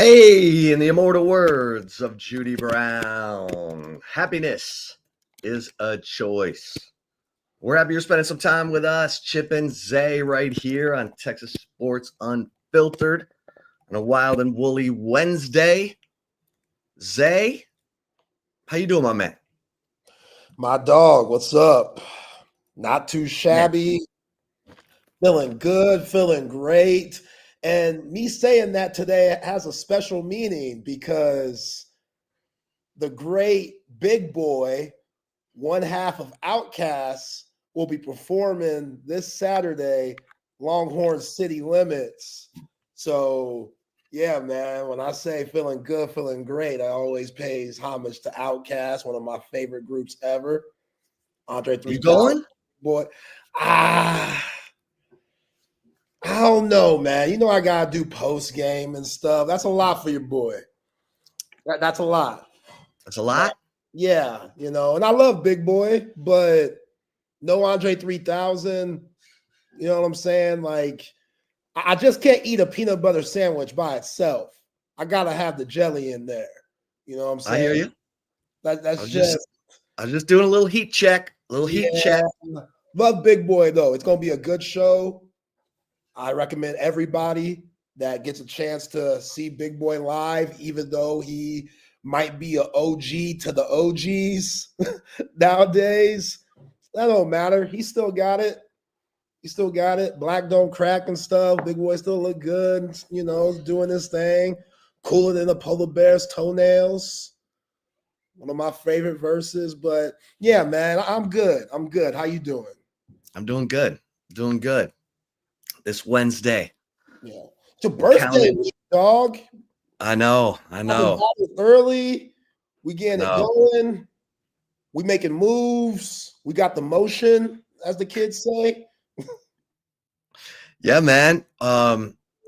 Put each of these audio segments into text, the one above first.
Hey, in the immortal words of Judy Brown, happiness is a choice. We're happy you're spending some time with us, Chip and Zay, right here on Texas Sports Unfiltered on a wild and woolly Wednesday. Zay, how you doing, my man? My dog, what's up? Not too shabby. Feeling good, feeling great. And me saying that today has a special meaning because the great big boy, one half of Outcasts, will be performing this Saturday, Longhorns City Limits. So, yeah, man, when I say feeling good, feeling great, I always pays homage to Outcast, one of my favorite groups ever. Andre 3000. You going? Boy, I don't know, man. You know I gotta do post game and stuff. That's a lot for your boy. That's a lot. That's a lot. Yeah, and I love Big Boy, but no Andre 3000. You know what I'm saying? Like, I just can't eat a peanut butter sandwich by itself. I gotta have the jelly in there. You know what I'm saying? I hear you. I was just doing a little heat check. Heat check. Love Big Boy though. It's gonna be a good show. I recommend everybody that gets a chance to see Big Boy live, even though he might be an OG to the OGs nowadays. That don't matter. He still got it. Black don't crack and stuff. Big Boy still look good, doing his thing. Cooler than the polar bear's toenails. One of my favorite verses. But yeah, man, I'm good. How you doing? I'm doing good. This Wednesday. Yeah. It's your birthday, dog. I know. Early. We getting it going. We making moves. We got the motion, as the kids say. Yeah, man.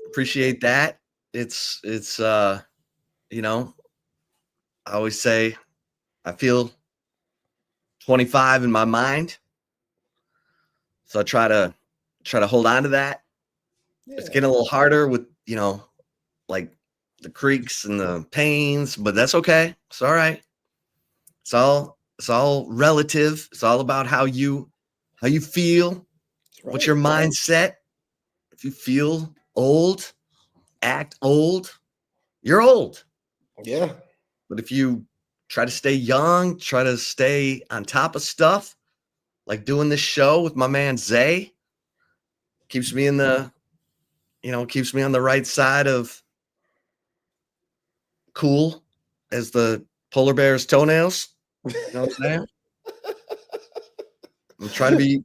Appreciate that. It's I always say I feel 25 in my mind. So I try to hold on to that. Yeah. It's getting a little harder with, like the creaks and the pains, but that's okay. It's all right. It's all relative. It's all about how you feel. Right. What's your mindset? If you feel old, act old, you're old. Yeah. But if you try to stay young, try to stay on top of stuff, like doing this show with my man Zay, keeps me on the right side of cool as the polar bear's toenails. You know what I'm saying? I'm trying to be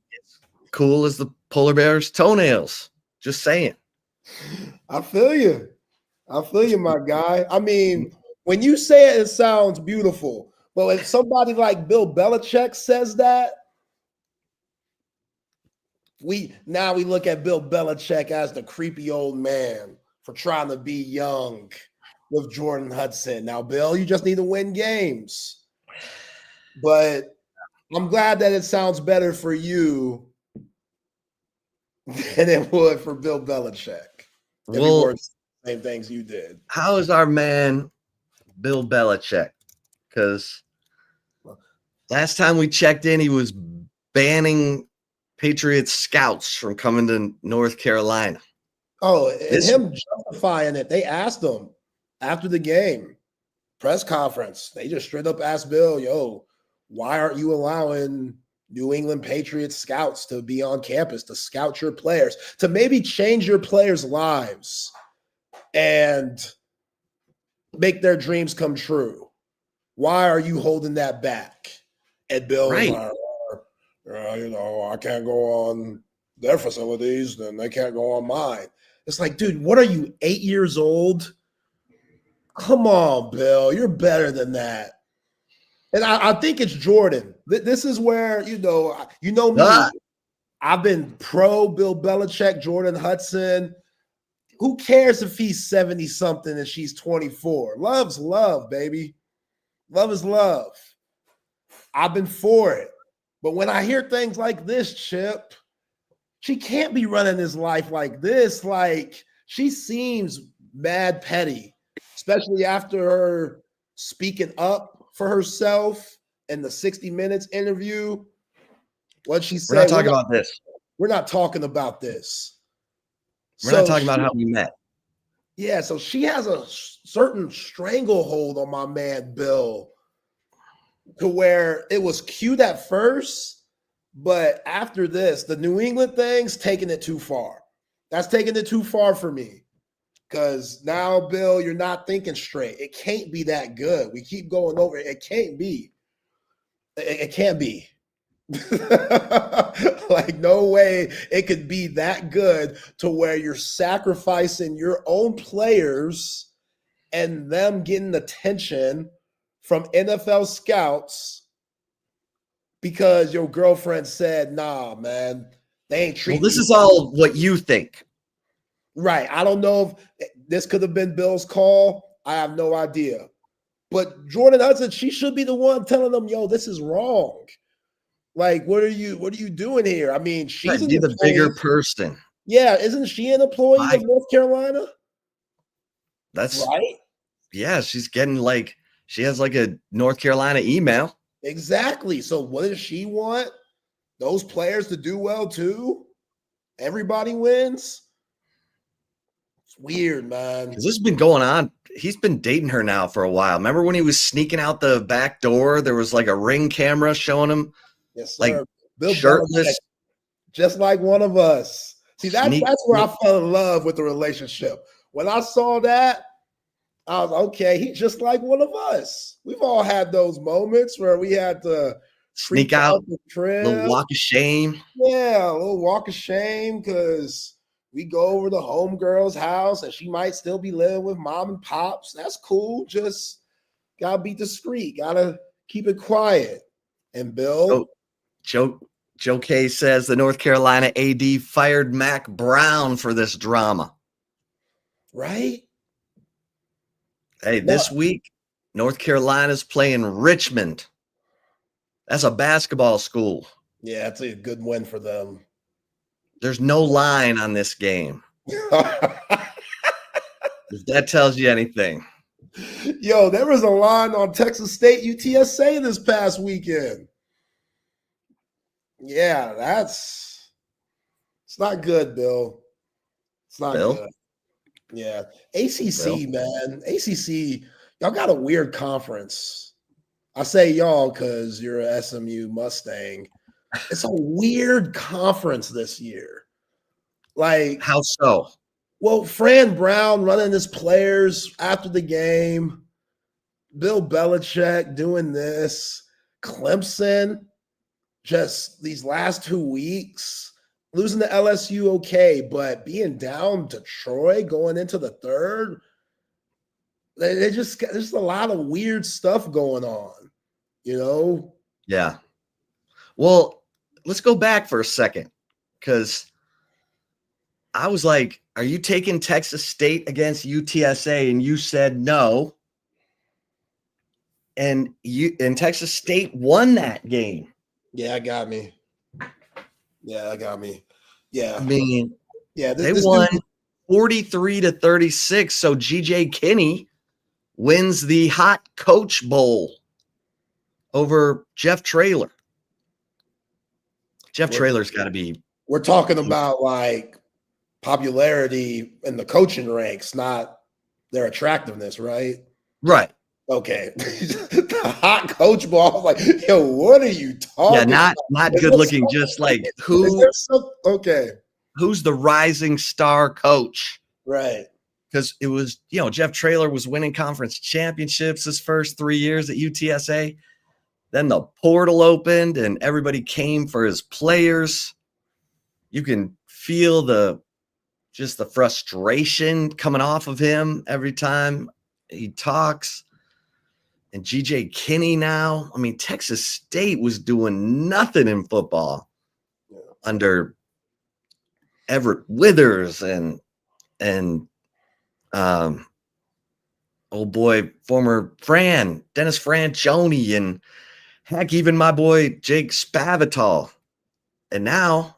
cool as the polar bear's toenails. Just saying. I feel you, my guy. I mean, when you say it, it sounds beautiful. But if somebody like Bill Belichick says that, we look at Bill Belichick as the creepy old man for trying to be young with Jordan Hudson. Now, Bill, you just need to win games. But I'm glad that it sounds better for you than it would for Bill Belichick. Well, same things you did. How is our man Bill Belichick? Because last time we checked in, he was banning Patriots scouts from coming to North Carolina. Oh, and him justifying it. They asked him after the game, press conference. They just straight up asked Bill, yo, why aren't you allowing New England Patriots scouts to be on campus, to scout your players, to maybe change your players' lives and make their dreams come true? Why are you holding that back? And Bill was like, I can't go on their facilities, then they can't go on mine. It's like, dude, what are you, 8 years old? Come on, Bill, you're better than that. And I think it's Jordan. This is where, you know me. I've been pro Bill Belichick, Jordan Hudson. Who cares if he's 70-something and she's 24? Love's love, baby. Love is love. I've been for it. But when I hear things like this, Chip, she can't be running his life like this. Like, she seems mad petty especially after her speaking up for herself in the 60 Minutes interview. What she said, we're not talking about this. We're not talking about this. We're not talking about how we met. Yeah, so she has a certain stranglehold on my man Bill to where it was cute at first, but after this, the New England thing's taking it too far. That's taking it too far for me. Because now, Bill, you're not thinking straight. It can't be that good. We keep going over it. It can't be. It can't be. Like, no way it could be that good to where you're sacrificing your own players and them getting attention from NFL scouts because your girlfriend said, nah, man, they ain't treating Well, this is all what you think. Right. I don't know if this could have been Bill's call. I have no idea. But Jordan Hudson, she should be the one telling them, yo, this is wrong. Like, what are you doing here? I mean, she's the bigger person. Yeah, isn't she an employee of North Carolina? That's right. Yeah, she's getting she has a North Carolina email. Exactly. So what does she want? Those players to do well too? Everybody wins? It's weird, man. This has been going on. He's been dating her now for a while. Remember when he was sneaking out the back door? There was a ring camera showing him. Yes, sir. Bill shirtless. Belichick, just like one of us. See, that's where I fell in love with the relationship. When I saw that, I was okay. He's just like one of us. We've all had those moments where we had to sneak out, a little walk of shame. Yeah, a little walk of shame because we go over to homegirl's house and she might still be living with mom and pops. That's cool. Just gotta be discreet. Gotta keep it quiet. And Bill, Joe K says the North Carolina AD fired Mac Brown for this drama. Right? Hey, this week, North Carolina's playing Richmond. That's a basketball school. Yeah, that's a good win for them. There's no line on this game. If that tells you anything. Yo, there was a line on Texas State UTSA this past weekend. Yeah, it's not good, Bill. It's not good. Yeah. ACC, man. ACC, y'all got a weird conference. I say y'all because you're a SMU Mustang. It's a weird conference this year. Like, how so? Well, Fran Brown running his players after the game, Bill Belichick doing this, Clemson just these last 2 weeks, losing to LSU, okay, but being down to Troy going into the third, there's a lot of weird stuff going on, Yeah. Well, let's go back for a second because I was like, are you taking Texas State against UTSA? And you said no. And Texas State won that game. Yeah, it got me. Yeah, I mean, yeah, they won 43-36. So GJ Kinney wins the Hot Coach Bowl over Jeff Traylor. Traylor's got to be. We're talking about popularity in the coaching ranks, not their attractiveness, right? Right. Okay. The Hot Coach Ball, yo, what are you talking? Yeah, not good looking. Just okay. Who's the rising star coach? Right. Because it was, Jeff Traylor was winning conference championships his first 3 years at UTSA. Then the portal opened and everybody came for his players. You can feel the frustration coming off of him every time he talks. And GJ Kinney now, Texas State was doing nothing in football under Everett Withers and old boy, former Dennis Franchione, and heck, even my boy Jake Spavital. And now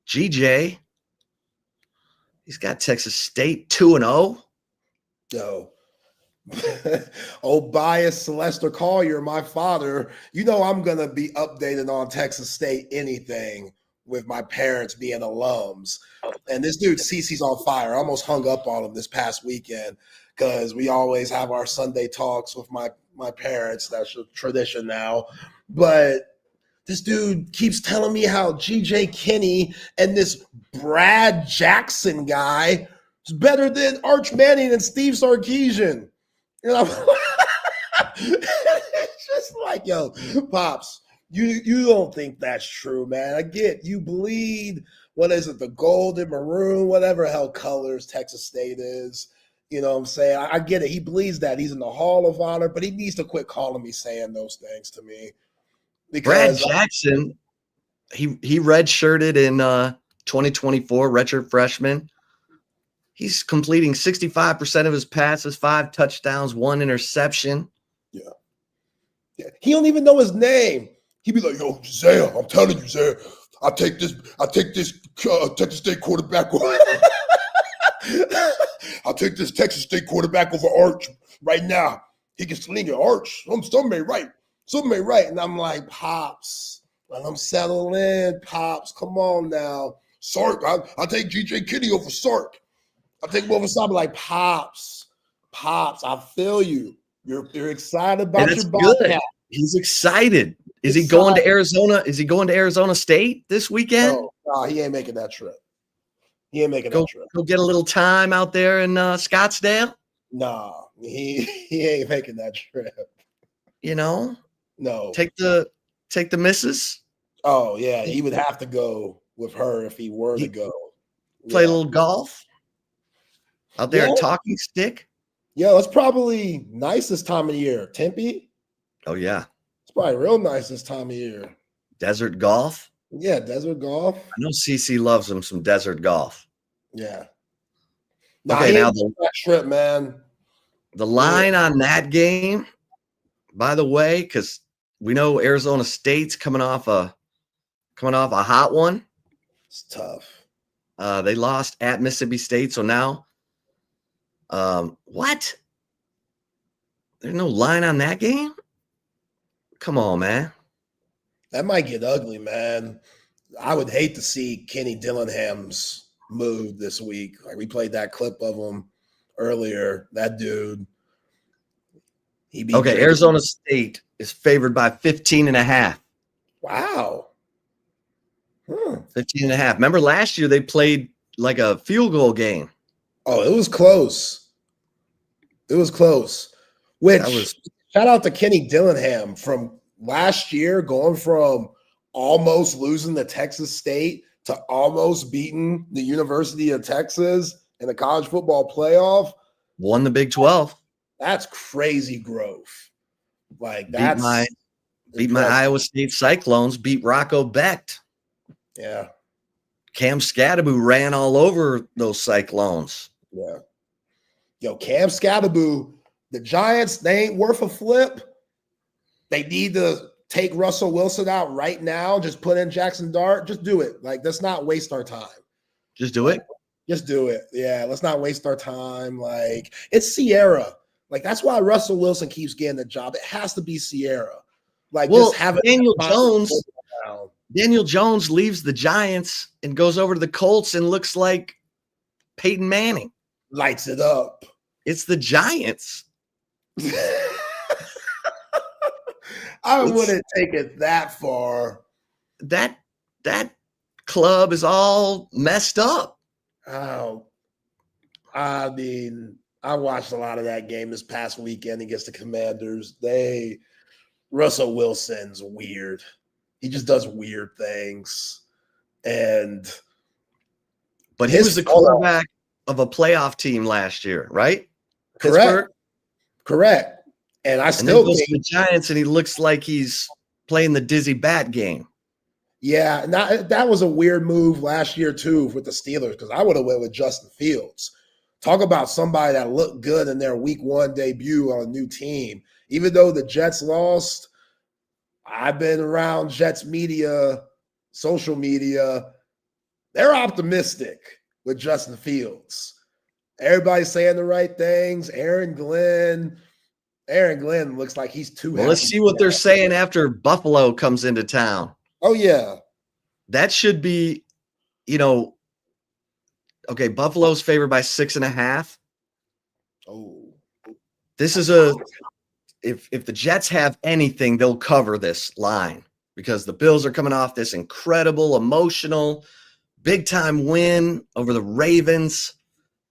GJ, he's got Texas State 2-0. Yo, Old bias Sylvester Collier, my father. You know I'm going to be updated on Texas State anything with my parents being alums. And this dude, Cece's on fire. I almost hung up on him this past weekend because we always have our Sunday talks with my parents. That's a tradition now. But this dude keeps telling me how G.J. Kinney and this Brad Jackson guy is better than Arch Manning and Steve Sarkisian. And I'm it's just like, yo, Pops, you don't think that's true, man. I get you bleed. What is it? The gold and maroon, whatever hell colors Texas State is. You know what I'm saying? I get it. He bleeds that. He's in the Hall of Honor, but he needs to quit calling me saying those things to me. Because Brad Jackson, he redshirted in 2024, redshirt freshman. He's completing 65% of his passes, 5 touchdowns, 1 interception. Yeah. He don't even know his name. He'd be like, yo, Zaya, I'm telling you, Zaya, I take this Texas State quarterback over. I'll take this Texas State quarterback over Arch right now. He can sling it. Arch, something ain't right. Something ain't right. And I'm like, Pops, and I'm settling in. Pops, come on now. Sark, I'll take G.J. Kinney over Sark. I'll take him over Sark. Like, Pops, I feel you. You're excited about your Bobcat. He's excited. Is he going to Arizona? Is he going to Arizona State this weekend? No, he ain't making that trip. He ain't making that trip. Go get a little time out there in Scottsdale? Nah, he ain't making that trip. You know? No. Take the missus? Oh, yeah. He would have to go with her if he were to go. Play a little golf out there at Talking Stick? Yeah, it's probably nice this time of year. Tempe? Oh, yeah. It's probably real nice this time of year. Desert golf? Yeah, desert golf. I know CC loves him some desert golf. Yeah. Okay, now that trip, man. The line on that game, by the way, because we know Arizona State's coming off a hot one. It's tough. They lost at Mississippi State, so now, what? There's no line on that game? Come on, man. That might get ugly, man. I would hate to see Kenny Dillingham's move this week. Like, we played that clip of him earlier. That dude. Okay, Arizona State is favored by 15.5. Wow. 15.5. Remember last year they played like a field goal game. Oh, it was close. It was close. Shout out to Kenny Dillingham from last year, going from almost losing to Texas State to almost beating the University of Texas in the college football playoff. Won the Big 12. That's crazy growth. Like, beat my Iowa State Cyclones, beat Rocco Becht. Yeah. Cam Scattaboo ran all over those Cyclones. Yeah. Yo, Cam Scattaboo, the Giants, they ain't worth a flip. They need to take Russell Wilson out right now. Just put in Jackson Dart. Just do it. Like, let's not waste our time. Just do it? Just do it. Yeah, let's not waste our time. Like, it's Sierra. Like, that's why Russell Wilson keeps getting the job. It has to be Sierra. Like, just have it. Daniel Jones leaves the Giants and goes over to the Colts and looks like Peyton Manning. Lights it up. It's the Giants. I wouldn't take it that far. That club is all messed up. Oh, I mean, I watched a lot of that game this past weekend against the Commanders. Russell Wilson's weird. He just does weird things. But he was the quarterback of a playoff team last year, right? Correct. And I still goes to the Giants and he looks like he's playing the Dizzy Bat game. Yeah, that was a weird move last year too with the Steelers, because I would have went with Justin Fields. Talk about somebody that looked good in their week 1 debut on a new team. Even though the Jets lost, I've been around Jets media, social media. They're optimistic with Justin Fields. Everybody's saying the right things. Aaron Glenn looks like he's too happy. Let's see what they're saying after Buffalo comes into town. Oh, yeah. That should be, okay, Buffalo's favored by 6.5. Oh. This is if the Jets have anything, they'll cover this line because the Bills are coming off this incredible, emotional, big-time win over the Ravens,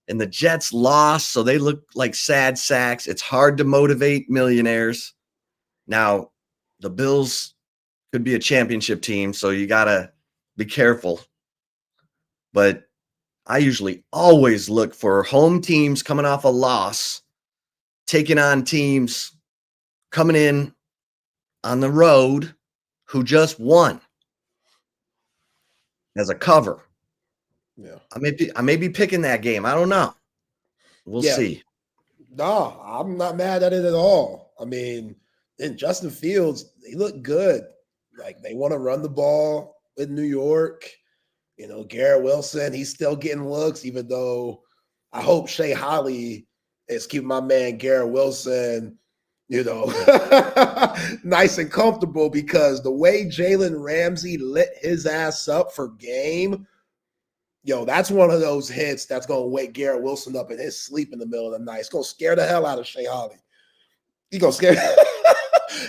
and the Jets lost, so they look like sad sacks. It's hard to motivate millionaires. Now, the Bills could be a championship team, so you got to be careful. But I usually always look for home teams coming off a loss, taking on teams coming in on the road who just won as a cover. Yeah. I may be picking that game. I don't know. We'll see. No, I'm not mad at it at all. I mean, and Justin Fields, he looked good. Like, they want to run the ball in New York. Garrett Wilson, he's still getting looks, even though I hope Shea Holly is keeping my man Garrett Wilson, nice and comfortable, because the way Jalen Ramsey lit his ass up for game, that's one of those hits that's going to wake Garrett Wilson up in his sleep in the middle of the night. It's going to scare the hell out of Shea Holly. He's going to scare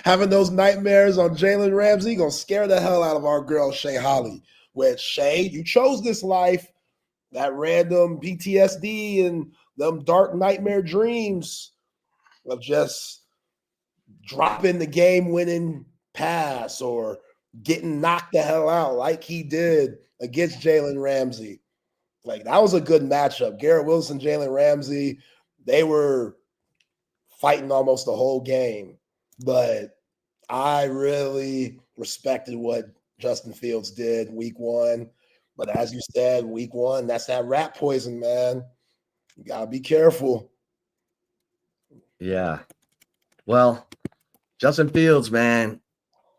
having those nightmares on Jalen Ramsey, going to scare the hell out of our girl Shea Holly. With Shea, you chose this life, that random PTSD and them dark nightmare dreams of just dropping the game-winning pass or getting knocked the hell out like he did against Jalen Ramsey. Like, that was a good matchup. Garrett Wilson, Jalen Ramsey, they were fighting almost the whole game. But I really respected what Justin Fields did week 1. But as you said, week 1, that's that rat poison, man. You got to be careful. Yeah. Well, Justin Fields, man,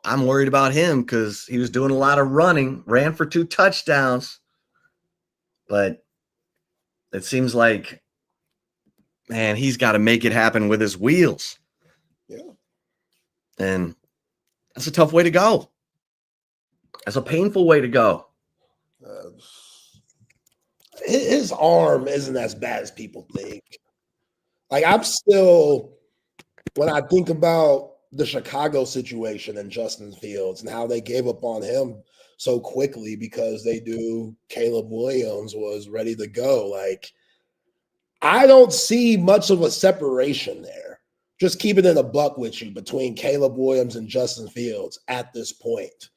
I'm worried about him because he was doing a lot of running, ran for 2 touchdowns. But it seems like, man, he's got to make it happen with his wheels. Yeah. And that's a tough way to go. That's a painful way to go. His arm isn't as bad as people think. Like, I'm still, when I think about the Chicago situation and Justin Fields and how they gave up on him so quickly because they knew Caleb Williams was ready to go. Like, I don't see much of a separation there. Just keeping it a buck with you between Caleb Williams and Justin Fields at this point.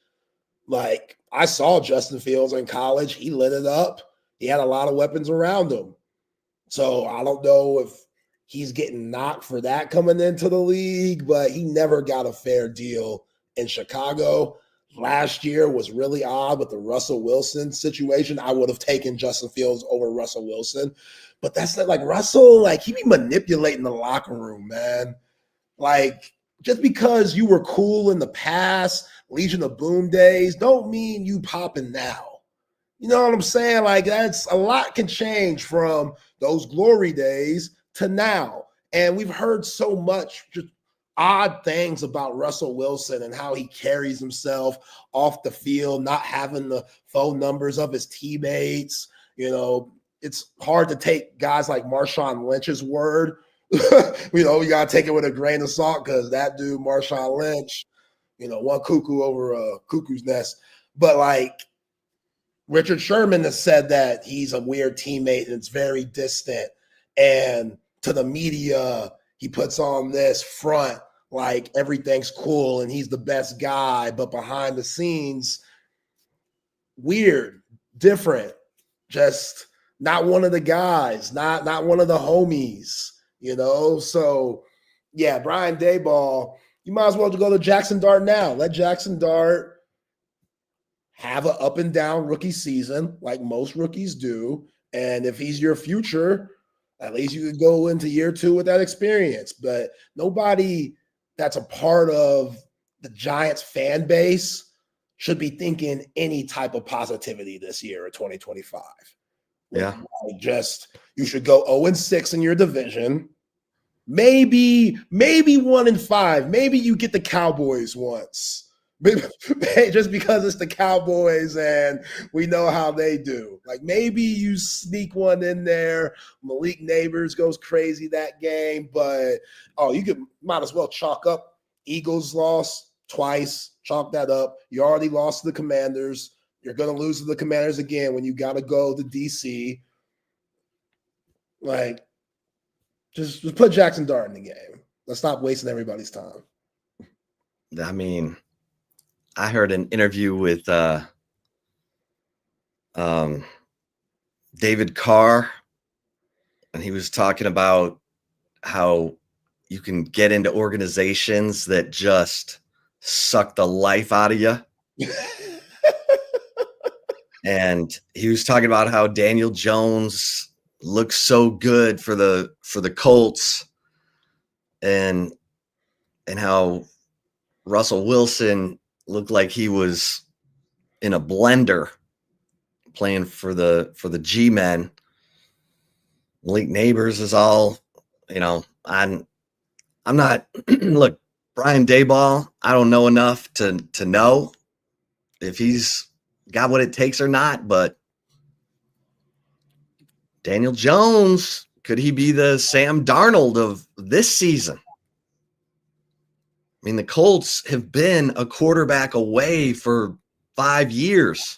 Like, I saw Justin Fields in college. He lit it up. He had a lot of weapons around him. So I don't know if he's getting knocked for that coming into the league, but he never got a fair deal in Chicago. Last year was really odd with the Russell Wilson situation. I would have taken Justin Fields over Russell Wilson. But that's not like Russell, like, he be manipulating the locker room, man. Like, just because you were cool in the past, Legion of Boom days, don't mean you popping now. You know what I'm saying? Like, that's a lot can change from those glory days to now. And we've heard so much just odd things about Russell Wilson and how he carries himself off the field, not having the phone numbers of his teammates. It's hard to take guys like Marshawn Lynch's word. You got to take it with a grain of salt because that dude, Marshawn Lynch, one cuckoo over a cuckoo's nest. But, like, Richard Sherman has said that he's a weird teammate and it's very distant. And to the media, he puts on this front like everything's cool and he's the best guy. But behind the scenes, weird, different, just not one of the guys, not one of the homies, So, yeah, Brian Daboll, you might as well go to Jackson Dart now. Let Jackson Dart have an up and down rookie season like most rookies do. And if he's your future, at least you could go into year 2 with that experience. But nobody that's a part of the Giants fan base should be thinking any type of positivity this year in 2025. Yeah. You should go 0-6 in your division. Maybe 1-5. Maybe you get the Cowboys once. Just because it's the Cowboys and we know how they do. Like maybe you sneak one in there. Malik Neighbors goes crazy that game, but might as well chalk up Eagles lost twice. Chalk that up. You already lost to the Commanders. You're going to lose to the Commanders again when you got to go to DC. Like, just put Jackson Dart in the game. Let's stop wasting everybody's time. I mean, I heard an interview with David Carr, and he was talking about how you can get into organizations that just suck the life out of you. And he was talking about how Daniel Jones looks so good for the Colts, and how Russell Wilson looked like he was in a blender playing for the G-men. Malik Neighbors is all, I'm not look, Brian Daboll, I don't know enough to know if he's got what it takes or not, but Daniel Jones, could he be the Sam Darnold of this season? I mean, the Colts have been a quarterback away for 5 years.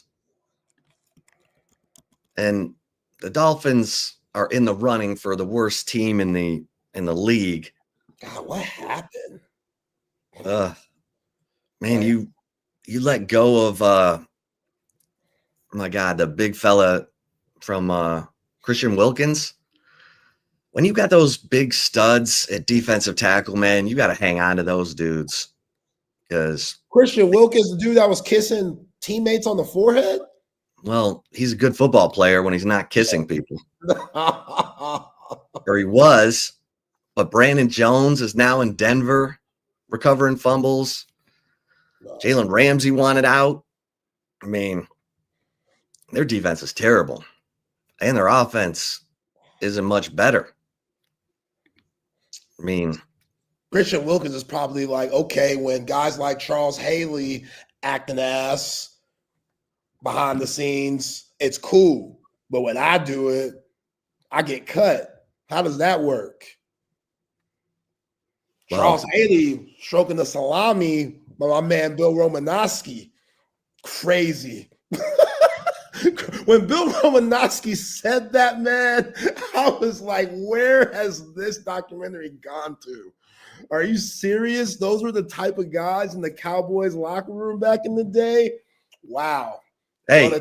And the Dolphins are in the running for the worst team in the league. God, what happened? Man, you let go of my God, the big fella from Christian Wilkins. When you got those big studs at defensive tackle, man, you got to hang on to those dudes. Because Christian Wilkins, the dude that was kissing teammates on the forehead? Well, he's a good football player when he's not kissing people. Or he was. But Brandon Jones is now in Denver recovering fumbles. Jalen Ramsey wanted out. I mean, their defense is terrible. And their offense isn't much better. I mean, Christian Wilkins is probably like, okay, when guys like Charles Haley act an ass behind the scenes, it's cool. But when I do it, I get cut. How does that work? Well, Charles Haley stroking the salami by my man Bill Romanowski. Crazy. When Bill Romanowski said that, man, I was like, where has this documentary gone to? Are you serious? Those were the type of guys in the Cowboys locker room back in the day? Wow. Hey,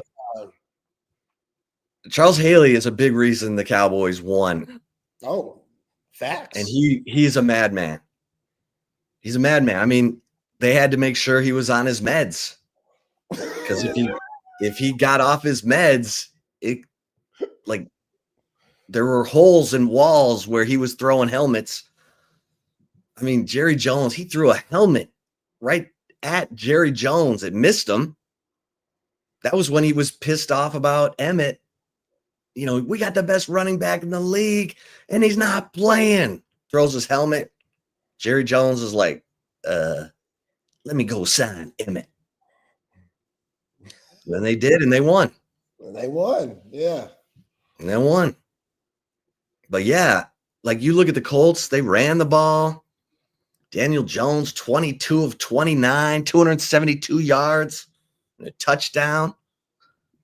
Charles Haley is a big reason the Cowboys won. Oh, facts. And he's a madman. He's a madman. I mean, they had to make sure he was on his meds. Because if he got off his meds, there were holes in walls where he was throwing helmets. I mean, Jerry Jones, he threw a helmet right at Jerry Jones. It missed him. That was when he was pissed off about Emmett. We got the best running back in the league, and he's not playing. Throws his helmet. Jerry Jones is like, let me go sign Emmett. Then they did, and they won. They won, yeah. And they won. But, yeah, like you look at the Colts, they ran the ball. Daniel Jones, 22 of 29, 272 yards, and a touchdown.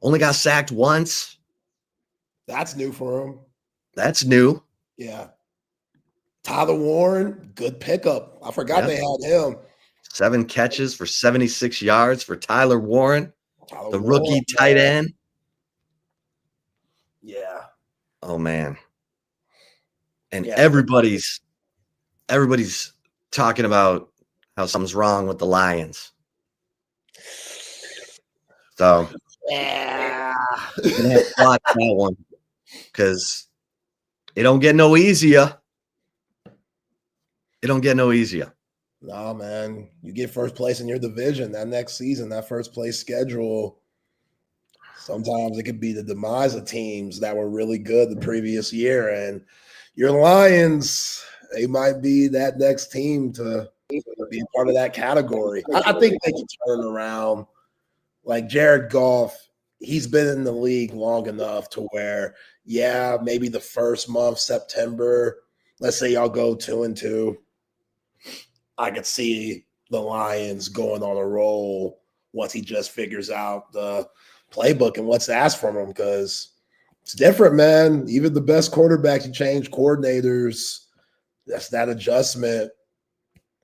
Only got sacked once. That's new for him. That's new. Yeah. Tyler Warren, good pickup. I forgot they had him. 7 catches for 76 yards for Tyler Warren, the rookie tight end. Yeah. Oh, man. And everybody's talking about how something's wrong with the Lions. So, yeah. I'm going to have to watch that one because it don't get no easier. It don't get no easier. No, man. You get first place in your division that next season, that first place schedule. Sometimes it could be the demise of teams that were really good the previous year. And your Lions, they might be that next team to be a part of that category. I think they can turn around. Like Jared Goff, he's been in the league long enough to where, yeah, maybe the first month, September, let's say y'all go 2-2, I could see the Lions going on a roll once he just figures out the playbook and what's asked from him, because it's different, man. Even the best quarterbacks, you change coordinators. That's that adjustment.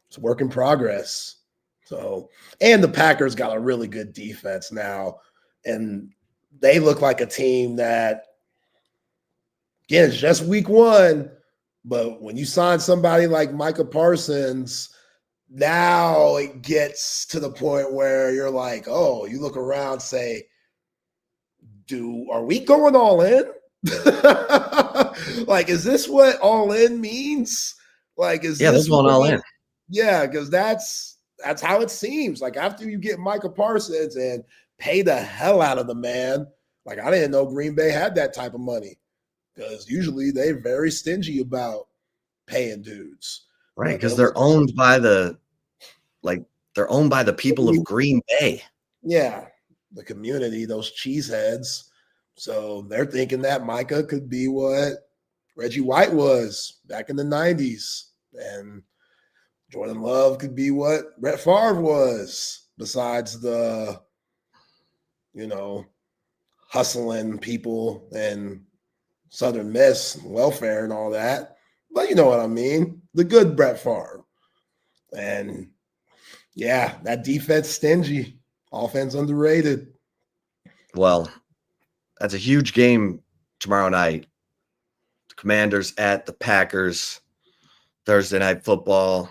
It's a work in progress. So, and the Packers got a really good defense now, and they look like a team that, again, it's just week one, but when you sign somebody like Micah Parsons, now it gets to the point where you're like, oh, you look around, say, are we going all in? Like, is this what all in means? Like, is yeah, this they're going all in? Yeah, because that's how it seems. Like, after you get Micah Parsons and pay the hell out of the man, like, I didn't know Green Bay had that type of money, because usually they're very stingy about paying dudes. Right, because they're owned by the people of Green Bay. Yeah, the community, those cheeseheads. So they're thinking that Micah could be what Reggie White was back in the 90s. And Jordan Love could be what Brett Favre was, besides the, hustling people and Southern Miss welfare and all that. But you know what I mean? The good Brett Favre. And yeah, that defense stingy. Offense underrated. Well, that's a huge game tomorrow night. The Commanders at the Packers, Thursday Night Football.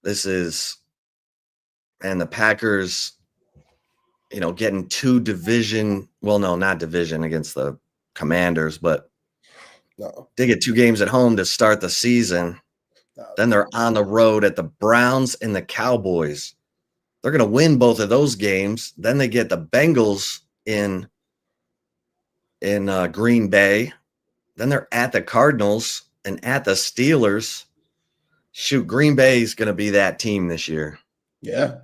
And the Packers, getting not division against the Commanders, but they get 2 games at home to start the season. Then they're on the road at the Browns and the Cowboys. They're going to win both of those games. Then they get the Bengals in Green Bay. Then they're at the Cardinals and at the Steelers. Shoot, Green Bay is going to be that team this year. Yeah.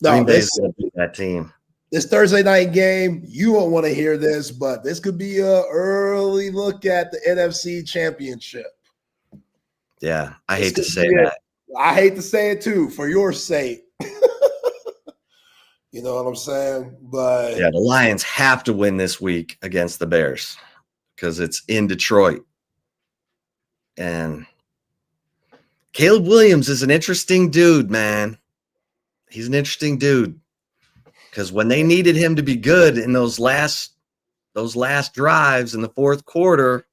Green Bay is going to be that team. This Thursday night game, you won't want to hear this, but this could be an early look at the NFC Championship. Yeah, I hate to say that. I hate to say it too, for your sake. You know what I'm saying? But yeah, the Lions have to win this week against the Bears because it's in Detroit. And Caleb Williams is an interesting dude, man. He's an interesting dude, because when they needed him to be good in those last drives in the fourth quarter,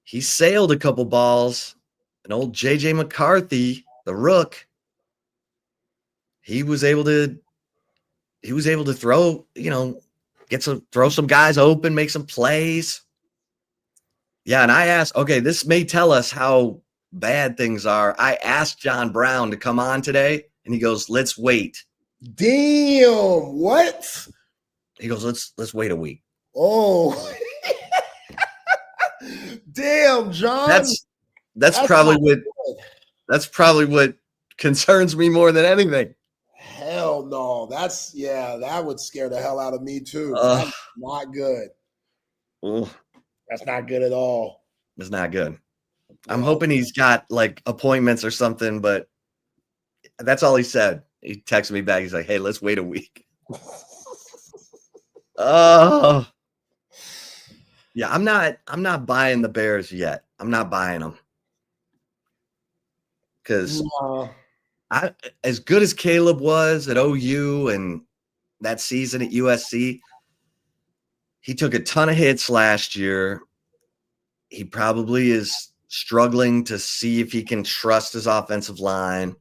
he sailed a couple balls. And old JJ McCarthy, the rook, he was able to throw, throw some guys open, make some plays. Yeah, and I asked, okay, this may tell us how bad things are. I asked John Brown to come on today, and he goes, let's wait. Damn, what? He goes, let's wait a week. Oh. Damn, John. That's probably what concerns me more than anything. Hell no. That would scare the hell out of me too. That's not good. That's not good at all. It's not good. I'm hoping he's got like appointments or something, but that's all he said. He texted me back. He's like, hey, let's wait a week. Oh. Yeah, I'm not buying the Bears yet. I'm not buying them. Because as good as Caleb was at OU and that season at USC, he took a ton of hits last year. He probably is struggling to see if he can trust his offensive line.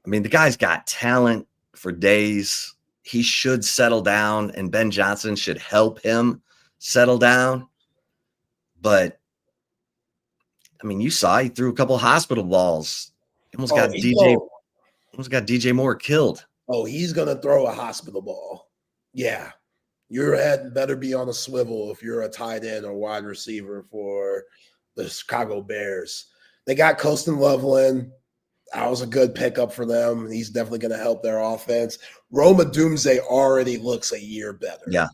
I mean, the guy's got talent for days. He should settle down, and Ben Johnson should help him settle down. But, I mean, you saw he threw a couple hospital balls. Almost got DJ Moore killed. Oh, he's going to throw a hospital ball. Yeah. Your head better be on a swivel if you're a tight end or wide receiver for the Chicago Bears. They got Colston Loveland. That was a good pickup for them. He's definitely going to help their offense. Roma Doomsday already looks a year better. Yeah.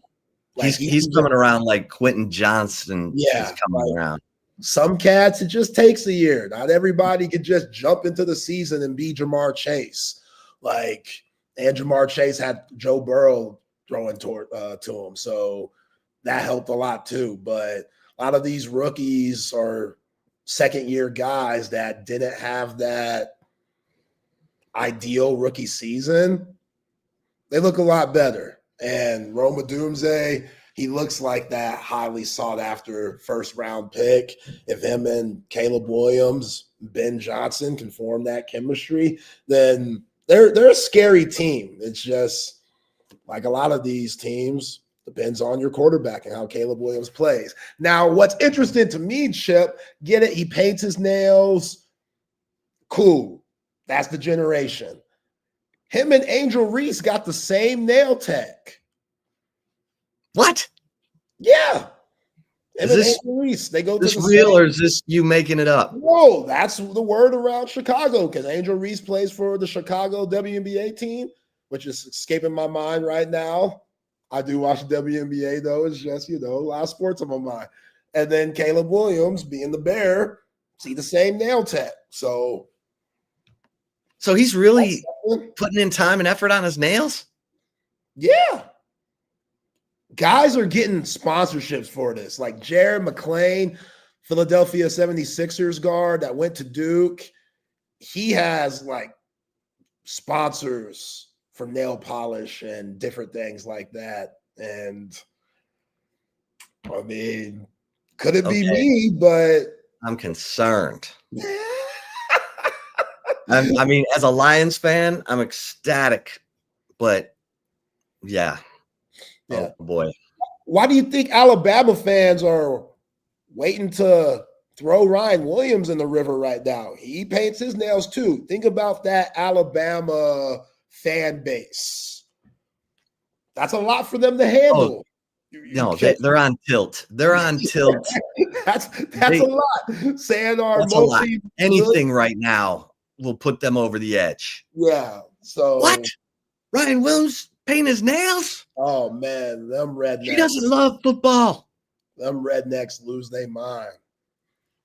Like he's coming around like Quentin Johnson is coming around. Some cats, it just takes a year. Not everybody could just jump into the season and be Jamar Chase. And Jamar Chase had Joe Burrow throwing to him. So that helped a lot too. But a lot of these rookies are second-year guys that didn't have that ideal rookie season. They look a lot better. And Roma Doomsday, he looks like that highly sought-after first-round pick. If him and Caleb Williams, Ben Johnson can form that chemistry, then they're a scary team. It's just like a lot of these teams, depends on your quarterback and how Caleb Williams plays. Now, what's interesting to me, Chip, get it, he paints his nails. Cool. That's the generation. Him and Angel Reese got the same nail tech. What? Yeah. Is this Reese, they go this real or is this you making it up? No, that's the word around Chicago because Angel Reese plays for the Chicago WNBA team, which is escaping my mind right now. I do watch the WNBA though. It's just, a lot of sports on my mind. And then Caleb Williams, being the Bear, see the same nail tech. So he's really putting in time and effort on his nails? Yeah. Guys are getting sponsorships for this. Like Jared McClain, Philadelphia 76ers guard that went to Duke. He has sponsors for nail polish and different things like that. And I mean, could it be me? But I'm concerned. I mean, as a Lions fan, I'm ecstatic, but yeah. Oh boy. Why do you think Alabama fans are waiting to throw Ryan Williams in the river right now? He paints his nails too. Think about that Alabama fan base. That's a lot for them to handle. No, they're on tilt. They're on tilt. That's a lot. Saying our anything right now will put them over the edge. Yeah. So what? Ryan Williams paint his nails? Oh man, them rednecks. He doesn't love football. Them rednecks lose their mind.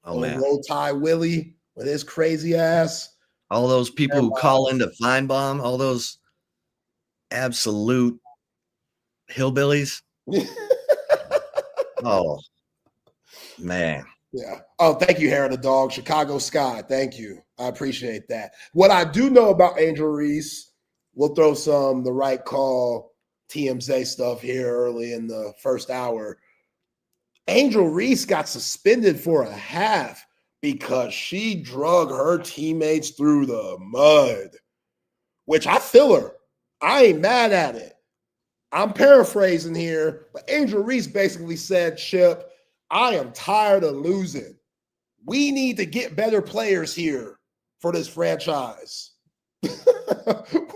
Oh man. Roll Tie Willie with his crazy ass. All those people who call into Feinbaum, all those absolute hillbillies. Oh man. Yeah. Oh, thank you, Hair of the Dog. Chicago Sky. Thank you. I appreciate that. What I do know about Angel Reese, we'll throw some the right call TMZ stuff here early in the first hour. Angel Reese got suspended for a half because she drug her teammates through the mud, which I feel her. I ain't mad at it. I'm paraphrasing here, but Angel Reese basically said, Chip, I am tired of losing. We need to get better players here for this franchise.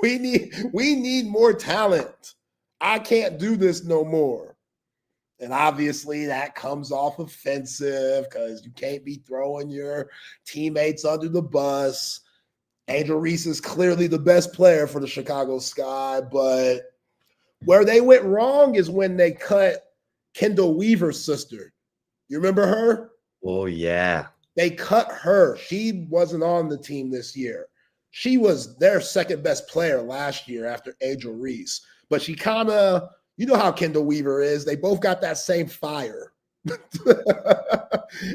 We need more talent. I can't do this no more. And obviously that comes off offensive because you can't be throwing your teammates under the bus. Angel Reese is clearly the best player for the Chicago Sky, but where they went wrong is when they cut Kendall Weaver's sister. You remember her? Oh, yeah. They cut her. She wasn't on the team this year. She was their second best player last year after Angel Reese. But she kind of, you know how Kendall Weaver is. They both got that same fire.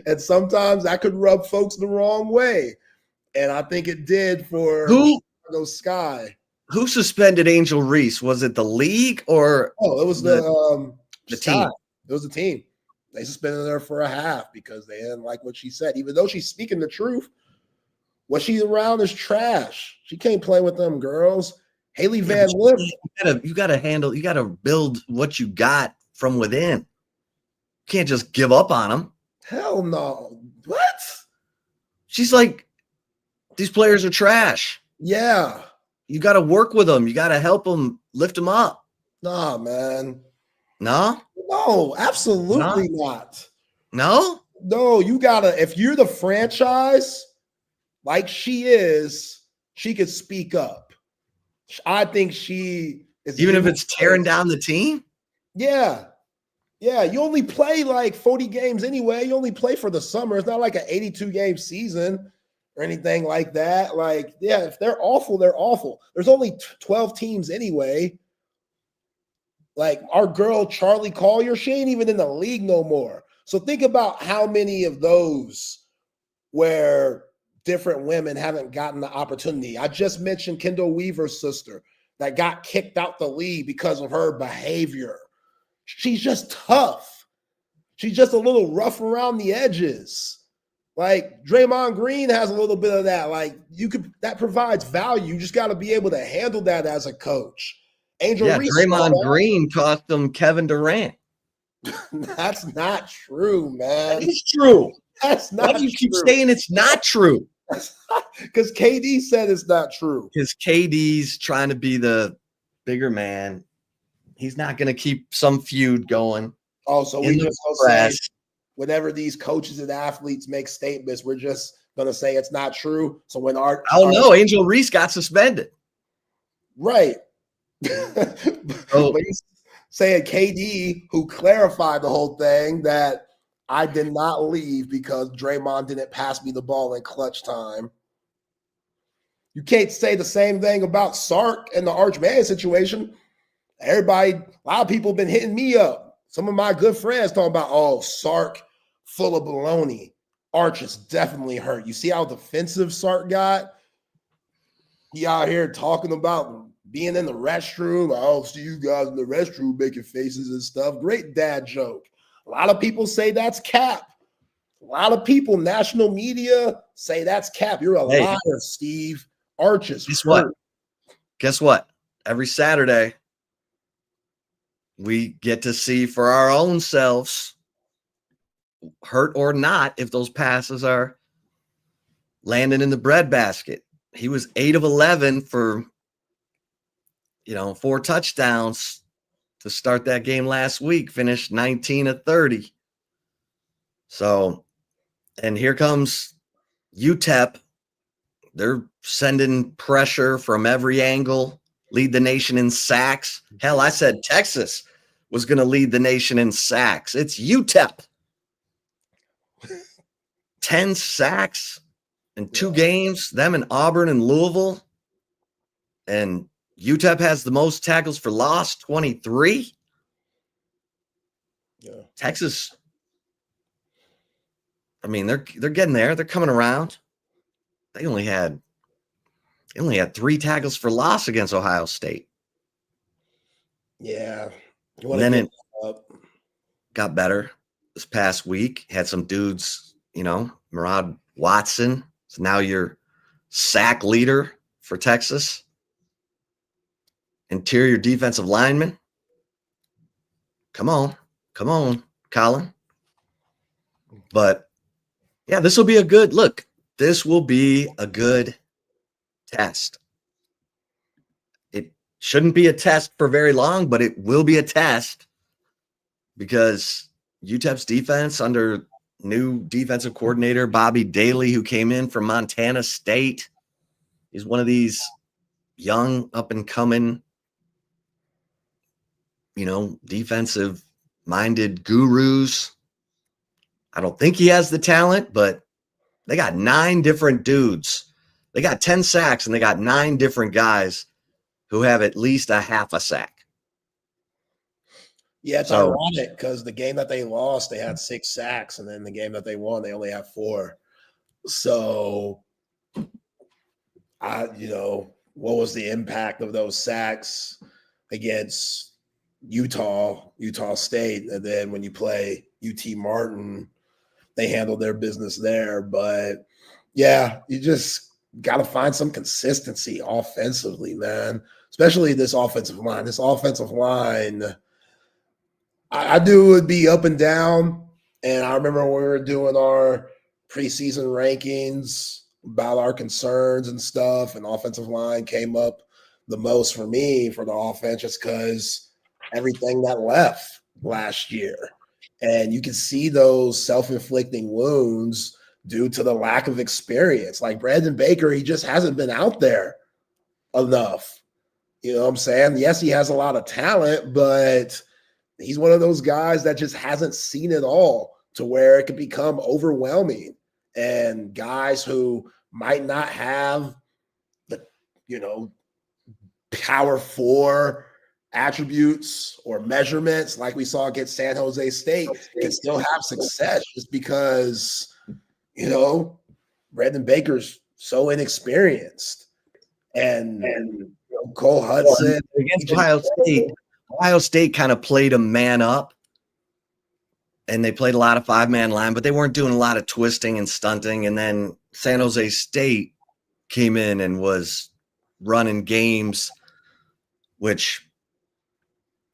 And sometimes that could rub folks the wrong way. And I think it did for Chicago Sky. Who suspended Angel Reese? Was it the league or? Oh, it was the team. It was the team. They suspended her for a half because they didn't like what she said. Even though she's speaking the truth, what she's around is trash. She can't play with them girls. Haley Van Lith. You gotta build what you got from within. You can't just give up on them. Hell no. What? She's like, these players are trash. Yeah. You got to work with them. You got to help them, lift them up. Nah, man. No? No, absolutely not. No? No, you gotta, if you're the franchise, like she is, she could speak up. I think she is. Even if it's tearing down the team? Yeah. Yeah. You only play like 40 games anyway. You only play for the summer. It's not like an 82 game season or anything like that. Like, yeah, if they're awful, they're awful. There's only 12 teams anyway. Like our girl, Charlie Collier, she ain't even in the league no more. So think about how many of those where different women haven't gotten the opportunity. I just mentioned Kendall Weaver's sister that got kicked out the league because of her behavior. She's just tough. She's just a little rough around the edges. Like Draymond Green has a little bit of that. Like that provides value. You just got to be able to handle that as a coach. Angel Reese, Draymond Green cost them Kevin Durant. That's not true, man. That is true. That's not. Why do you keep saying it's not true? Because KD said it's not true. Because KD's trying to be the bigger man. He's not going to keep some feud going. Oh, so we just gonna say whenever these coaches and athletes make statements, we're just gonna say it's not true. So when Angel Reese got suspended. Right. But he's saying KD, who clarified the whole thing, that I did not leave because Draymond didn't pass me the ball in clutch time. You can't say the same thing about Sark and the Arch Manning situation. Everybody, a lot of people have been hitting me up. Some of my good friends talking about, oh, Sark full of baloney. Arch is definitely hurt. You see how defensive Sark got? He out here talking about being in the restroom. I'll see you guys in the restroom making faces and stuff. Great dad joke. A lot of people say that's cap. A lot of people, national media, say that's cap. You're a liar, Steve. Arch is hurt. Guess what? Every Saturday, we get to see for our own selves, hurt or not, if those passes are landing in the breadbasket. He was 8 of 11 for, 4 touchdowns to start that game last week, finished 19 of 30. So, and here comes UTEP. They're sending pressure from every angle, lead the nation in sacks. Hell, I said Texas was going to lead the nation in sacks. It's UTEP. 10 sacks in 2 games, them in Auburn and Louisville. And UTEP has the most tackles for loss, 23. Yeah. Texas, I mean, they're getting there. They're coming around. They only had 3 tackles for loss against Ohio State. Yeah. And then it got better this past week. Had some dudes, Murad Watson is now your sack leader for Texas. Interior defensive lineman. Come on, Colin. But yeah, this will be a good look. This will be a good test. It shouldn't be a test for very long, but it will be a test because UTEP's defense under new defensive coordinator Bobby Daly, who came in from Montana State, he's one of these young up and coming, defensive minded gurus. I don't think he has the talent, but they got 9 different dudes. They got 10 sacks and they got 9 different guys who have at least a half a sack. Yeah, it's ironic because the game that they lost, they had 6 sacks, and then the game that they won, they only have 4. So, what was the impact of those sacks against Utah State? And then when you play UT Martin, they handled their business there. But yeah, you just got to find some consistency offensively, man, especially this offensive line. This offensive line, I knew it would be up and down. And I remember when we were doing our preseason rankings about our concerns and stuff, and offensive line came up the most for me for the offense just because everything that left last year. And you can see those self-inflicting wounds due to the lack of experience. Like Brandon Baker, he just hasn't been out there enough. You know what I'm saying? Yes, he has a lot of talent, but he's one of those guys that just hasn't seen it all to where it could become overwhelming. And guys who might not have the, power 4 attributes or measurements like we saw against San Jose State can still have success just because, Brandon Baker's so inexperienced. And Cole Hudson against Ohio State kind of played a man up, and they played a lot of 5-man line, but they weren't doing a lot of twisting and stunting. And then San Jose State came in and was running games, which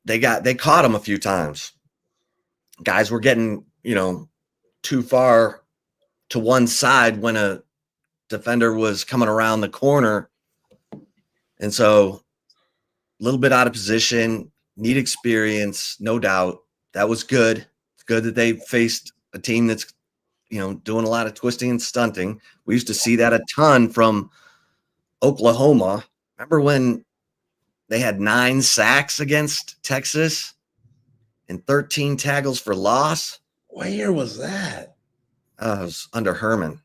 they caught them a few times. Guys were getting, too far to one side when a defender was coming around the corner. And so a little bit out of position, need experience, no doubt. That was good. It's good that they faced a team that's, doing a lot of twisting and stunting. We used to see that a ton from Oklahoma. Remember when they had 9 sacks against Texas and 13 tackles for loss? What year was that? It was under Herman.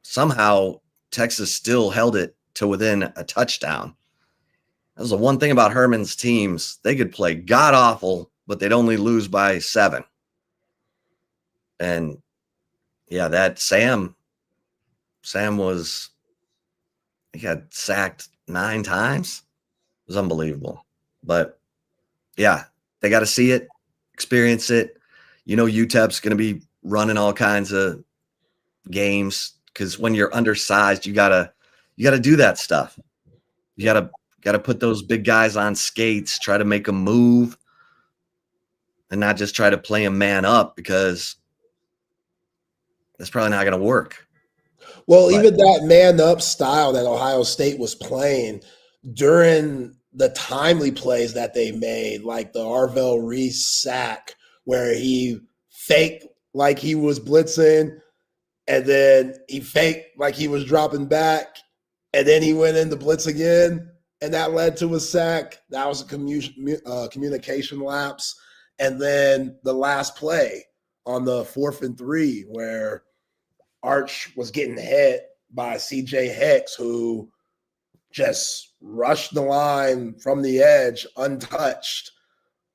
Somehow Texas still held it to within a touchdown. That was the one thing about Herman's teams. They could play god-awful, but they'd only lose by 7. And, yeah, that Sam he got sacked 9 times. It was unbelievable. But, yeah, they got to see it, experience it. UTEP's going to be running all kinds of games because when you're undersized, you gotta do that stuff. You gotta put those big guys on skates, try to make them move, and not just try to play them man up, because that's probably not going to work. Well, even that man up style that Ohio State was playing during the timely plays that they made, like the Arvell Reese sack where he faked like he was blitzing, and then he faked like he was dropping back, and then he went in the blitz again, and that led to a sack. That was a communication lapse. And then the last play on the 4th and 3 where Arch was getting hit by CJ Hicks, who just rushed the line from the edge untouched.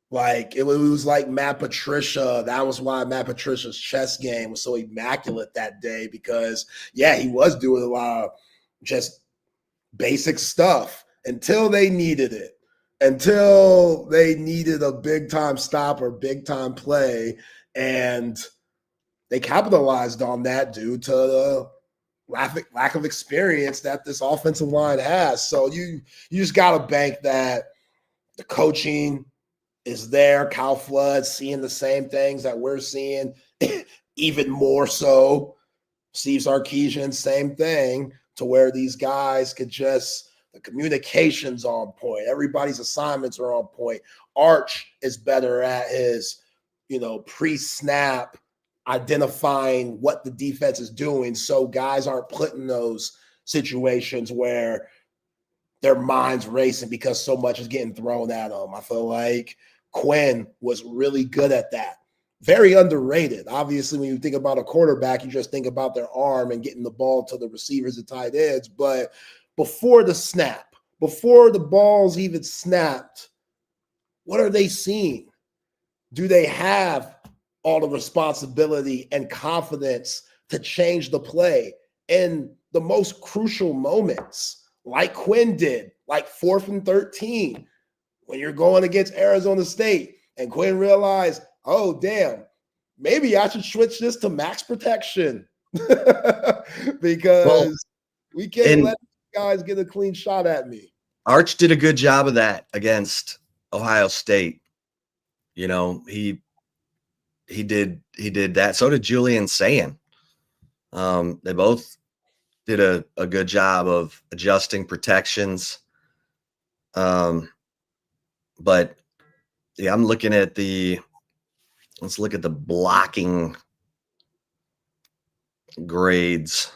Like it was like Matt Patricia. That was why Matt Patricia's chess game was so immaculate that day, because he was doing a lot of just basic stuff until they needed it, until they needed a big time stop or big time play. And they capitalized on that due to the lack of experience that this offensive line has. So you just got to bank that the coaching is there. Kyle Flood seeing the same things that we're seeing, even more so. Steve Sarkisian, same thing, to where these guys could just, the communication's on point. Everybody's assignments are on point. Arch is better at his, pre-snap identifying what the defense is doing, so guys aren't put in those situations where their mind's racing because so much is getting thrown at them. I feel like Quinn was really good at that. Very underrated. Obviously, when you think about a quarterback, you just think about their arm and getting the ball to the receivers and tight ends. But before the snap, before the ball's even snapped, what are they seeing? Do they have all the responsibility and confidence to change the play in the most crucial moments, like Quinn did, like 4th and 13, when you're going against Arizona State, and Quinn realized, oh, damn, maybe I should switch this to max protection because we can't let guys get a clean shot at me. Arch did a good job of that against Ohio State. He did that. So did Julian Sayin. They both did a good job of adjusting protections. But Yeah, I'm looking at let's look at the blocking grades.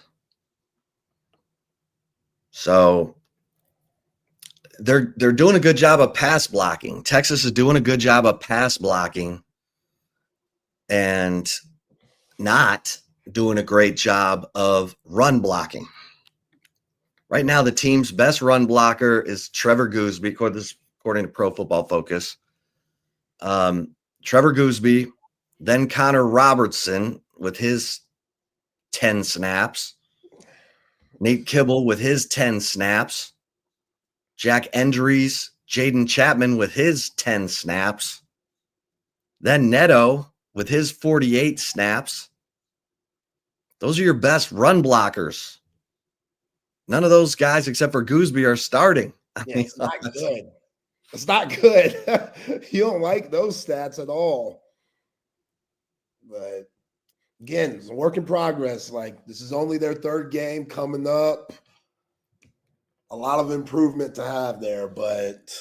So they're doing a good job of pass blocking. Texas is doing a good job of pass blocking and not doing a great job of run blocking. Right now, the team's best run blocker is Trevor Gooseby, according to Pro Football Focus. Trevor Gooseby, then Connor Robertson with his 10 snaps, Nate Kibble with his 10 snaps, Jack Endries, Jaden Chapman with his 10 snaps, then Neto with his 48 snaps. Those are your best run blockers. None of those guys except for Gooseby are starting. It's not good. It's not good. You don't like those stats at all. But again, it's a work in progress. Like, this is only their third game coming up. A lot of improvement to have there, but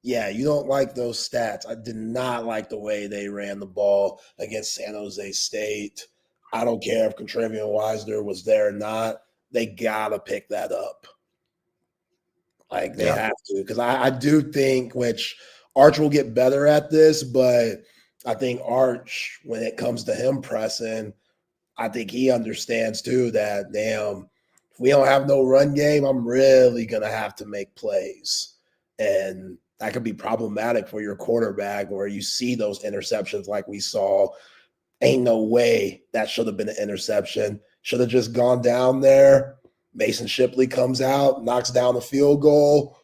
yeah, you don't like those stats. I did not like the way they ran the ball against San Jose State. I don't care if Contravian Wisner was there or not. They gotta pick that up. Like, they have to, because I do think, which Arch will get better at this, but I think Arch, when it comes to him pressing, I think he understands too that, damn, if we don't have no run game, I'm really going to have to make plays. And that could be problematic for your quarterback, where you see those interceptions like we saw. Ain't no way that should have been an interception. Should have just gone down there. Mason Shipley comes out, knocks down the field goal.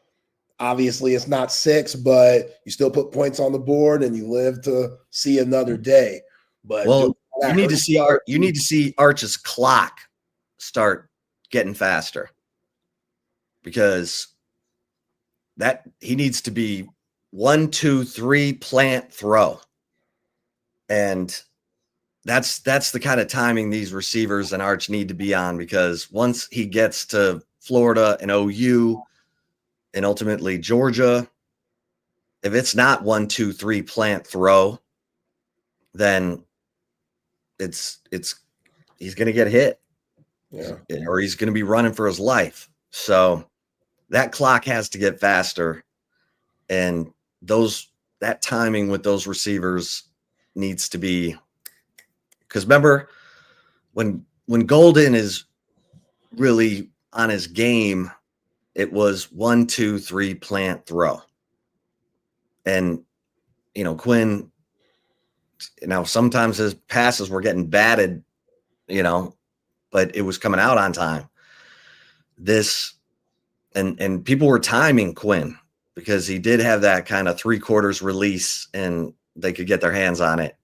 Obviously, it's not 6, but you still put points on the board and you live to see another day. But you need to see Arch's clock start getting faster, because that he needs to be 1, 2, 3 plant throw. And that's the kind of timing these receivers and Arch need to be on, because once he gets to Florida and OU and ultimately Georgia, if it's not 1, 2, 3 plant throw, then he's going to get hit. Yeah. Or he's going to be running for his life. So that clock has to get faster, and that timing with those receivers needs to be, because remember when Golden is really on his game, it was 1, 2, 3 plant throw. And Quinn, now sometimes his passes were getting batted, but it was coming out on time. And people were timing Quinn, because he did have that kind of 3/4 release and they could get their hands on it.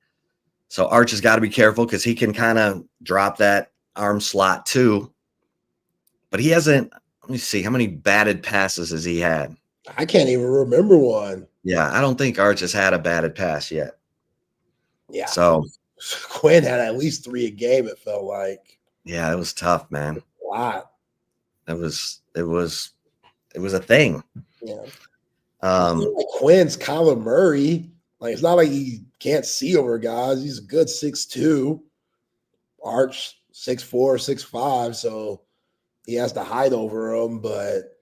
So Arch has got to be careful, because he can kind of drop that arm slot too. But he hasn't, let me see, how many batted passes has he had? I can't even remember one. Yeah, I don't think Arch has had a batted pass yet. Yeah. So Quinn had at least 3 a game, it felt like. Yeah, it was tough, man. A lot. It was a thing. Yeah. Like Quinn's Kyler Murray. Like, it's not like he can't see over guys. He's a good 6'2". Arch 6'4", 6'5", so he has to hide over him. But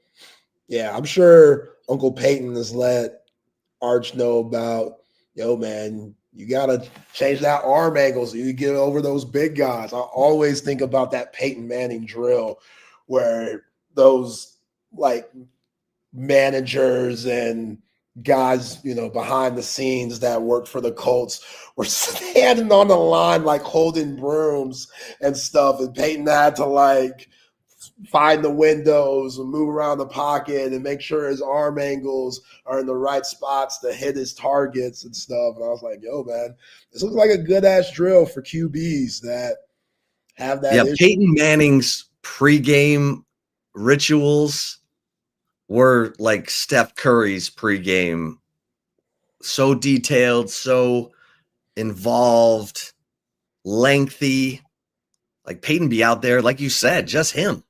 yeah, I'm sure Uncle Peyton has let Arch know about, yo, man, you got to change that arm angle so you get over those big guys. I always think about that Peyton Manning drill where those like managers and guys, behind the scenes that worked for the Colts were standing on the line, like holding brooms and stuff. And Peyton had to like find the windows and move around the pocket and make sure his arm angles are in the right spots to hit his targets and stuff. And I was like, yo, man, this looks like a good ass drill for QBs that have that. Yeah, Peyton Manning's pregame rituals were like Steph Curry's pregame. So detailed, so involved, lengthy. Like Peyton be out there, like you said, just him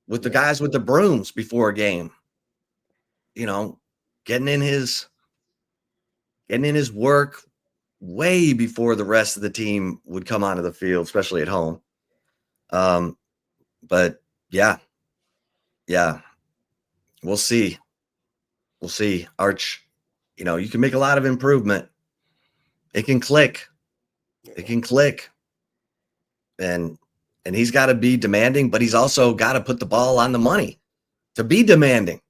with the guys with the brooms before a game, getting in his getting in his work way before the rest of the team would come onto the field, especially at home. But yeah, we'll see. Arch, you can make a lot of improvement. It can click. And he's got to be demanding, but he's also got to put the ball on the money to be demanding.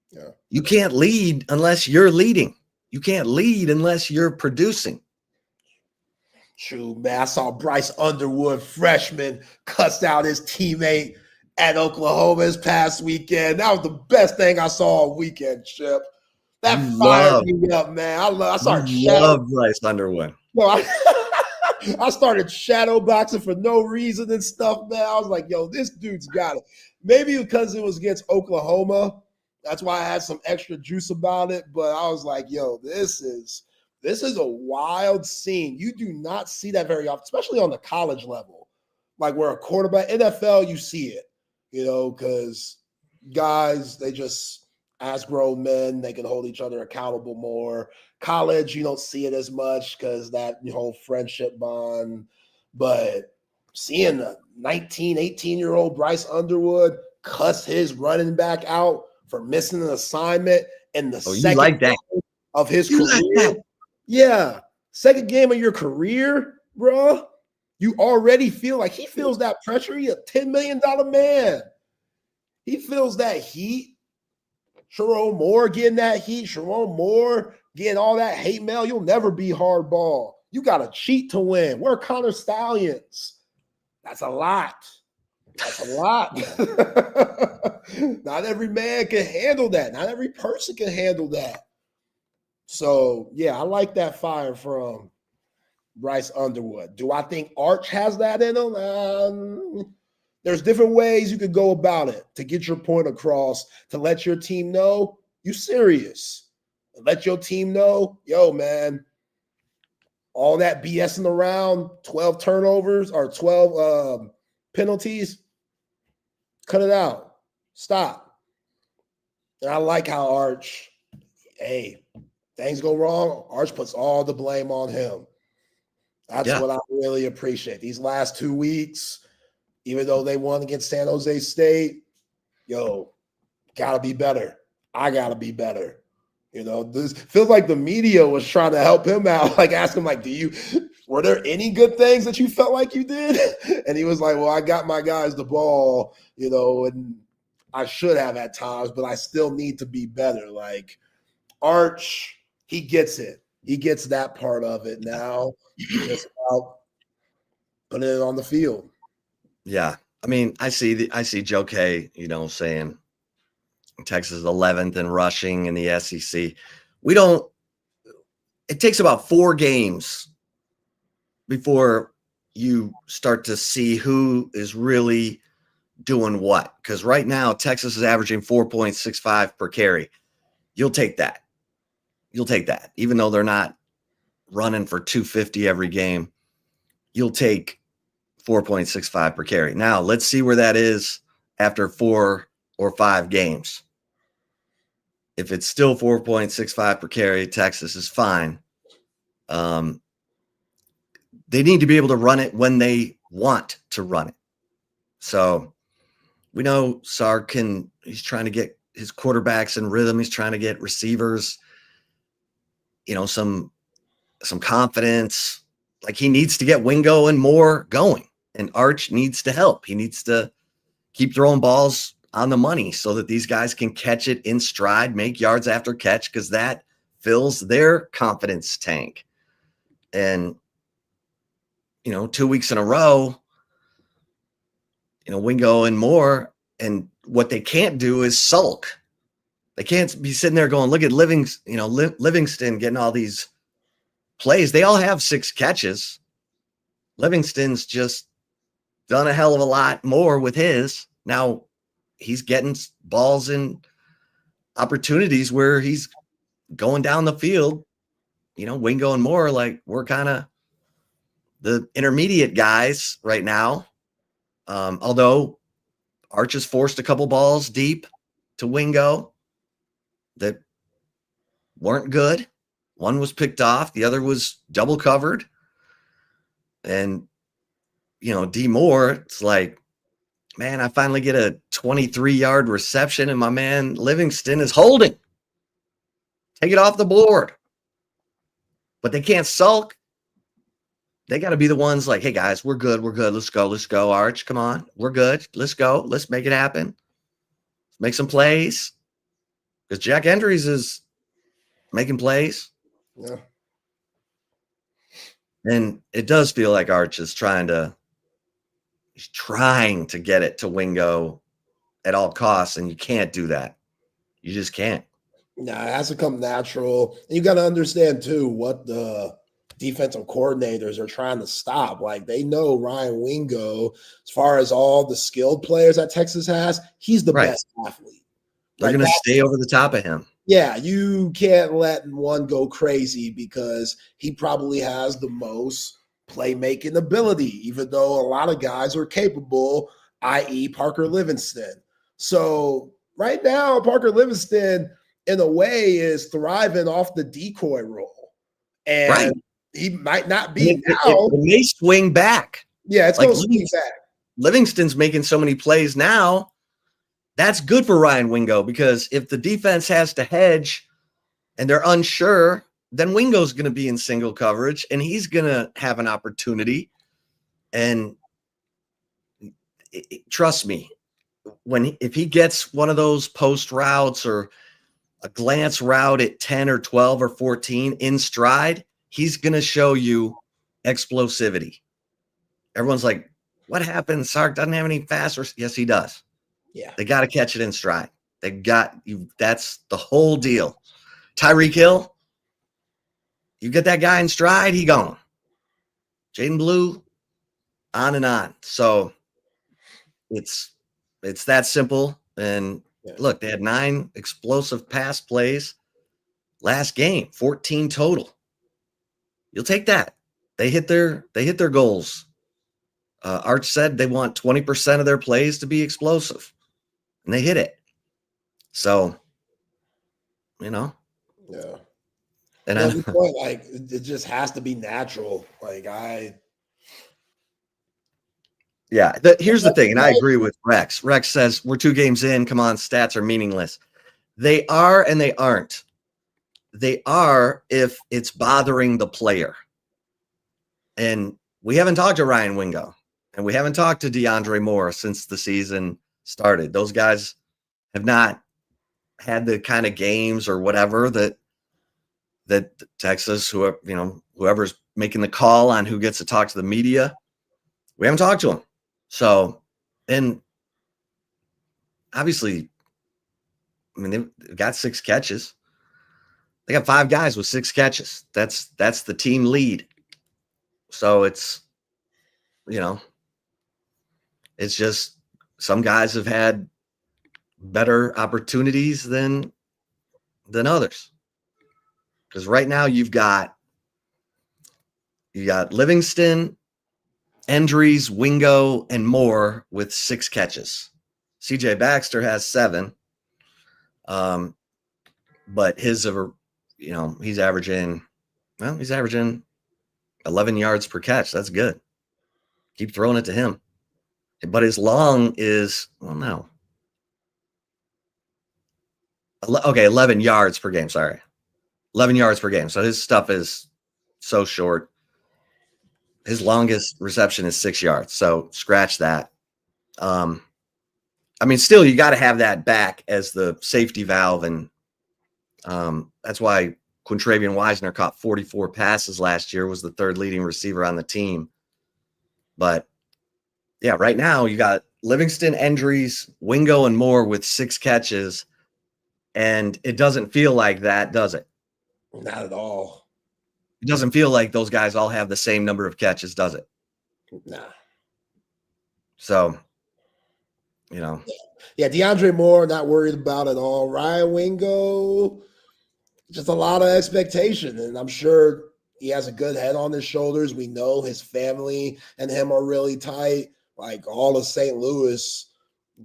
Yeah. You can't lead unless you're leading. You can't lead unless you're producing. Shoot, man, I saw Bryce Underwood, freshman, cussed out his teammate at Oklahoma this past weekend. That was the best thing I saw all weekend, Chip. That fired me up, man. I started love Bryce Underwood. No, I started shadow boxing for no reason and stuff, man. I was like, yo, this dude's got it. Maybe because it was against Oklahoma. That's why I had some extra juice about it. But I was like, yo, this is a wild scene. You do not see that very often, especially on the college level. Like where a quarterback, NFL, you see it, because guys, they just, as grown men, they can hold each other accountable more. College, you don't see it as much because that whole friendship bond. But seeing a 19, 18-year-old Bryce Underwood cuss his running back out for missing an assignment in the second game of his career. Yeah. Second game of your career, bro. You already feel like he feels that pressure. He's a $10 million man. He feels that heat. Sherrone Moore getting that heat. Sherrone Moore getting all that hate mail. You'll never be hardball. You got to cheat to win. We're Connor Stallions. That's a lot. Not every man can handle that. Not every person can handle that. So, yeah, I like that fire from Bryce Underwood. Do I think Arch has that in him? There's different ways you could go about it to get your point across, to let your team know you're serious. Let your team know, yo, man, all that BSing around, 12 turnovers or 12 penalties, cut it out. Stop. And I like how Arch, things go wrong, Arch puts all the blame on him. That's what I really appreciate. These last 2 weeks, even though they won against San Jose State, gotta be better. I gotta be better. This feels like the media was trying to help him out, like ask him, like, were there any good things that you felt like you did? And he was like, well, I got my guys the ball, and I should have at times, but I still need to be better. Like Arch, he gets it. He gets that part of it now. It's about putting it on the field. Yeah. I mean, I see Joe K, saying Texas is 11th in rushing in the SEC. It takes about 4 games before you start to see who is really doing what. Because right now, Texas is averaging 4.65 per carry. You'll take that. Even though they're not running for 250 every game, you'll take 4.65 per carry. Now, let's see where that is after 4 or 5 games. If it's still 4.65 per carry, Texas is fine. They need to be able to run it when they want to run it. So we know Sark he's trying to get his quarterbacks in rhythm. He's trying to get receivers, some confidence. Like he needs to get Wingo and Moore going, and Arch needs to help. He needs to keep throwing balls on the money so that these guys can catch it in stride, make yards after catch, because that fills their confidence tank. And, 2 weeks in a row, Wingo and Moore, and what they can't do is sulk. They can't be sitting there going, look at Livingston getting all these plays. They all have 6 catches. Livingston's just done a hell of a lot more with his. Now he's getting balls and opportunities where he's going down the field. Wingo and Moore, like, we're kind of the intermediate guys right now. Although Arch has forced a couple balls deep to Wingo that weren't good. One was picked off. The other was double covered. And, D Moore, it's like, man, I finally get a 23-yard reception, and my man Livingston is holding. Take it off the board. But they can't sulk. They got to be the ones like, hey, guys, we're good. We're good. Let's go. Let's go, Arch. Come on. We're good. Let's go. Let's make it happen. Let's make some plays. Because Jack Endries is making plays. Yeah. And it does feel like Arch is trying to get it to Wingo at all costs, and you can't do that. You just can't. Nah, it has to come natural. And you got to understand, too, what the defensive coordinators are trying to stop. Like, they know Ryan Wingo, as far as all the skilled players that Texas has, he's the best athlete. They're going to stay over the top of him. Yeah, you can't let one go crazy because he probably has the most playmaking ability, even though a lot of guys are capable, i.e. Parker Livingston. So right now, Parker Livingston, in a way, is thriving off the decoy role. And he might not be now. It may swing back. Yeah, it's going to swing back. Livingston's making so many plays now. That's good for Ryan Wingo, because if the defense has to hedge and they're unsure, then Wingo's going to be in single coverage and he's going to have an opportunity. And trust me, if he gets one of those post routes or a glance route at 10 or 12 or 14 in stride, he's going to show you explosivity. Everyone's like, what happened? Sark doesn't have any faster. Yes, he does. Yeah. They got to catch it in stride. They got you. That's the whole deal. Tyreek Hill, you get that guy in stride, he gone. Jaden Blue, on and on. So it's that simple. And look, they had 9 explosive pass plays last game, 14 total. You'll take that. They hit their goals. Arch said they want 20% of their plays to be explosive, and they hit it. So, Yeah. And it just has to be natural. Here's the thing, and I agree with Rex. Rex says we're 2 games in. Come on, stats are meaningless. They are, and they aren't. They are if it's bothering the player. And we haven't talked to Ryan Wingo, and we haven't talked to DeAndre Moore since the season started. Those guys have not had the kind of games or whatever that Texas, whoever's making the call on who gets to talk to the media, we haven't talked to them. So, and obviously, they've got 6 catches. They got 5 guys with 6 catches. That's the team lead. So it's just some guys have had better opportunities than others. Because right now you got Livingston, Endries, Wingo, and Moore with 6 catches. CJ Baxter has 7. But he's averaging 11 yards per catch. That's good. Keep throwing it to him. But his long is, 11 yards per game. Sorry. 11 yards per game. So his stuff is so short. His longest reception is 6 yards. So scratch that. Still, you got to have that back as the safety valve. And that's why Quintravian Wisner caught 44 passes last year, was the 3rd leading receiver on the team. But yeah, right now you got Livingston, Endries, Wingo, and Moore with 6 catches. And it doesn't feel like that, does it? Not at all. It doesn't feel like those guys all have the same number of catches, does it? Nah. So, Yeah, DeAndre Moore, not worried about at all. Ryan Wingo, just a lot of expectation. And I'm sure he has a good head on his shoulders. We know his family and him are really tight. Like, all of St. Louis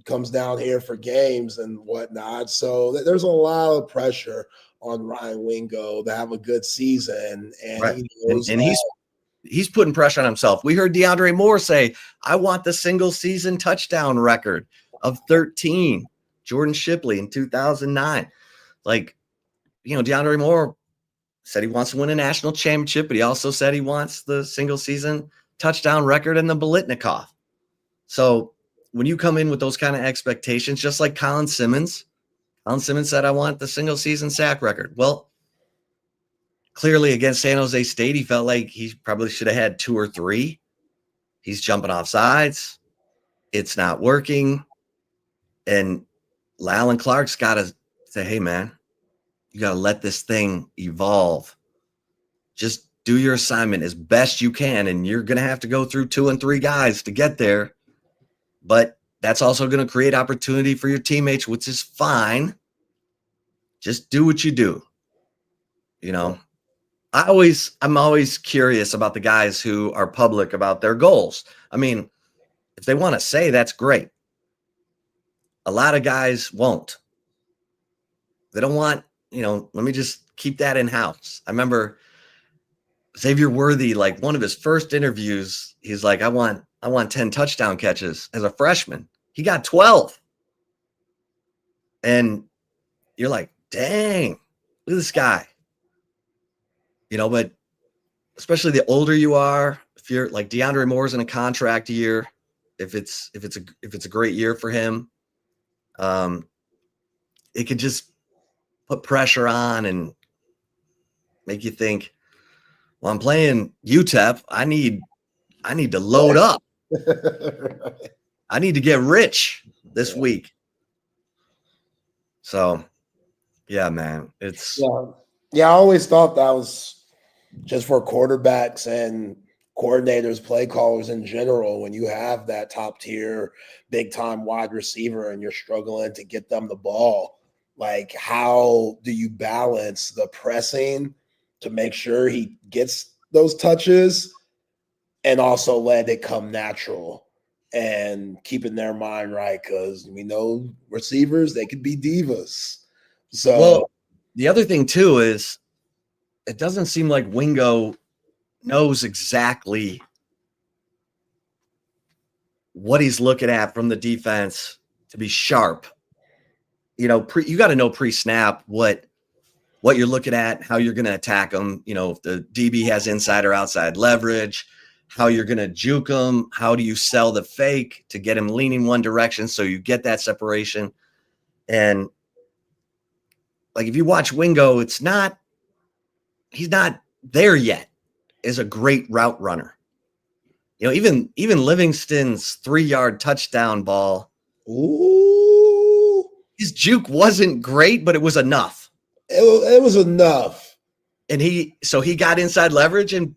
comes down here for games and whatnot. So there's a lot of pressure on Ryan Wingo to have a good season, and right. he knows and he's putting pressure on himself. We heard DeAndre Moore say, I want the single season touchdown record of 13. Jordan Shipley in 2009. Like, DeAndre Moore said he wants to win a national championship, but he also said he wants the single season touchdown record in the Biletnikoff. So when you come in with those kind of expectations, just like Colin Simmons said, I want the single season sack record. Well, clearly against San Jose State, he felt like he probably should have had 2 or 3. He's jumping off sides. It's not working. And Lyle and Clark's got to say, hey, man, you got to let this thing evolve. Just do your assignment as best you can. And you're going to have to go through 2 and 3 guys to get there. But that's also going to create opportunity for your teammates, which is fine. Just do what you do. I'm always curious about the guys who are public about their goals. I mean, if they want to say, that's great. A lot of guys won't. They don't want, let me just keep that in house. I remember Xavier Worthy, like one of his first interviews, he's like, I want 10 touchdown catches as a freshman. He got 12. And you're like, dang, look at this guy. But especially the older you are, if you're like DeAndre Moore's in a contract year, if it's a great year for him, it could just put pressure on and make you think, well, I'm playing UTEP. I need to load up. I need to get rich this week. So, yeah, man, it's I always thought that was just for quarterbacks and coordinators, play callers in general. When you have that top tier, big time wide receiver and you're struggling to get them the ball, like how do you balance the pressing to make sure he gets those touches and also let it come natural and keeping their mind right? Because we know receivers, they could be divas. So the other thing too is it doesn't seem like Wingo knows exactly what he's looking at from the defense to be sharp. You got to know pre-snap what you're looking at, how you're going to attack them. If the DB has inside or outside leverage, how you're going to juke them, how do you sell the fake to get him leaning one direction so you get that separation. And like if you watch Wingo, he's not there yet as a great route runner. Even Livingston's 3-yard touchdown ball, his juke wasn't great, but it was enough. It was enough. And he got inside leverage and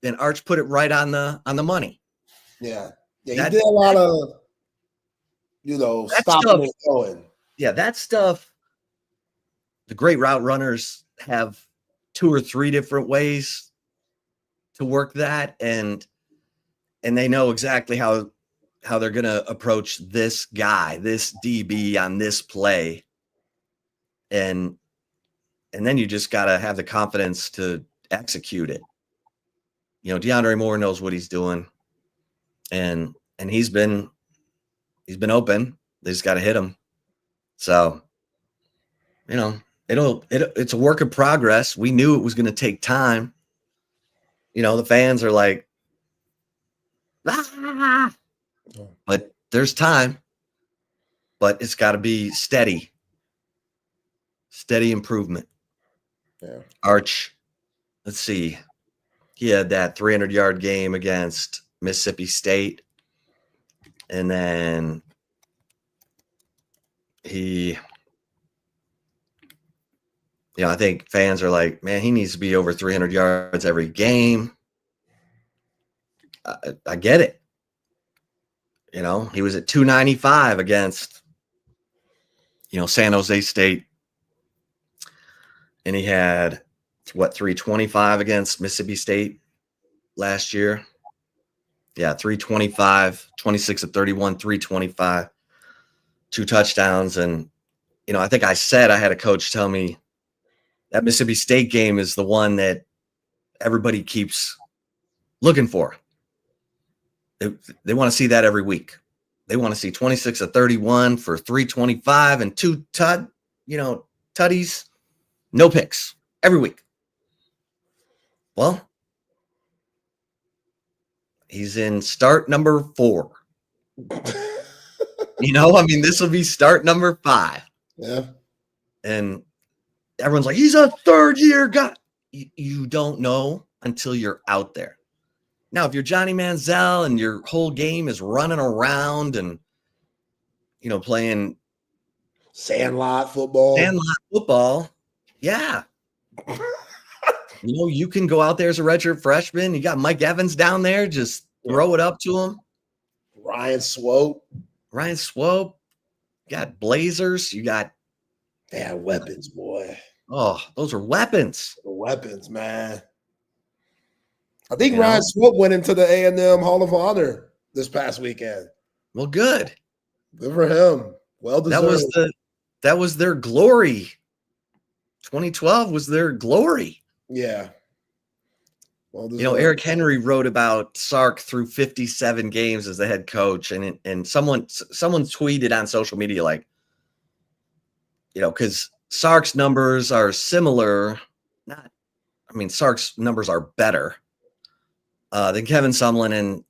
then Arch put it right on the money. Yeah. He did a lot of, stopping and going. Yeah, that stuff, the great route runners have 2 or 3 different ways to work that. And they know exactly how they're going to approach this guy, this DB on this play. And then you just got to have the confidence to execute it. DeAndre Moore knows what he's doing, and he's been open. They just got to hit him. So, it's a work in progress. We knew it was going to take time. The fans are like, but there's time. But it's got to be steady improvement. Yeah. Arch, let's see. He had that 300-yard game against Mississippi State. And then I think fans are like, man, he needs to be over 300 yards every game. I get it. He was at 295 against, San Jose State. And he had, 325 against Mississippi State last year? Yeah, 325, 26 of 31, 325, 2 touchdowns. And, I think I said I had a coach tell me that Mississippi State game is the one that everybody keeps looking for. They want to see that every week. They want to see 26-31 for 325 and 2 tutties, no picks every week. Well, he's in start number 4. This will be start number 5. Yeah. And everyone's like, he's a third-year guy. You don't know until you're out there. Now, if you're Johnny Manziel and your whole game is running around and, playing Sandlot football, yeah. You can go out there as a redshirt freshman. You got Mike Evans down there. Just throw it up to him. Ryan Swope. You got Blazers. You got. They had weapons, boy. Oh, those are weapons. The weapons, man. I think Ryan Swope went into the A&M Hall of Honor this past weekend. Well, good. Good for him. Well deserved. That was their glory. 2012 was their glory. Yeah. Well, Eric Henry wrote about Sark through 57 games as the head coach, and someone tweeted on social media because Sark's numbers are similar. Sark's numbers are better than Kevin Sumlin and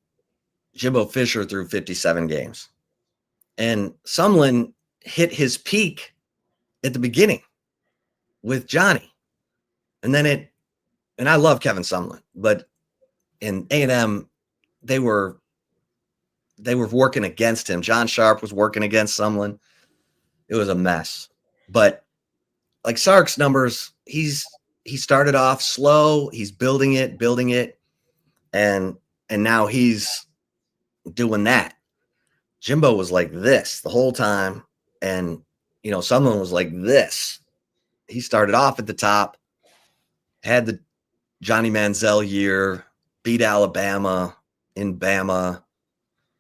Jimbo Fisher through 57 games. And Sumlin hit his peak at the beginning with Johnny. And then and I love Kevin Sumlin, but in A&M, they were working against him. John Sharp was working against Sumlin. It was a mess. But like Sark's numbers, he started off slow. He's building it. And now he's doing that. Jimbo was like this the whole time. And, Sumlin was like this. He started off at the top, had the Johnny Manziel year, beat Alabama in Bama.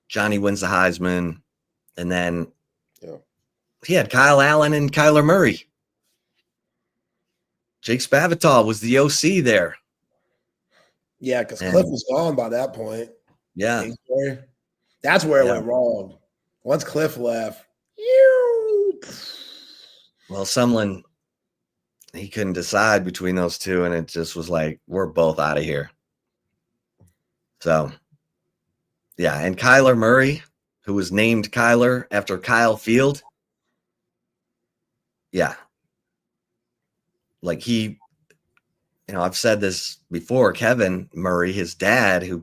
Johnny wins the Heisman. And then he had Kyle Allen and Kyler Murray. Jake Spavital was the OC there. Yeah, because Cliff was gone by that point. Yeah. That's where it went wrong. Once Cliff left. Well, Sumlin, he couldn't decide between those two, and it just was like, we're both out of here. So, yeah, and Kyler Murray, who was named Kyler after Kyle Field. Yeah. Like I've said this before, Kevin Murray, his dad, who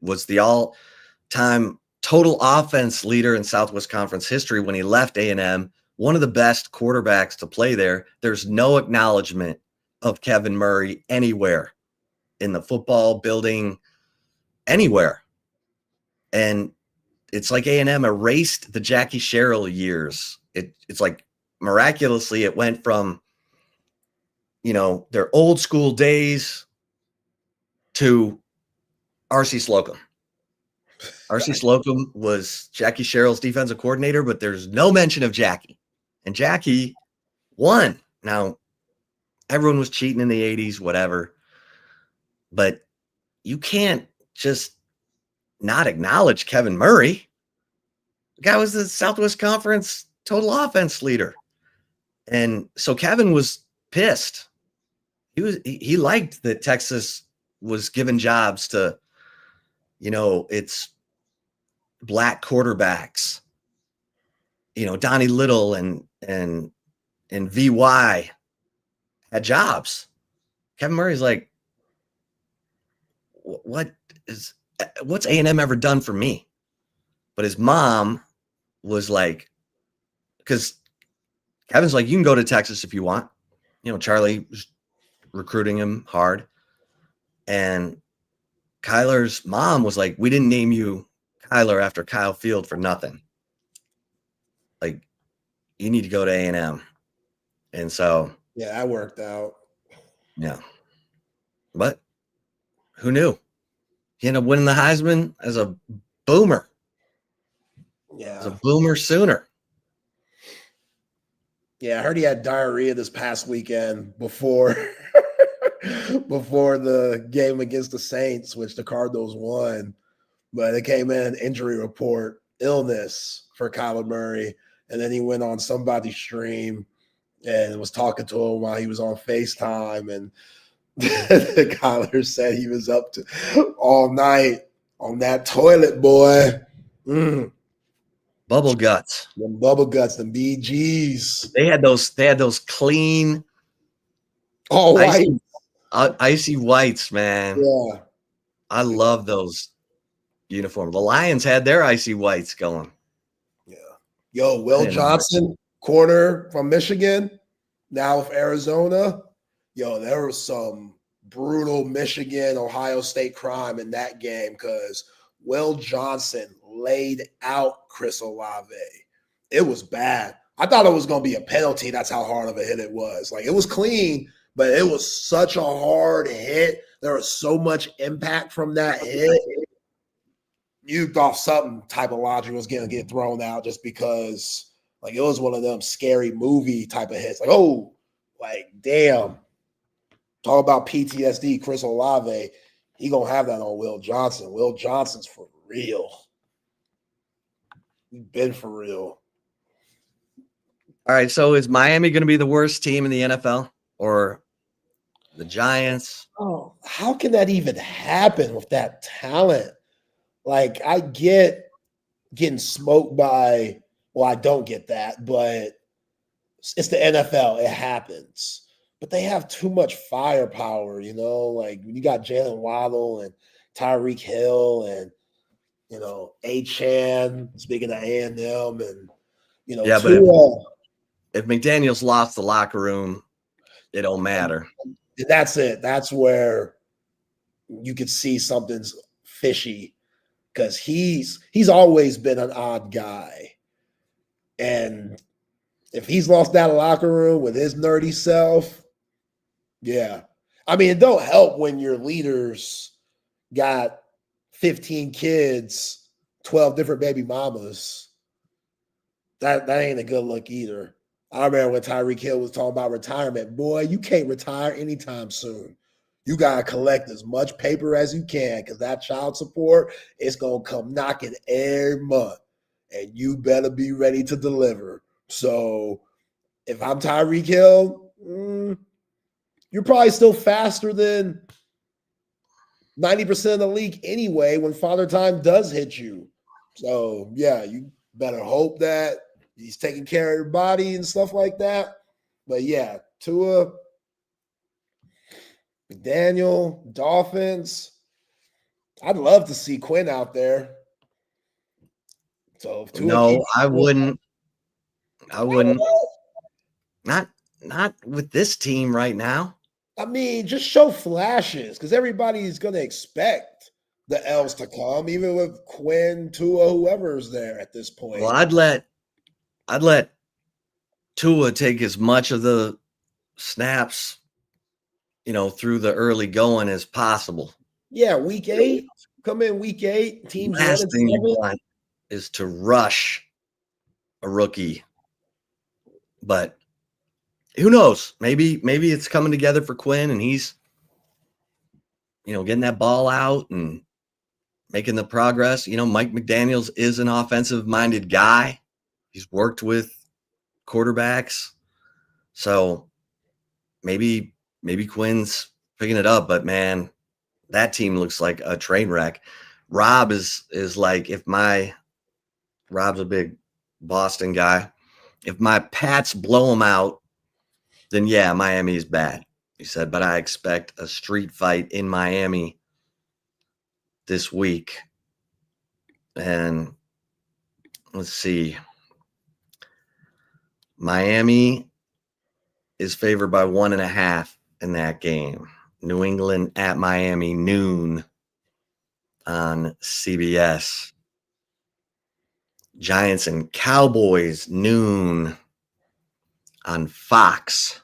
was the all-time total offense leader in Southwest Conference history when he left A&M, one of the best quarterbacks to play there. There's no acknowledgement of Kevin Murray anywhere in the football building, anywhere. And it's like A&M erased the Jackie Sherrill years. It's like miraculously it went from their old school days to R.C. Slocum. R.C. Slocum was Jackie Sherrill's defensive coordinator, but there's no mention of Jackie. And Jackie won. Now, everyone was cheating in the 80s, whatever. But you can't just not acknowledge Kevin Murray. The guy was the Southwest Conference total offense leader. And so Kevin was pissed. He liked that Texas was giving jobs to, its black quarterbacks. Donnie Little and VY had jobs. Kevin Murray's like, what's A&M ever done for me? But his mom was like, because Kevin's like, you can go to Texas if you want. Charlie was recruiting him hard. And Kyler's mom was like, we didn't name you Kyler after Kyle Field for nothing. Like, you need to go to A&M. And so. Yeah, that worked out. Yeah. But who knew? He ended up winning the Heisman as a boomer. Yeah. As a boomer Sooner. Yeah, I heard he had diarrhea this past weekend before before the game against the Saints, which the Cardinals won. But it came in injury report, illness for Kyler Murray. And then he went on somebody's stream and was talking to him while he was on FaceTime. And the Kyler said he was up to all night on that toilet, boy. Bubble guts. Them bubble guts, them BGs. They had those clean, all white, icy whites, man. Yeah, I love those uniforms. The Lions had their icy whites going. Yeah. Yo, Will Johnson, corner from Michigan, now with Arizona. Yo, there was some brutal Michigan, Ohio State crime in that game because Will Johnson laid out Chris Olave. It was bad. I thought it was going to be a penalty. That's how hard of a hit it was. Like, it was clean, but it was such a hard hit. There was so much impact from that hit. You thought something typological was going to get thrown out just because, like, it was one of them scary movie type of hits. Like, oh, like, damn. Talk about PTSD, Chris Olave. He going to have that on Will Johnson. Will Johnson's for real. He's been for real. All right, so is Miami going to be the worst team in the NFL or the Giants? Oh, how can that even happen with that talent? Like, I get getting smoked by, well, I don't get that, but it's the NFL. It happens. But they have too much firepower, you know? Like, you got Jalen Waddle and Tyreek Hill and, you know, A-Chan, speaking of A&M, and, you know, yeah, but if McDaniels lost the locker room, it don't matter. That's it. That's where you could see something's fishy because he's always been an odd guy. And if he's lost that locker room with his nerdy self, yeah. I mean, it don't help when your leaders got 15 kids, 12 different baby mamas. That ain't a good look either. I remember when Tyreek Hill was talking about retirement. Boy, you can't retire anytime soon. You got to collect as much paper as you can because that child support is going to come knocking every month. And you better be ready to deliver. So if I'm Tyreek Hill, you're probably still faster than 90% of the league anyway when Father Time does hit you. So, yeah, you better hope that he's taking care of your body and stuff like that. But, yeah, Tua, McDaniel, Dolphins. I'd love to see Quinn out there. So if Tua no, I wouldn't. Not with this team right now. I mean, just show flashes because everybody's going to expect the L's to come, even with Quinn, Tua, whoever's there at this point. Well, I'd let Tua take as much of the snaps, you know, through the early going as possible. Yeah, week 8. Come in week 8. Teams last thing you want is to rush a rookie. But who knows? Maybe it's coming together for Quinn and he's, you know, getting that ball out and making the progress. You know, Mike McDaniels is an offensive-minded guy. He's worked with quarterbacks. So maybe Quinn's picking it up, but man, that team looks like a train wreck. Rob is like, Rob's a big Boston guy. If my Pats blow him out, then yeah, Miami is bad. He said, but I expect a street fight in Miami this week. And let's see. Miami is favored by 1.5 in that game. New England at Miami, noon on CBS. Giants and Cowboys, noon on Fox.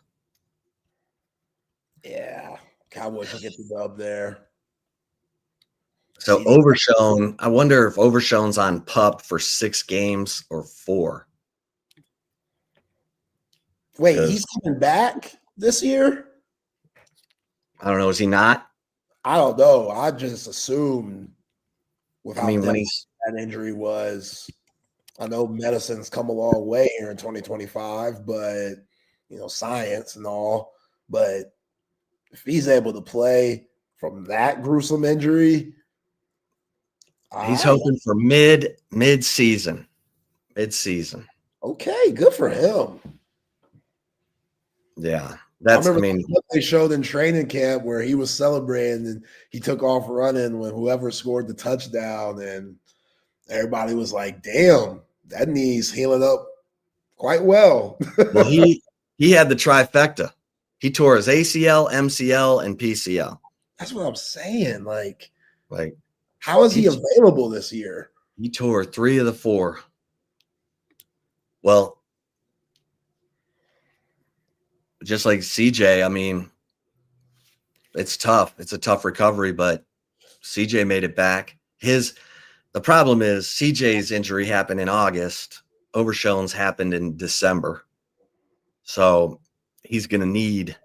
Yeah, Cowboys will get the dub there. So Overshone, I wonder if Overshone's on PUP for 6 games or 4. Wait, he's coming back this year? I don't know. Is he not? I don't know. I just assumed with how when that injury was. I know medicine's come a long way here in 2025, but science and all. But if he's able to play from that gruesome injury, he's hoping for mid-season. Mid-season. Okay, good for him. Yeah. I remember what they showed in training camp where he was celebrating and he took off running when whoever scored the touchdown, and everybody was like, damn, that knee's healing up quite well. Well, he had the trifecta. He tore his ACL, MCL, and PCL. That's what I'm saying. Like how is he available this year? He tore 3 of the 4. Well, just like CJ, I mean, it's tough. It's a tough recovery, but CJ made it back. The problem is CJ's injury happened in August. Overshone's happened in December. So he's going to need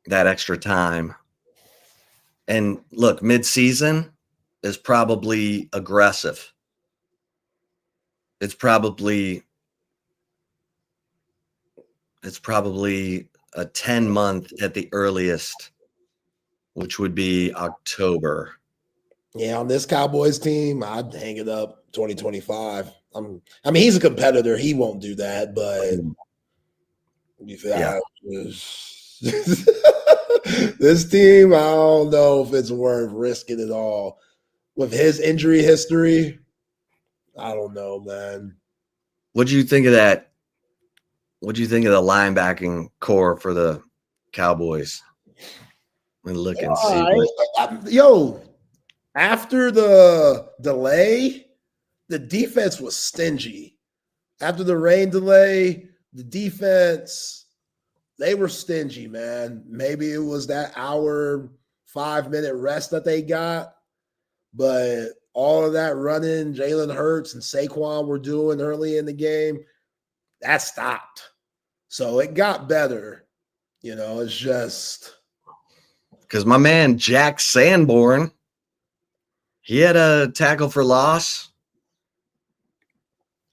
that extra time. And look, mid-season is probably aggressive. It's probably a 10-month at the earliest, which would be October. Yeah, on this Cowboys team, I'd hang it up 2025. I mean, he's a competitor. He won't do that, but this team, I don't know if it's worth risking it all. With his injury history, I don't know, man. What do you think of that? What do you think of the linebacking core for the Cowboys? Let me look and see. After the delay, the defense was stingy. After the rain delay, the defense, they were stingy, man. Maybe it was that hour, 5-minute rest that they got, but all of that running Jalen Hurts and Saquon were doing early in the game, that stopped. So it got better. It's just because my man Jack Sanborn, he had a tackle for loss.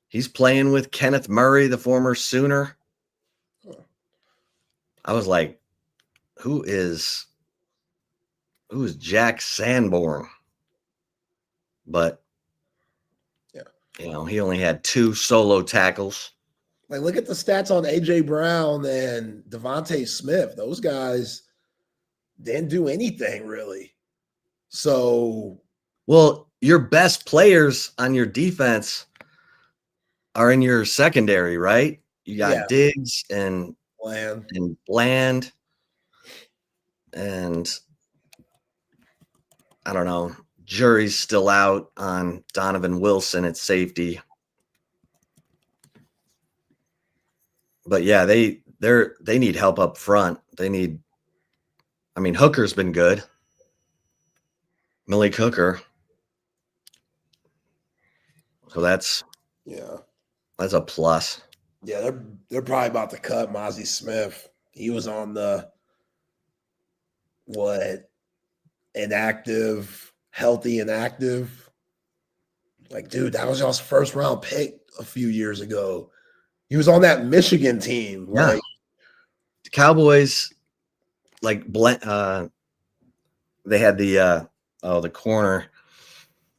He's playing with Kenneth Murray, the former Sooner. I was like, who is Jack Sanborn? But he only had 2 solo tackles. Like, look at the stats on AJ Brown and Devontae Smith. Those guys didn't do anything really. So, well, your best players on your defense are in your secondary, right? You got Diggs and Bland, and I don't know. Jury's still out on Donovan Wilson at safety. But yeah, they need help up front. Hooker's been good. Malik Hooker. So that's a plus. Yeah, they're probably about to cut Mozzie Smith. He was on the inactive, healthy inactive. Like, dude, that was y'all's first round pick a few years ago. He was on that Michigan team. Yeah. The Cowboys, they had the corner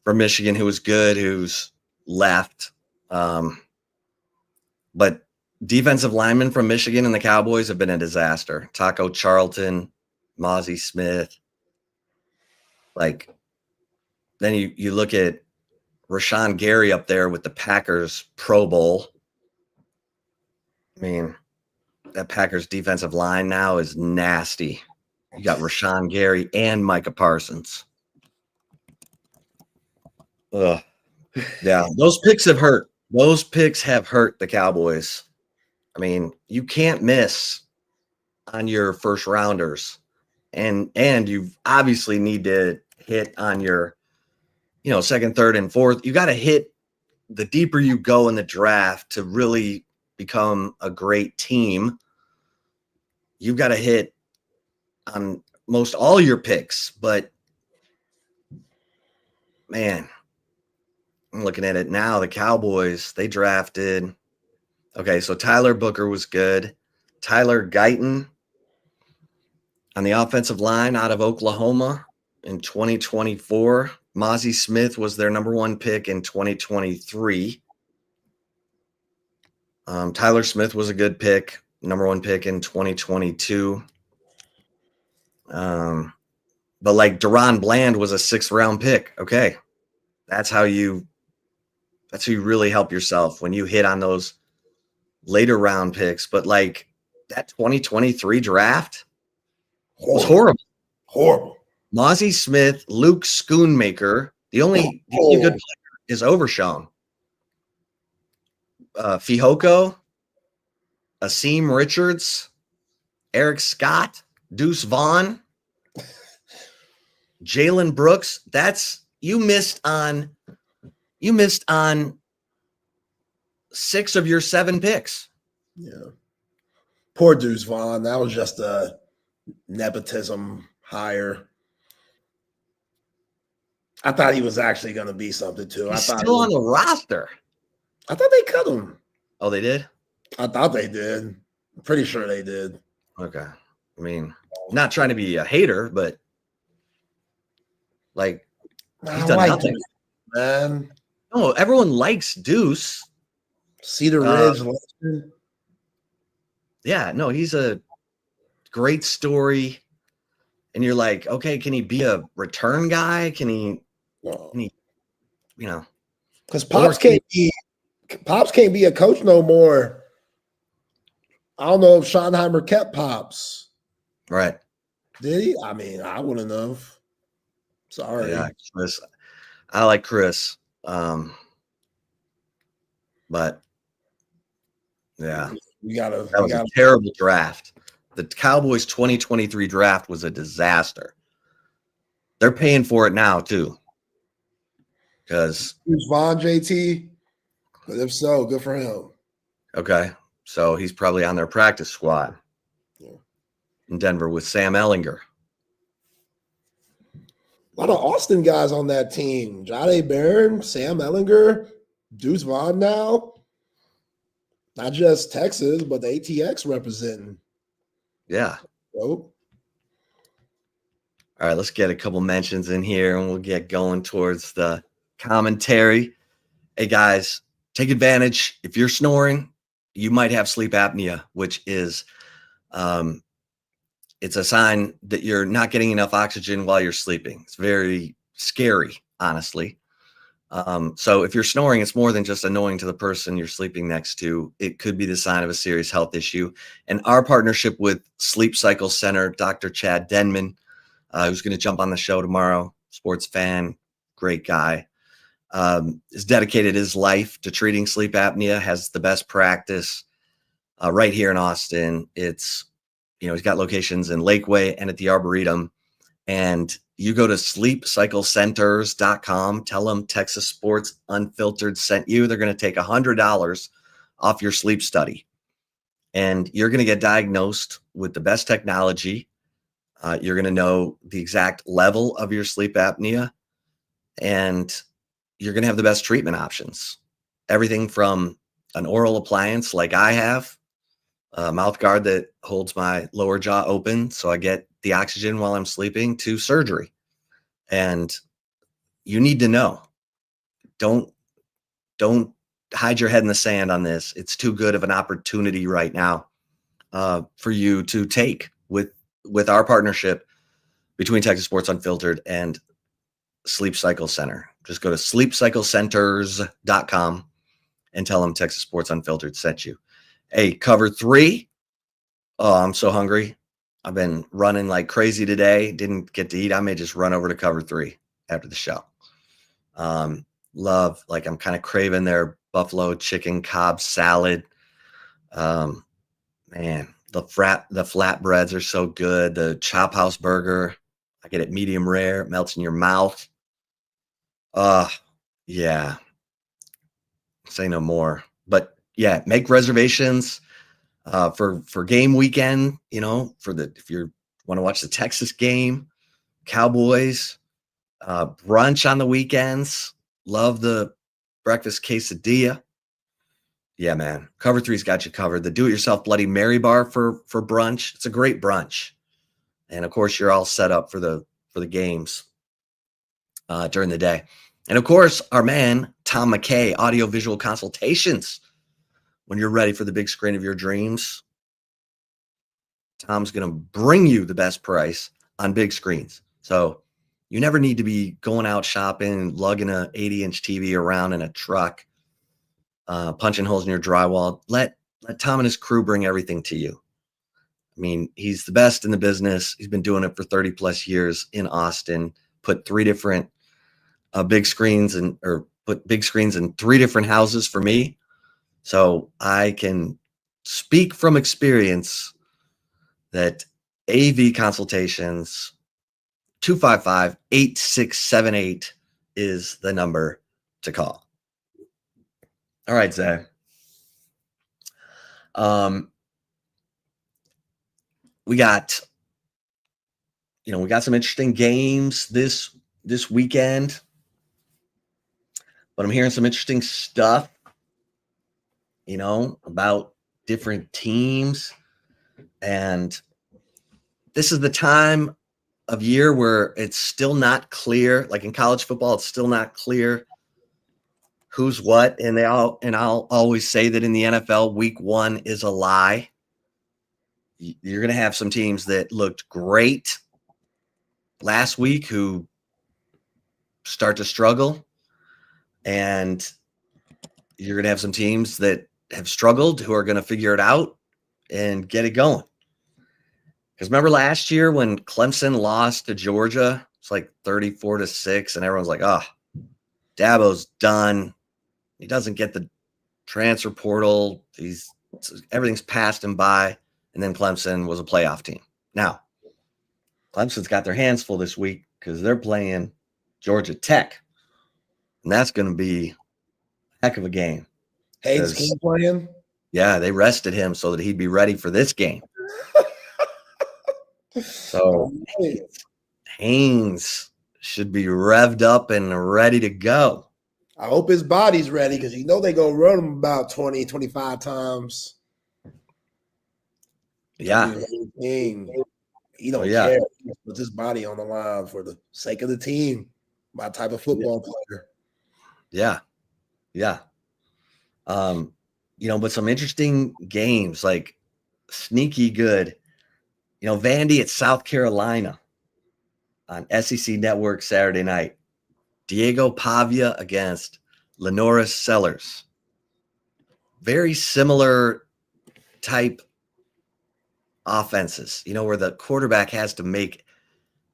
from Michigan who was good, who's left. But defensive linemen from Michigan and the Cowboys have been a disaster. Taco Charlton, Mozzie Smith. Then you look at Rashawn Gary up there with the Packers Pro Bowl. That Packers defensive line now is nasty. You got Rashawn Gary and Micah Parsons. Ugh. Yeah, those picks have hurt. Those picks have hurt the Cowboys. You can't miss on your first rounders. And you obviously need to hit on your, second, third, and fourth. You got to hit the deeper you go in the draft to really become a great team, you've got to hit on most all your picks. But man, I'm looking at it now. The Cowboys, they drafted. Okay, so Tyler Booker was good. Tyler Guyton on the offensive line out of Oklahoma in 2024. Mozzie Smith was their number one pick in 2023. Tyler Smith was a good pick, number one pick in 2022. But like Deron Bland was a 6th round pick. Okay. That's how you really help yourself when you hit on those later round picks. But like that 2023 draft was horrible. Horrible. Mozzie Smith, Luke Schoonmaker. The only good player is Overshown. Fihoko, Asim Richards, Eric Scott, Deuce Vaughn, Jalen Brooks. You missed on 6 of your 7 picks. Yeah. Poor Deuce Vaughn. That was just a nepotism hire. I thought he was actually going to be something too. He's still on the roster. I thought they cut him. Oh, they did? I thought they did. I'm pretty sure they did. Okay. I mean, not trying to be a hater, but like he's done nothing. Deuce, man. No, everyone likes Deuce. Cedar Ridge. Yeah, no, he's a great story. And you're like, okay, can he be a return guy? Can he because Pops can't be a coach no more. I don't know if Schottenheimer kept Pops. Right. Did he? I mean, I wouldn't have. Sorry. Yeah, Chris. I like Chris. But yeah. That was a terrible draft. The Cowboys 2023 draft was a disaster. They're paying for it now too. Because Vaughn JT, but if so, good for him. Okay, so he's probably on their practice squad in Denver with Sam Ellinger. A lot of Austin guys on that team: Jade Barron, Sam Ellinger, Deuce Vaughn. Now, not just Texas, but the ATX representing. Yeah. All right, let's get a couple mentions in here and we'll get going towards the commentary. Hey guys, take advantage. If you're snoring, you might have sleep apnea, which is it's a sign that you're not getting enough oxygen while you're sleeping. It's very scary, honestly. So if you're snoring, it's more than just annoying to the person you're sleeping next to. It could be the sign of a serious health issue. And our partnership with Sleep Cycle Center, Dr. Chad Denman, who's going to jump on the show tomorrow, sports fan, great guy, has dedicated his life to treating sleep apnea, has the best practice right here in Austin. It's, he's got locations in Lakeway and at the Arboretum. And you go to sleepcyclecenters.com, tell them Texas Sports Unfiltered sent you. They're going to take $100 off your sleep study. And you're going to get diagnosed with the best technology. You're going to know the exact level of your sleep apnea. And you're going to have the best treatment options. Everything from an oral appliance like I have, a mouth guard that holds my lower jaw open so I get the oxygen while I'm sleeping, to surgery. And you need to know. Don't hide your head in the sand on this. It's too good of an opportunity right now for you to take with our partnership between Texas Sports Unfiltered and Sleep Cycle Center. Just go to sleepcyclecenters.com and tell them Texas Sports Unfiltered sent you. Hey, cover 3. Oh, I'm so hungry. I've been running like crazy today. Didn't get to eat. I may just run over to cover 3 after the show. I'm kind of craving their buffalo chicken Cobb salad. Man, the flatbreads are so good. The Chop House burger, I get it medium rare. It melts in your mouth. Yeah. Say no more. But make reservations for game weekend, if you want to watch the Texas game, Cowboys, brunch on the weekends. Love the breakfast quesadilla. Yeah, man. Cover 3's got you covered. The do-it-yourself Bloody Mary bar for brunch. It's a great brunch. And of course, you're all set up for the games during the day. And of course, our man, Tom McKay, audio-visual consultations. When you're ready for the big screen of your dreams, Tom's going to bring you the best price on big screens. So you never need to be going out shopping, lugging a 80-inch TV around in a truck, punching holes in your drywall. Let Tom and his crew bring everything to you. I mean, he's the best in the business. He's been doing it for 30 plus years in Austin. Put 3 different big screens put big screens in 3 different houses for me. So I can speak from experience that AV consultations 255-8678 is the number to call. All right, Zach. We got some interesting games this weekend, but I'm hearing some interesting stuff, about different teams. And this is the time of year where it's still not clear. Like in college football, it's still not clear who's what. And I'll always say that in the NFL, week 1 is a lie. You're going to have some teams that looked great last week who start to struggle. And you're going to have some teams that have struggled who are going to figure it out and get it going. Because remember last year when Clemson lost to Georgia, it's like 34-6, and everyone's like, oh, Dabo's done. He doesn't get the transfer portal. Everything's passed him by. And then Clemson was a playoff team. Now, Clemson's got their hands full this week because they're playing Georgia Tech. And that's going to be a heck of a game. Haynes playing? Yeah, they rested him so that he'd be ready for this game. So Haynes should be revved up and ready to go. I hope his body's ready because they go run him about 20, 25 times. Yeah. He don't care. He puts his body on the line for the sake of the team. My type of football player. Yeah. Yeah. But some interesting games, like sneaky good. Vandy at South Carolina on SEC Network Saturday night. Diego Pavia against Lenora Sellers. Very similar type offenses, where the quarterback has to make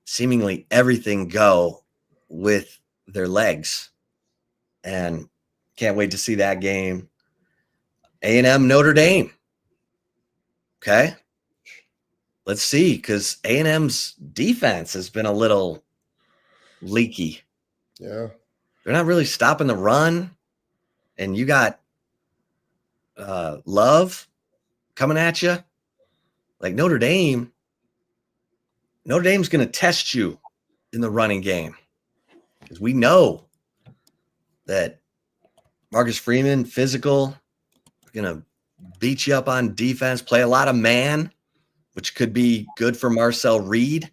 seemingly everything go with their legs. And can't wait to see that game. A&M Notre Dame. Okay. Let's see, because A&M's defense has been a little leaky. Yeah. They're not really stopping the run. And you got Love coming at you. Like Notre Dame's going to test you in the running game. Because we know that Marcus Freeman, physical, going to beat you up on defense, play a lot of man, which could be good for Marcel Reed.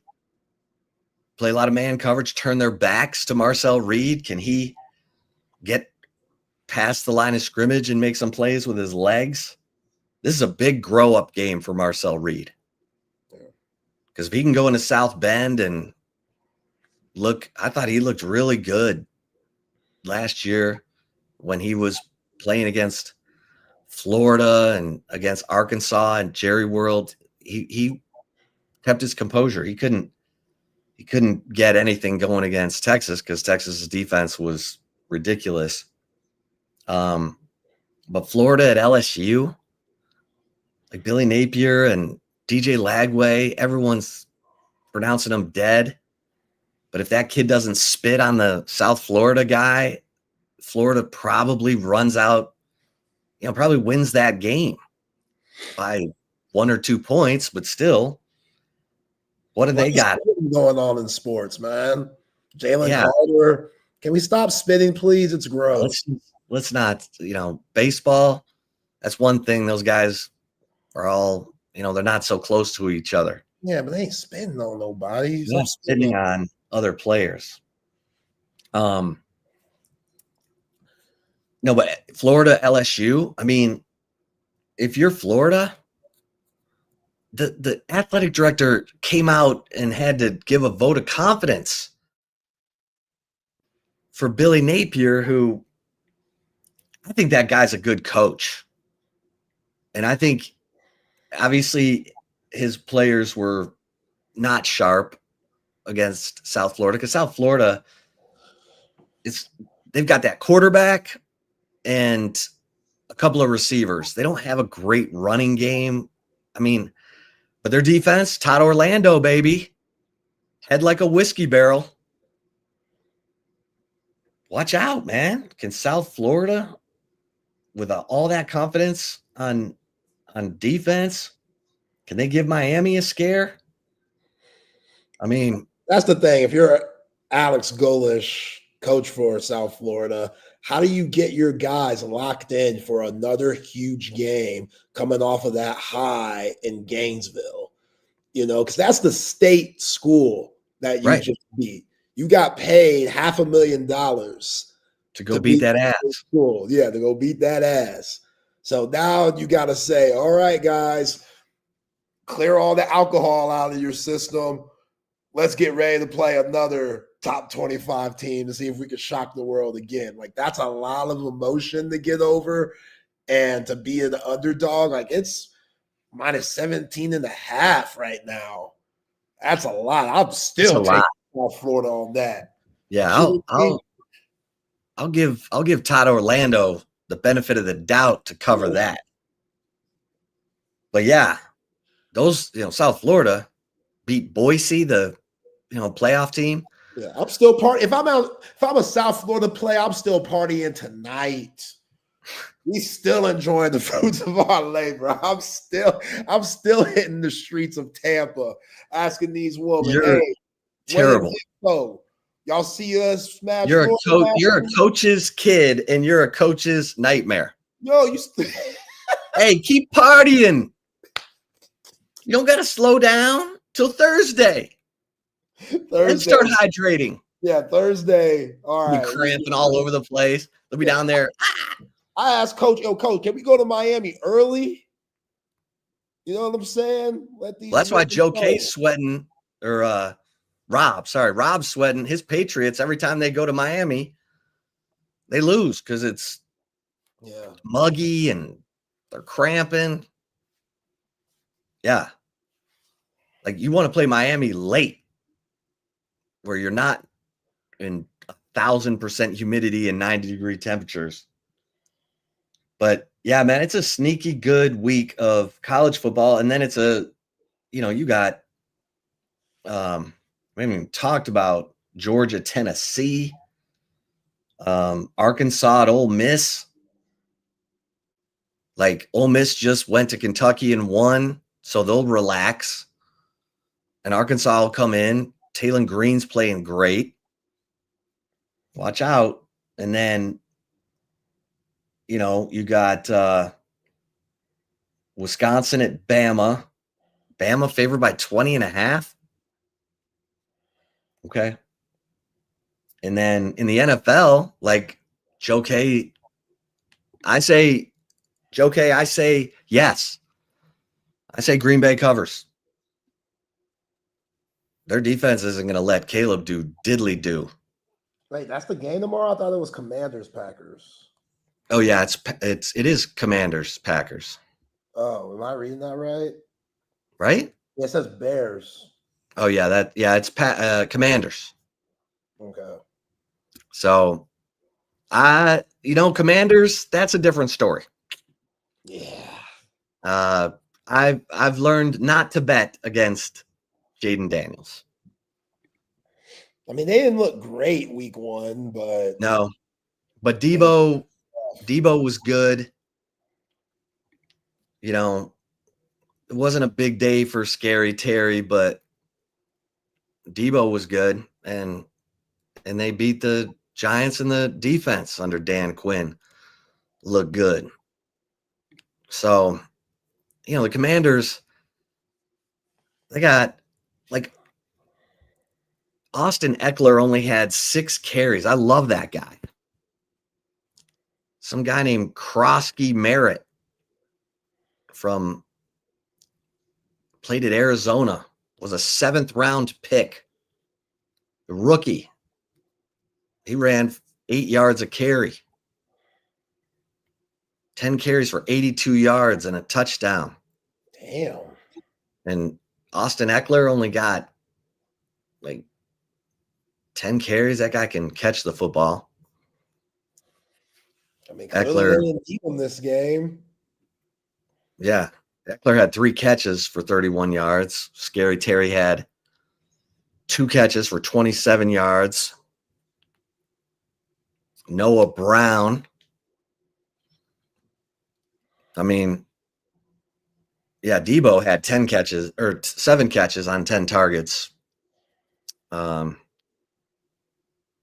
Play a lot of man coverage, turn their backs to Marcel Reed. Can he get past the line of scrimmage and make some plays with his legs? This is a big grow-up game for Marcel Reed. Because if he can go into South Bend and I thought he looked really good last year when he was playing against Florida and against Arkansas and Jerry World. He kept his composure. He couldn't get anything going against Texas because Texas's defense was ridiculous. But Florida at LSU, like Billy Napier and DJ Lagway, everyone's pronouncing him dead. But if that kid doesn't spit on the South Florida guy, Florida probably runs out probably wins that game by 1 or 2 points, but still, what do they got going on in sports, man? Jalen Yeah. Carter. Can we stop spitting, please? It's gross. Let's not, baseball. That's one thing. Those guys are all, they're not so close to each other. Yeah, but they ain't spitting on nobody. They're not spitting on other players. No, but Florida, LSU. I mean, if you're Florida, the athletic director came out and had to give a vote of confidence for Billy Napier, who I think that guy's a good coach. And I think obviously his players were not sharp against South Florida, because South Florida they've got that quarterback and a couple of receivers. They don't have a great running game. I mean, but their defense, Todd Orlando, baby, head like a whiskey barrel. Watch out, man. Can South Florida, with all that confidence on defense, can they give Miami a scare? I mean, that's the thing. If you're Alex Golish, coach for South Florida, how do you get your guys locked in for another huge game coming off of that high in Gainesville? Because that's the state school that you just beat. You got paid $500,000 to go beat that ass. School. Yeah, to go beat that ass. So now you got to say, all right, guys, clear all the alcohol out of your system. Let's get ready to play another top 25 team to see if we can shock the world again. Like, that's a lot of emotion to get over, and to be an underdog, like, it's minus 17.5 right now. That's a lot. I'm still taking South Florida on that. Yeah, I'll give Todd Orlando the benefit of the doubt to cover that. But yeah, those, South Florida beat Boise, the playoff team. Yeah, I'm still if I'm a South Florida player, I'm still partying tonight. We still enjoying the fruits of our labor. I'm still hitting the streets of Tampa, asking these women, "Hey, terrible. Y'all see us smash?" You're a coach's kid, and you're a coach's nightmare. Yo, you. Hey, keep partying. You don't got to slow down till Thursday. And start hydrating. Yeah, Thursday. All right. Be cramping all over the place. They'll be down there. I asked Coach, Coach, can we go to Miami early? You know what I'm saying? That's why Joe K's sweating, or Rob's sweating. His Patriots, every time they go to Miami, they lose because it's muggy and they're cramping. Yeah. Like, you want to play Miami late, where you're not in 1,000% humidity and 90-degree temperatures. But yeah, man, it's a sneaky good week of college football. And then it's you got, we haven't even talked about Georgia, Tennessee, Arkansas at Ole Miss. Like, Ole Miss just went to Kentucky and won, so they'll relax. And Arkansas will come in. Taylon Green's playing great. Watch out. And then, you got Wisconsin at Bama. Bama favored by 20.5. Okay. And then in the NFL, like, Joe K, I say yes. I say Green Bay covers. Their defense isn't going to let Caleb do diddly do. Wait, that's the game tomorrow? I thought it was Commanders Packers. Oh yeah, it is Commanders Packers. Oh, am I reading that right? Right? Yeah, it says Bears. Oh yeah, it's Commanders. Okay. So, Commanders, that's a different story. Yeah. I've learned not to bet against Jaden Daniels. I mean, they didn't look great week 1, but no. But Debo was good. it wasn't a big day for Scary Terry, but Debo was good, and they beat the Giants, and the defense under Dan Quinn looked good. So, the Commanders, they got Austin Eckler only had 6 carries. I love that guy. Some guy named Krosky Merritt played at Arizona, was a 7th round pick. The rookie. He ran 8 yards a carry. 10 carries for 82 yards and a touchdown. Damn. And Austin Eckler only got 10 carries. That guy can catch the football. I mean, Eckler didn't keep him this game. Yeah. Eckler had 3 catches for 31 yards. Scary Terry had 2 catches for 27 yards. Noah Brown. I mean, yeah, Debo had 10 catches or 7 catches on 10 targets.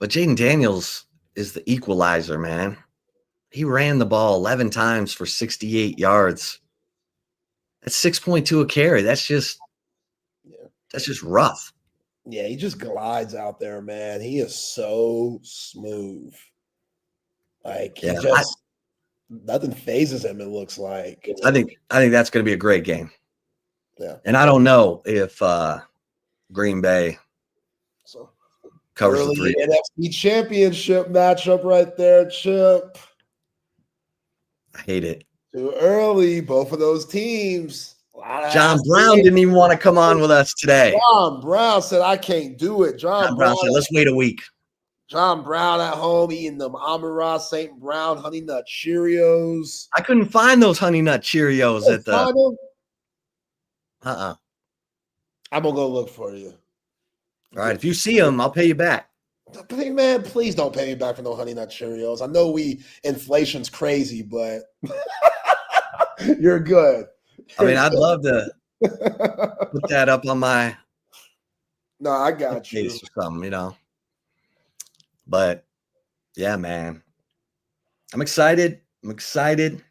But Jaden Daniels is the equalizer, man. He ran the ball 11 times for 68 yards. That's 6.2 a carry. That's just rough. Yeah, he just glides out there, man. He is so smooth. Nothing phases him, it looks like. I think that's going to be a great game. Yeah. And I don't know if Green Bay covers early the 3. NFC Championship matchup right there, Chip. I hate it. Too early, both of those teams. John Brown didn't even want to come on with us today. John Brown said, I can't do it. John Brown said, let's wait a week. John Brown at home eating them Amara St. Brown Honey Nut Cheerios. I couldn't find those Honey Nut Cheerios at the. I'm going to go look for you. All right. If you see them, I'll pay you back. Man, please don't pay me back for no Honey Nut Cheerios. I know inflation's crazy, but you're good. I mean, I'd love to put that up on my. No, I got you. Or something, But yeah, man, I'm excited. I'm excited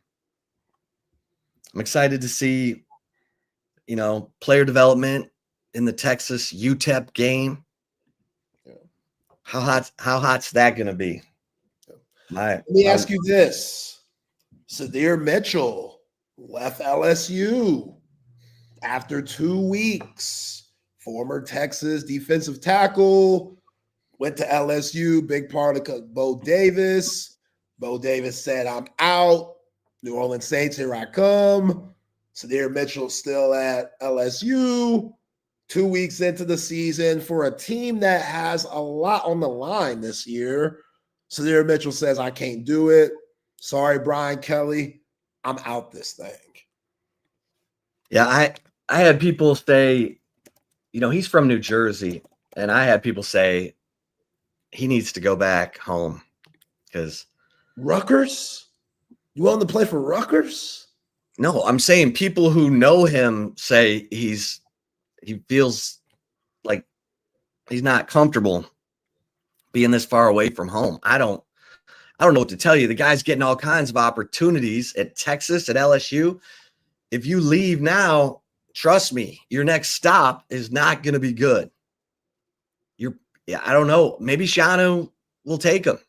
to see, player development in the Texas UTEP game. Yeah. How hot's that going to be? Let me ask you this. Sadir Mitchell left LSU after 2 weeks. Former Texas defensive tackle, went to LSU, big part of Bo Davis. Bo Davis said, I'm out. New Orleans Saints, here I come. Sadir Mitchell still at LSU. 2 weeks into the season for a team that has a lot on the line this year. Sadir Mitchell says, I can't do it. Sorry, Brian Kelly. I'm out this thing. Yeah, I had people say, he's from New Jersey, and I had people say he needs to go back home because Rutgers? You want him to play for Rutgers? No, I'm saying people who know him say he feels like he's not comfortable being this far away from home. I don't know what to tell you. The guy's getting all kinds of opportunities at Texas, at LSU. If you leave now, trust me, your next stop is not going to be good. I don't know. Maybe Shanu will take him,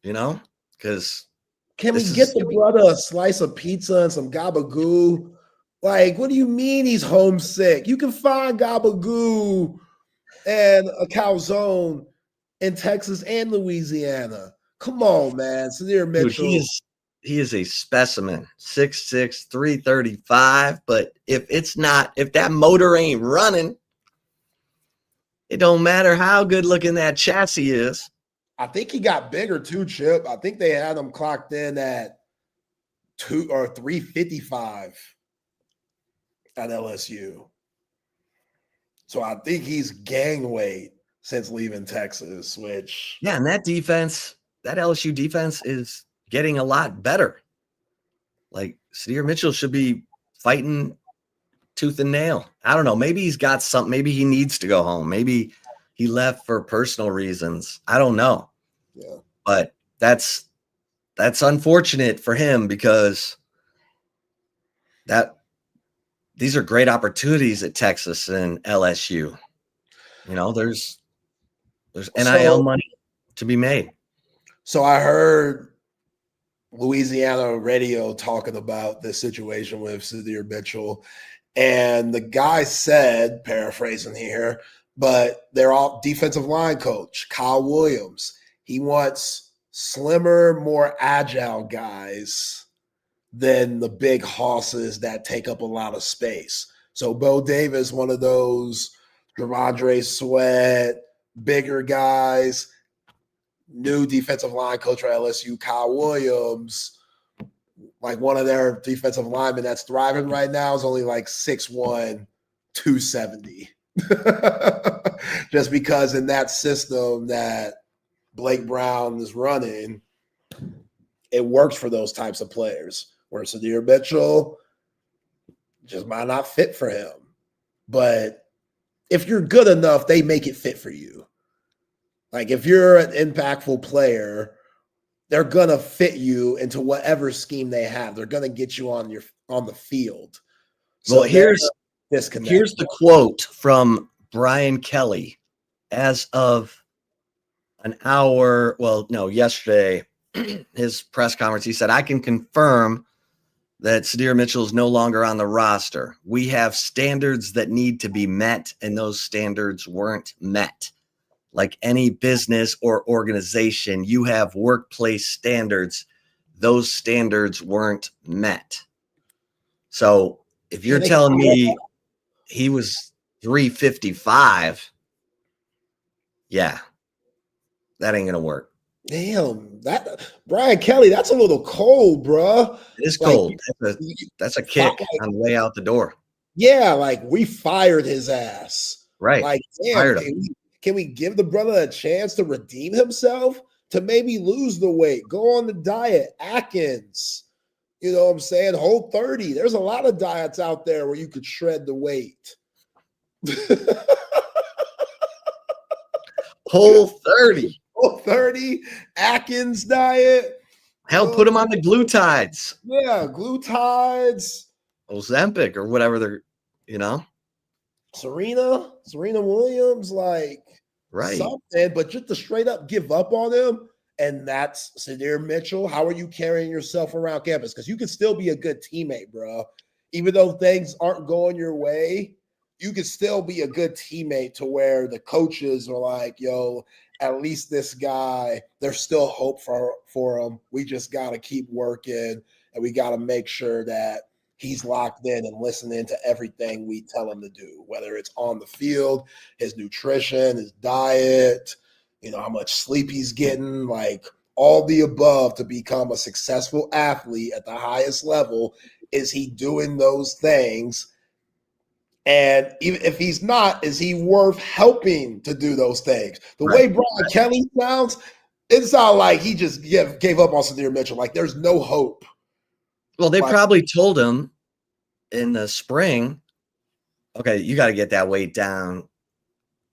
because can we get the brother a slice of pizza and some gabagoo? What do you mean he's homesick? You can find gabagoo and a calzone in Texas and Louisiana. Come on, man. Sadir Mitchell. Dude, he is a specimen. 6'6", 335. But if that motor ain't running, it don't matter how good looking that chassis is. I think he got bigger too, Chip. I think they had him clocked in at 355 at LSU. So I think he's gained weight since leaving Texas, which. Yeah, and that LSU defense is getting a lot better. Like Sydir Mitchell should be fighting tooth and nail. I don't know. Maybe he's got something. Maybe he needs to go home. Maybe he left for personal reasons. I don't know. Yeah. But that's unfortunate for him because these are great opportunities at Texas and LSU. You know, there's NIL money to be made. So I heard Louisiana radio talking about this situation with Sydir Mitchell, and the guy said, paraphrasing here, but they're all defensive line coach, Kyle Williams. He wants slimmer, more agile guys than the big hosses that take up a lot of space. So Bo Davis, one of those Ramondre Sweat, bigger guys. New defensive line coach for LSU, Kyle Williams, like one of their defensive linemen that's thriving right now is only like 6'1", 270. Just because in that system that Blake Brown is running, it works for those types of players. Where Sydir Mitchell just might not fit for him. But if you're good enough, they make it fit for you. Like if you're an impactful player, they're gonna fit you into whatever scheme they have. They're gonna get you on the field. So well, here's the quote from Brian Kelly as of yesterday, his press conference. He said, "I can confirm that Sydir Mitchell is no longer on the roster. We have standards that need to be met, and those standards weren't met. Like any business or organization, you have workplace standards. Those standards weren't met." So if you're telling me he was 355, yeah, that ain't going to work. Damn, that Brian Kelly, that's a little cold, bro. It is cold. That's a kick on the way out the door. Yeah, like we fired his ass. Right. Like, damn, can we give the brother a chance to redeem himself, to maybe lose the weight, go on the diet, Atkins, you know what I'm saying? Whole 30. There's a lot of diets out there where you could shred the weight. Whole 30. 30, Atkins diet. Hell, put them on the glutides. Yeah, glutides. Ozempic or whatever they're, Serena Williams, like right. something, but just to straight up give up on him. And that's Sydir Mitchell. How are you carrying yourself around campus? Because you can still be a good teammate, bro. Even though things aren't going your way, you can still be a good teammate to where the coaches are like, yo, at least this guy, there's still hope for him. We just got to keep working, and we got to make sure that he's locked in and listening to everything we tell him to do, whether it's on the field, his nutrition, his diet, how much sleep he's getting, like all the above to become a successful athlete at the highest level. Is he doing those things? And even if he's not, is he worth helping to do those things? The way Brian Kelly sounds, it sounds like he just gave up on Sydir Mitchell. Like there's no hope. Well, they probably told him in the spring, okay, you got to get that weight down.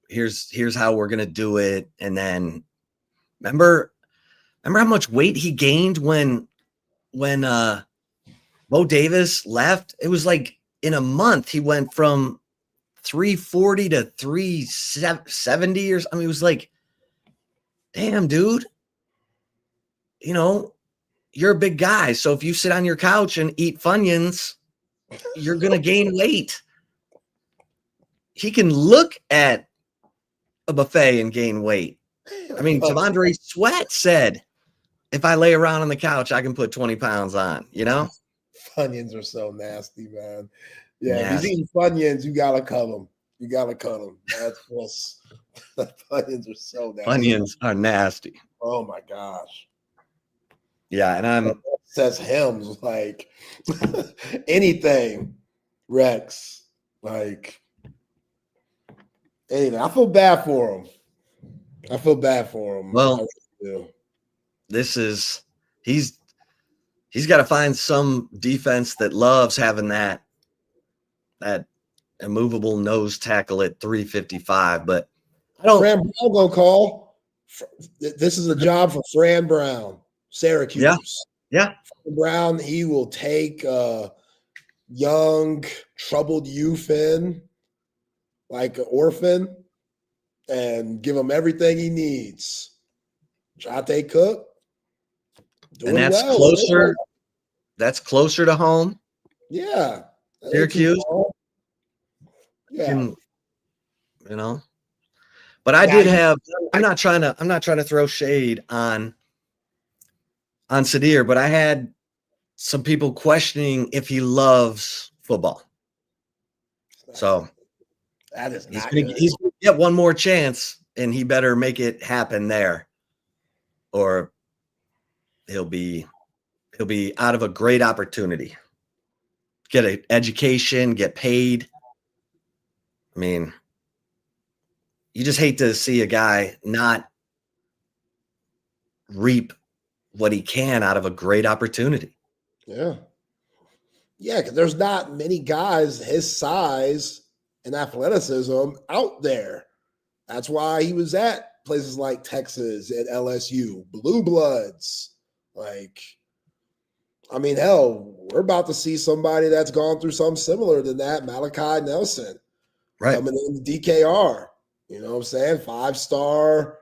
Here's how we're gonna do it. And then remember how much weight he gained when Bo Davis left? It was like in a month he went from 340 to 370 or something. It was like, damn, dude. You're a big guy. So if you sit on your couch and eat Funyuns, you're gonna gain weight. He can look at a buffet and gain weight. I mean, Ramondre Sweat said, if I lay around on the couch, I can put 20 pounds on, Funyuns are so nasty, man. Yeah, if he's eating Funyuns, you got to cut them. That's just, Funyuns are so nasty. Funyuns are nasty. Oh, my gosh. Yeah, and it says hymns, like anything, Rex, like anything. I feel bad for him. Well, he's he's got to find some defense that loves having that immovable nose tackle at 355. But I don't. Fran Brown gonna call. This is a job for Fran Brown, Syracuse. Yeah. Fran Brown, he will take young, troubled youth in like an orphan and give him everything he needs. Jate Cook, and that's well. Closer. That's closer to home. Yeah. Syracuse. Yeah. But I did have. I'm not trying to throw shade on Sadir, but I had some people questioning if he loves football. So that is he's going to get one more chance, and he better make it happen there, or he'll be out of a great opportunity. Get an education, get paid. I mean, you just hate to see a guy not reap what he can out of a great opportunity. Yeah. Yeah, because there's not many guys his size and athleticism out there. That's why he was at places like Texas and LSU, Blue Bloods. Like, I mean, hell, we're about to see somebody that's gone through something similar to that, Malachi Nelson, right, coming in DKR. You know what I'm saying? 5-star.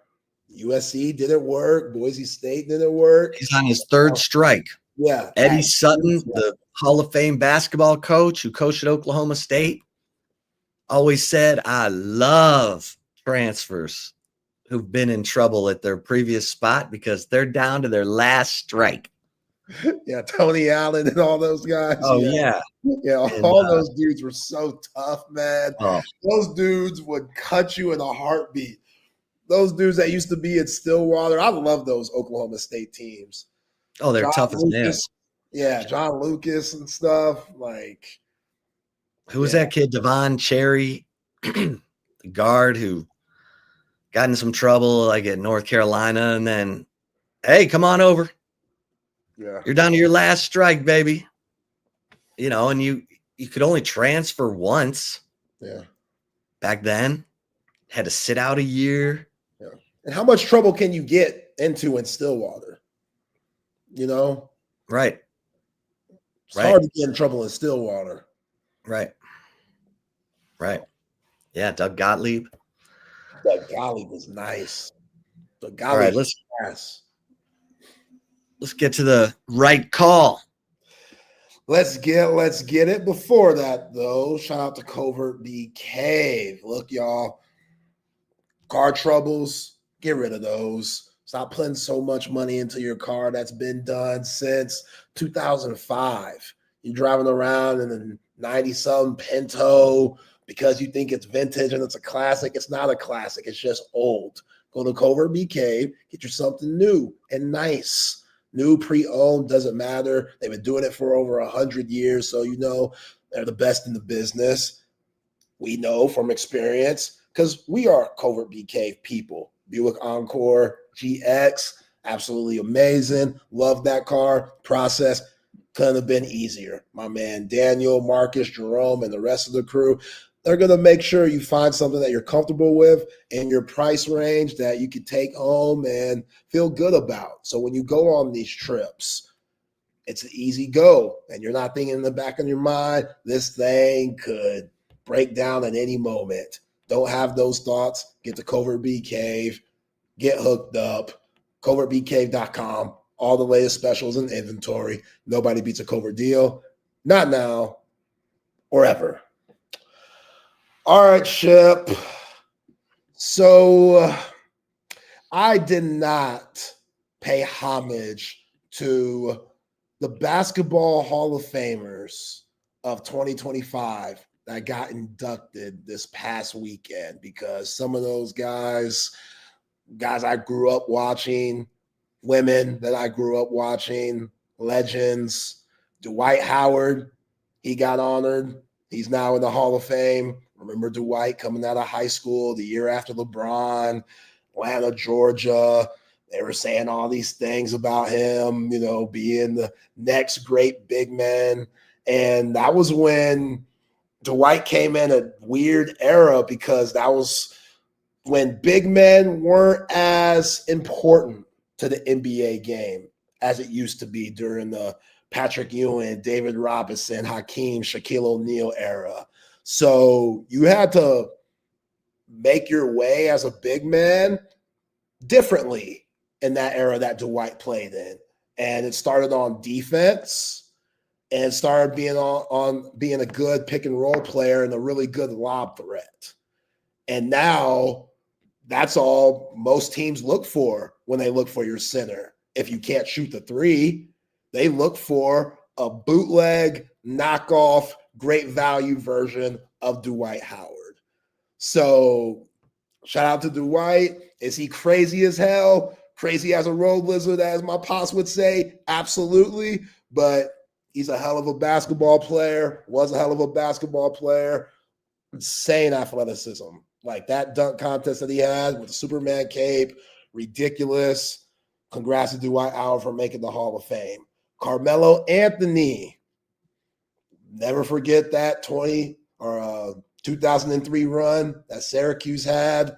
USC didn't work. Boise State didn't work. He's on his third strike. Yeah. Eddie Sutton, the Hall of Fame basketball coach who coached at Oklahoma State, always said, I love transfers who've been in trouble at their previous spot because they're down to their last strike. Yeah, Tony Allen and all those guys. Oh, yeah. Yeah, all those dudes were so tough, man. Oh. Those dudes would cut you in a heartbeat. Those dudes that used to be at Stillwater. I love those Oklahoma State teams. Oh, they're tough as nails. Yeah, John Lucas and stuff. Like, who was that kid? Devon Cherry, the guard who got in some trouble like at North Carolina, and then, hey, come on over. Yeah, you're down to your last strike, baby. You know, and you could only transfer once. Yeah, back then, had to sit out a year. Yeah, and how much trouble can you get into in Stillwater? You know, right. It's hard to get in trouble in Stillwater. Right. Yeah, Doug Gottlieb. Doug Gottlieb was nice. Doug Gottlieb. All right, let's get to the right call. Let's get it. Before that, though, shout out to Covert B Cave. Look, y'all, car troubles, get rid of those. Stop putting so much money into your car. That's been done since 2005. You're driving around in a 90-something Pinto because you think it's vintage and it's a classic. It's not a classic. It's just old. Go to Covert B Cave, get you something new and nice. New, pre-owned, doesn't matter. They've been doing it for over 100 years, so you know they're the best in the business. We know from experience because we are Covert B Cave people. Buick Encore GX, absolutely amazing. Love that car. Process couldn't have been easier. My man Daniel, Marcus, Jerome, and the rest of the crew, they're going to make sure you find something that you're comfortable with in your price range that you can take home and feel good about. So when you go on these trips, it's an easy go. And you're not thinking in the back of your mind, this thing could break down at any moment. Don't have those thoughts. Get to Covert B Cave. Get hooked up. CovertBcave.com. All the latest specials and inventory. Nobody beats a Covert deal. Not now or ever. All right, Chip. So I did not pay homage to the Basketball Hall of Famers of 2025 that got inducted this past weekend because some of those guys I grew up watching, women that I grew up watching, legends. Dwight Howard, he got honored. He's now in the Hall of Fame. Remember Dwight coming out of high school the year after LeBron, Atlanta, Georgia. They were saying all these things about him, being the next great big man. And that was when Dwight came in a weird era, because that was when big men weren't as important to the NBA game as it used to be during the Patrick Ewing, David Robinson, Hakeem, Shaquille O'Neal era. So you had to make your way as a big man differently in that era that Dwight played in. And it started on defense, and started being on being a good pick and roll player and a really good lob threat. And now that's all most teams look for when they look for your center. If you can't shoot the three, they look for a bootleg, knockoff, great value version of Dwight Howard. So shout out to Dwight. Is he crazy as hell? Crazy as a road lizard, as my pops would say? Absolutely. But he's a hell of a basketball player, was a hell of a basketball player. Insane athleticism. Like that dunk contest that he had with the Superman cape, ridiculous. Congrats to Dwight Howard for making the Hall of Fame. Carmelo Anthony. Never forget that 2003 run that Syracuse had.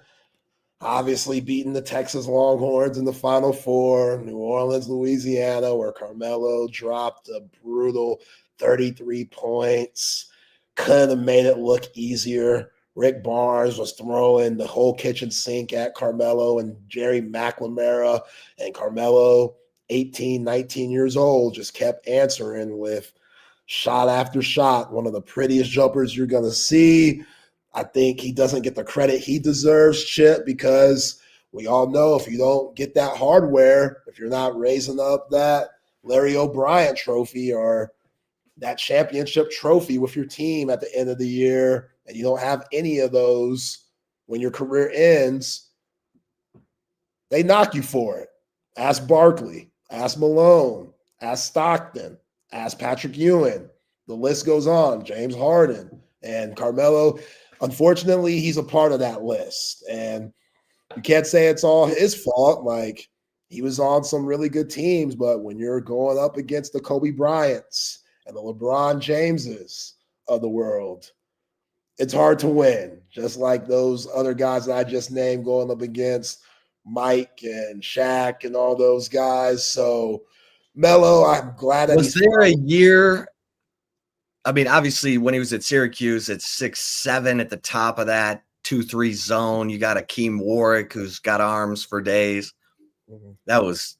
Obviously beating the Texas Longhorns in the Final Four, New Orleans, Louisiana, where Carmelo dropped a brutal 33 points. Couldn't have made it look easier. Rick Barnes was throwing the whole kitchen sink at Carmelo and Jerry McNamara, and Carmelo, 18, 19 years old, just kept answering with shot after shot. One of the prettiest jumpers you're going to see. I think he doesn't get the credit he deserves, Chip, because we all know if you don't get that hardware, if you're not raising up that Larry O'Brien trophy or that championship trophy with your team at the end of the year, and you don't have any of those when your career ends, they knock you for it. Ask Barkley, ask Malone, ask Stockton, ask Patrick Ewing. The list goes on. James Harden and Carmelo. Unfortunately, he's a part of that list. And you can't say it's all his fault. Like, he was on some really good teams, but when you're going up against the Kobe Bryants and the LeBron Jameses of the world, it's hard to win. Just like those other guys that I just named going up against Mike and Shaq and all those guys. So, Melo, I'm glad that was there a year. I mean, obviously, when he was at Syracuse, it's 6'7" at the top of that 2-3 zone. You got Akeem Warwick, who's got arms for days. Mm-hmm. That was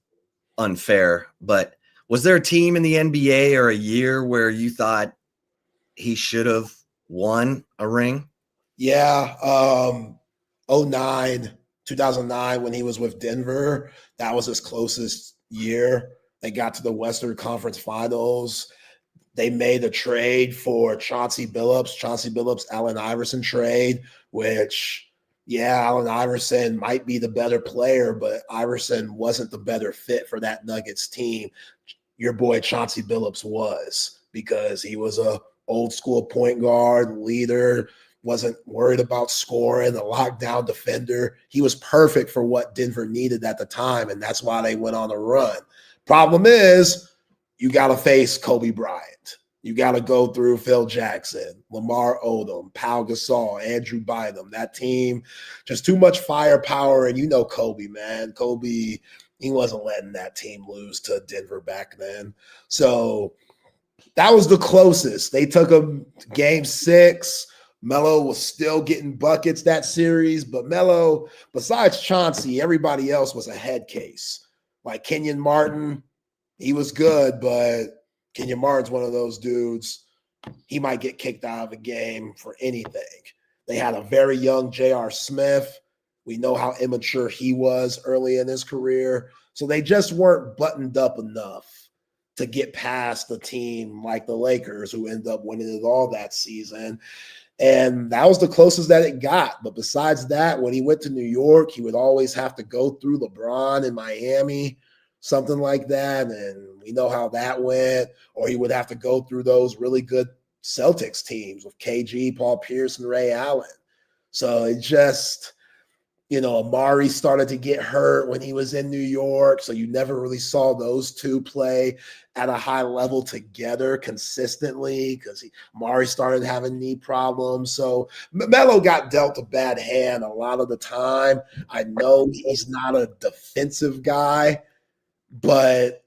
unfair. But was there a team in the NBA or a year where you thought he should have won a ring? Yeah, 2009, when he was with Denver, that was his closest year. They got to the Western Conference Finals. They made a trade for Chauncey Billups, Allen Iverson trade, which, yeah, Allen Iverson might be the better player, but Iverson wasn't the better fit for that Nuggets team. Your boy Chauncey Billups was, because he was a old school point guard, leader, wasn't worried about scoring, a lockdown defender. He was perfect for what Denver needed at the time, and that's why they went on a run. Problem is, you got to face Kobe Bryant. You got to go through Phil Jackson, Lamar Odom, Pau Gasol, Andrew Bynum. That team, just too much firepower. And you know Kobe, man. Kobe, he wasn't letting that team lose to Denver back then. So that was the closest. They took a game 6. Melo was still getting buckets that series. But Melo, besides Chauncey, everybody else was a head case. Like Kenyon Martin, he was good, but Kenyon Martin's one of those dudes. He might get kicked out of a game for anything. They had a very young J.R. Smith. We know how immature he was early in his career. So they just weren't buttoned up enough to get past a team like the Lakers, who ended up winning it all that season. And that was the closest that it got. But besides that, when he went to New York, he would always have to go through LeBron in Miami, something like that. And we know how that went. Or he would have to go through those really good Celtics teams with KG, Paul Pierce, and Ray Allen. So Amari started to get hurt when he was in New York. So you never really saw those two play at a high level together consistently because Amari started having knee problems. So Melo got dealt a bad hand a lot of the time. I know he's not a defensive guy, but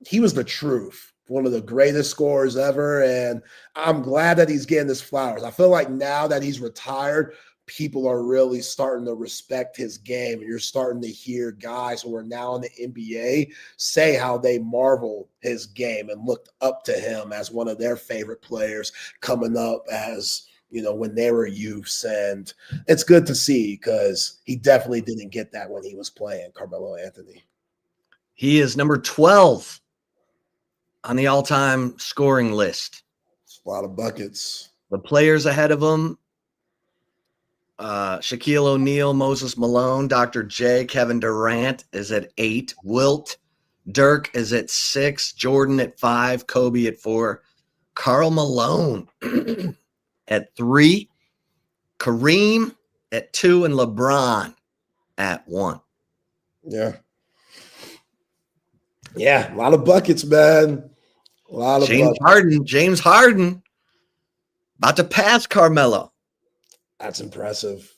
he was the truth. One of the greatest scorers ever. And I'm glad that he's getting his flowers. I feel like now that he's retired, people are really starting to respect his game. And you're starting to hear guys who are now in the NBA say how they marvel his game and looked up to him as one of their favorite players coming up as, when they were youths. And it's good to see because he definitely didn't get that when he was playing, Carmelo Anthony. He is number 12 on the all-time scoring list. It's a lot of buckets. The players ahead of him, Shaquille O'Neal, Moses Malone, Dr. J, Kevin Durant is at 8, Wilt, Dirk is at 6, Jordan at 5, Kobe at 4, Karl Malone at 3, Kareem at 2, and LeBron at 1. Yeah. Yeah, a lot of buckets, man. A lot of buckets. James Harden about to pass Carmelo. That's impressive.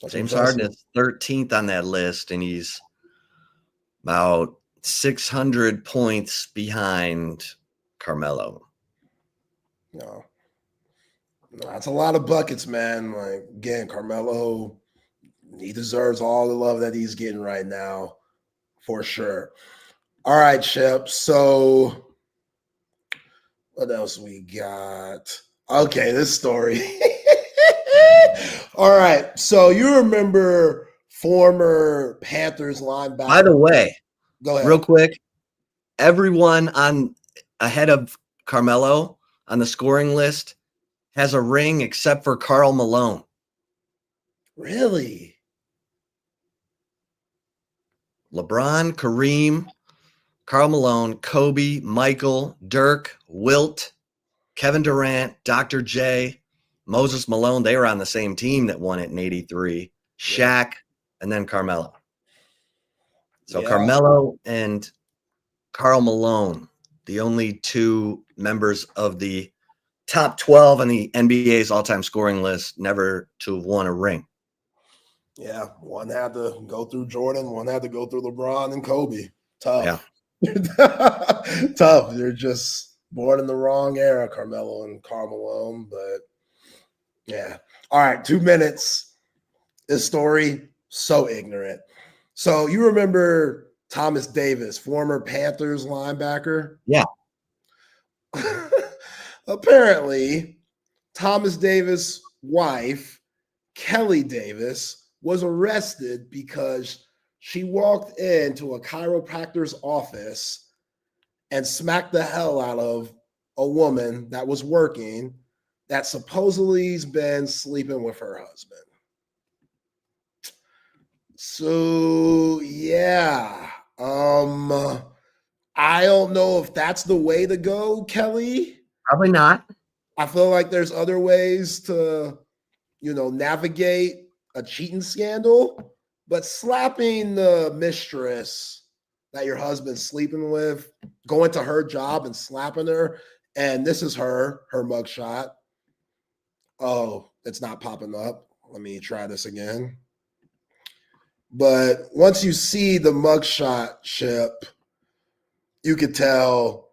James Harden is 13th on that list, and he's about 600 points behind Carmelo. No, that's a lot of buckets, man. Like, again, Carmelo, he deserves all the love that he's getting right now, for sure. All right, Shep. So what else we got? Okay, this story. All right. So you remember former Panthers linebacker. By the way, go ahead. Real quick, everyone on ahead of Carmelo on the scoring list has a ring except for Karl Malone. Really? LeBron, Kareem, Karl Malone, Kobe, Michael, Dirk, Wilt, Kevin Durant, Dr. J, Moses Malone. They were on the same team that won it in 83. Shaq, and then Carmelo. So Carmelo and Karl Malone, the only two members of the top 12 on the NBA's all-time scoring list, never to have won a ring. Yeah, one had to go through Jordan, one had to go through LeBron and Kobe. Tough. Yeah. Tough. You're just born in the wrong era, Carmelo and Karl Malone. But yeah. All right, 2 minutes. This story, so ignorant. So you remember Thomas Davis, former Panthers linebacker? Yeah. Apparently, Thomas Davis' wife, Kelly Davis, was arrested because she walked into a chiropractor's office and smacked the hell out of a woman that was working that supposedly has been sleeping with her husband. So, yeah. I don't know if that's the way to go, Kelly. Probably not. I feel like there's other ways to, navigate a cheating scandal, but slapping the mistress that your husband's sleeping with, going to her job and slapping her, and this is her mugshot. Oh, it's not popping up. Let me try this again. But once you see the mugshot, Shep, you could tell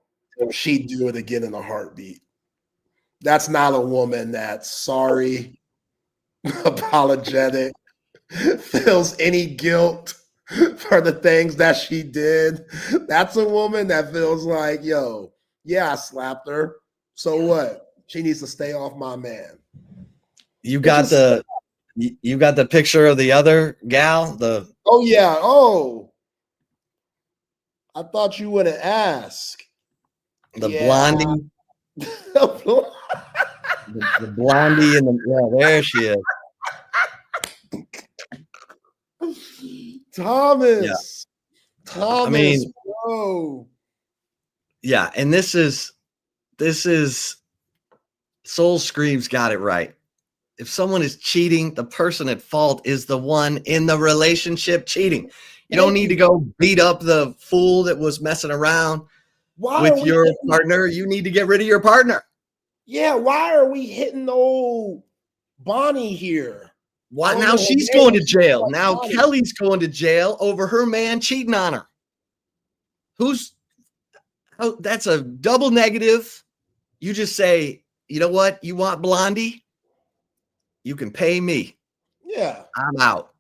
she'd do it again in a heartbeat. That's not a woman that's sorry, apologetic, feels any guilt for the things that she did. That's a woman that feels like, I slapped her. So what? She needs to stay off my man. You got the picture of the other gal? Oh, yeah. Oh. I thought you would have asked. The blondie. the blondie and there she is. Thomas. Yeah. Thomas. I mean, bro. Yeah, and this is Soul Scream's got it right. if someone is cheating, the person at fault is the one in the relationship cheating. You don't need to go beat up the fool that was messing around with your partner. You need to get rid of your partner. Yeah, why are we hitting old Bonnie here? Why now she's going to jail. Now Kelly's going to jail over her man cheating on her. That's a double negative. You just say, you know what? You want Blondie? You can pay me. Yeah. I'm out.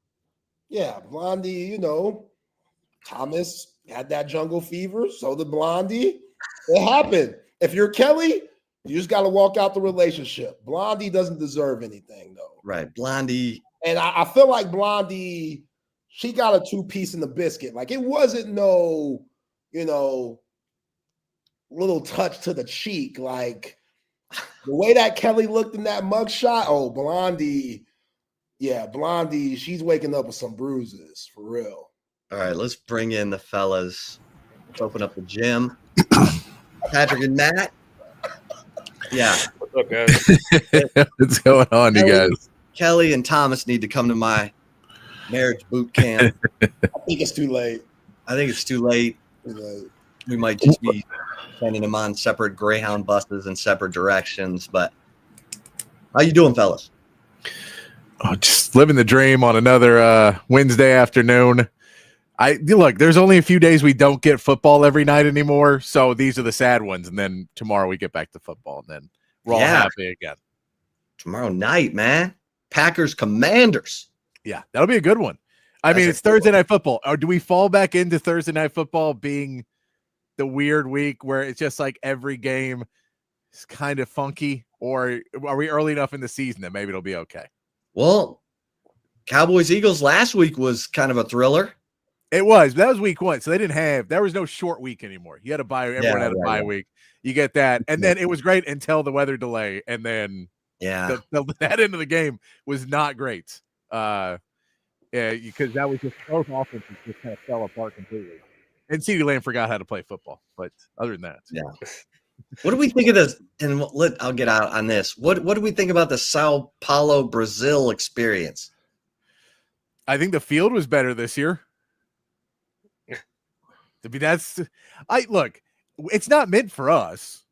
Yeah, Blondie, Thomas had that jungle fever, so did Blondie. It happened. If you're Kelly, you just got to walk out the relationship. Blondie doesn't deserve anything, though. Right. Blondie. And I feel like Blondie, she got a 2-piece in the biscuit. Like, it wasn't no, little touch to the cheek. Like, the way that Kelly looked in that mugshot, Blondie. Yeah, Blondie, she's waking up with some bruises, for real. All right, let's bring in the fellas. Let's open up the gym. Patrick and Matt. Yeah. What's up, guys? What's going on, you guys? Kelly and Thomas need to come to my marriage boot camp. I think it's too late. We might just be sending them on separate Greyhound buses in separate directions. But how you doing, fellas? Oh, just living the dream on another Wednesday afternoon. Look, there's only a few days we don't get football every night anymore, so these are the sad ones. And then tomorrow we get back to football, and then we're all happy again. Tomorrow night, man. Packers Commanders. Yeah, that'll be a good one. It's Thursday night football. Or do we fall back into Thursday night football being the weird week where it's just like every game is kind of funky? Or are we early enough in the season that maybe it'll be okay? Well, Cowboys-Eagles last week was kind of a thriller. It was. That was week 1, so there was no short week anymore. You had a bye. Everyone had a bye week. You get that. And then it was great until the weather delay. And then that end of the game was not great. Because that was just both offenses just kind of fell apart completely. And CeeDee Lamb forgot how to play football. But other than that. Yeah. What do we think of this? And I'll get out on this. What do we think about the Sao Paulo, Brazil experience? I think the field was better this year. Look, it's not meant for us.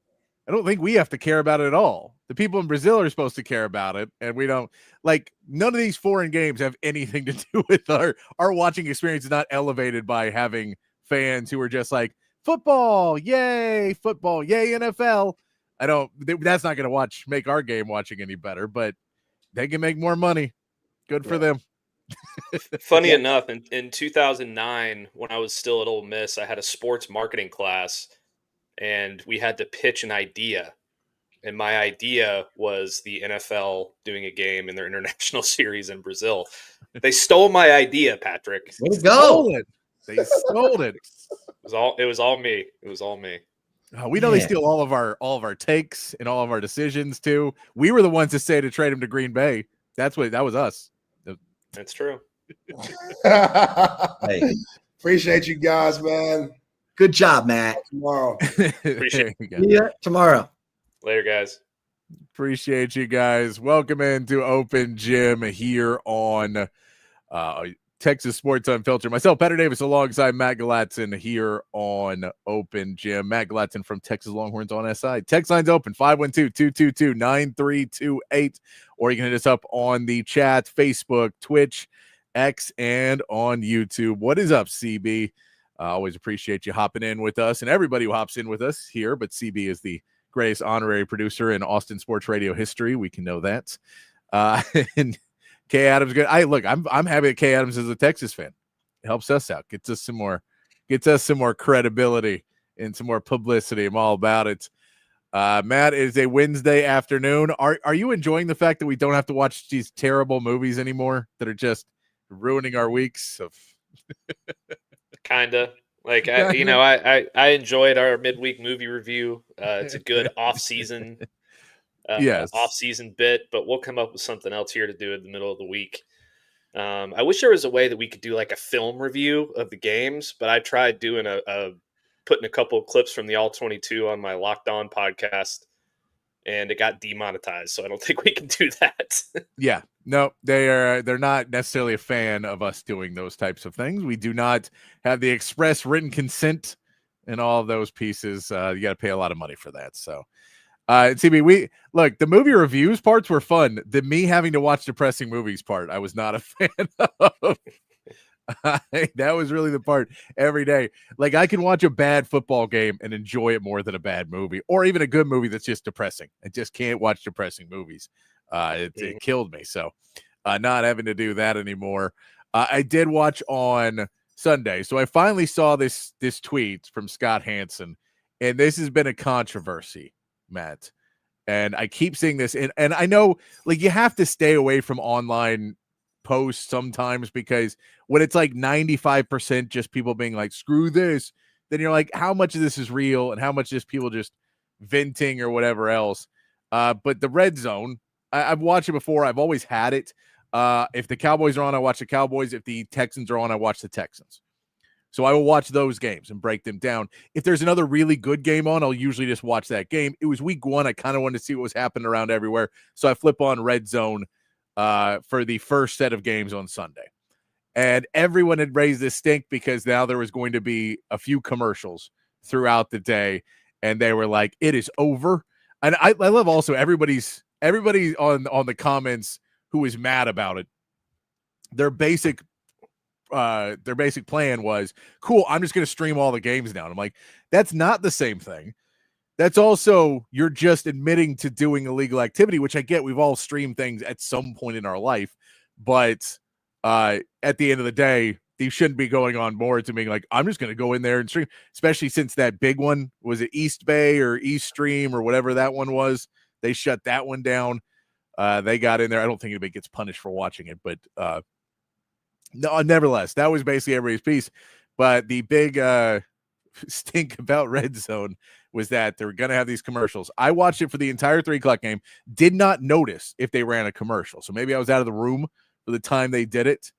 I don't think we have to care about it at all. The people in Brazil are supposed to care about it, and we don't. Like, none of these foreign games have anything to do with our watching experience is not elevated by having fans who are just like, football, yay, NFL. That's not going to make our game watching any better, but they can make more money. Good for them. Funny enough, in 2009, when I was still at Ole Miss, I had a sports marketing class, and we had to pitch an idea. And my idea was the NFL doing a game in their international series in Brazil. They stole my idea, Patrick. Way to go! They stole it. It was all me. We know they steal all of our takes and all of our decisions too. We were the ones to say to trade him to Green Bay. That was us. That's true. Hey. Appreciate you guys, man. Good job, Matt. Tomorrow. Appreciate you. Yeah, tomorrow. Later, guys. Appreciate you guys. Welcome into Open Gym here on Texas Sports Unfiltered. Myself, Petter Davis, alongside Matt Galatzan here on Open Gym. Matt Galatzan from Texas Longhorns on SI. Text line's open, 512-222-9328. Or you can hit us up on the chat, Facebook, Twitch, X, and on YouTube. What is up, CB? Always appreciate you hopping in with us and everybody who hops in with us here. But CB is the greatest honorary producer in Austin sports radio history. We can know that. And Kay Adams, good. I'm happy that Kay Adams is a Texas fan. It helps us out. Gets us some more credibility and some more publicity. I'm all about it. Matt, it is a Wednesday afternoon. Are you enjoying the fact that we don't have to watch these terrible movies anymore that are just ruining our weeks of kinda? Like I enjoyed our midweek movie review. It's a good off-season off-season bit, but we'll come up with something else here to do in the middle of the week. I wish there was a way that we could do like a film review of the games, but I tried doing putting a couple of clips from the All 22 on my Locked On podcast, and it got demonetized. So I don't think we can do that. Yeah, no, they're not necessarily a fan of us doing those types of things. We do not have the express written consent and all of those pieces. You got to pay a lot of money for that. So, CB, look, the movie reviews parts were fun. The me having to watch depressing movies part, I was not a fan of. That was really the part every day. Like, I can watch a bad football game and enjoy it more than a bad movie, or even a good movie that's just depressing. I just can't watch depressing movies. It killed me. So not having to do that anymore. I did watch on Sunday. So I finally saw this tweet from Scott Hansen, and this has been a controversy, Matt. And I keep seeing this, and I know, like, you have to stay away from online posts sometimes, because when it's like 95% just people being like, screw this, then you're like, how much of this is real and how much is people just venting or whatever else. But the red zone, I've watched it before. I've always had it. If the Cowboys are on, I watch the Cowboys. If the Texans are on, I watch the Texans. So I will watch those games and break them down. If there's another really good game on, I'll usually just watch that game. It was week 1. I kind of wanted to see what was happening around everywhere. So I flip on red zone for the first set of games on Sunday. And everyone had raised this stink because now there was going to be a few commercials throughout the day. And they were like, it is over. And I love also everybody on the comments who is mad about it. Their basic plan was, cool, I'm just going to stream all the games now. And I'm like, that's not the same thing. That's also, you're just admitting to doing illegal activity, which I get. We've all streamed things at some point in our life. But at the end of the day, these shouldn't be going on boards and being like, I'm just going to go in there and stream, especially since that big one, was it East Bay or East Stream or whatever that one was? They shut that one down. They got in there. I don't think anybody gets punished for watching it, but no, nevertheless, that was basically everybody's piece. But the big stink about red zone was that they were going to have these commercials. I watched it for the entire 3:00 game, did not notice if they ran a commercial. So maybe I was out of the room for the time they did it.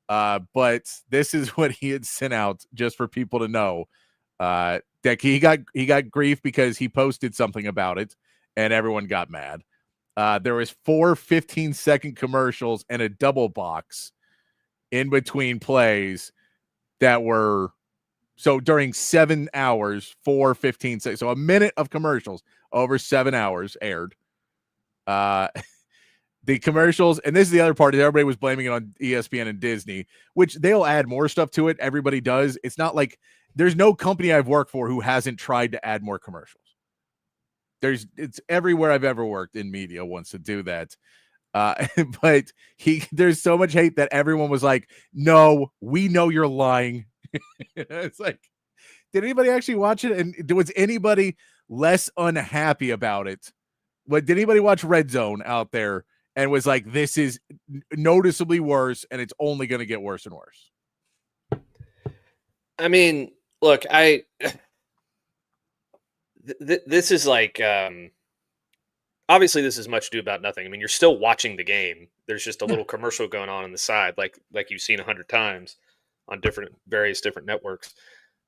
But this is what he had sent out just for people to know. That he got grief because he posted something about it and everyone got mad. There was 4 15-second commercials and a double box in between plays that were, so during 7 hours, 4 15 seconds. So a minute of commercials over 7 hours aired. The commercials, and this is the other part, is everybody was blaming it on ESPN and Disney, which they'll add more stuff to it. Everybody does. It's not like there's no company I've worked for who hasn't tried to add more commercials. It's everywhere I've ever worked in media wants to do that. But there's so much hate that everyone was like, no, we know you're lying. It's like, did anybody actually watch it? And was anybody less unhappy about it? But did anybody watch Red Zone out there and was like, this is noticeably worse and it's only going to get worse and worse? I mean, look, this is like, obviously this is much ado about nothing. I mean, you're still watching the game. There's just a little commercial going on the side, like you've seen 100 times on various different networks.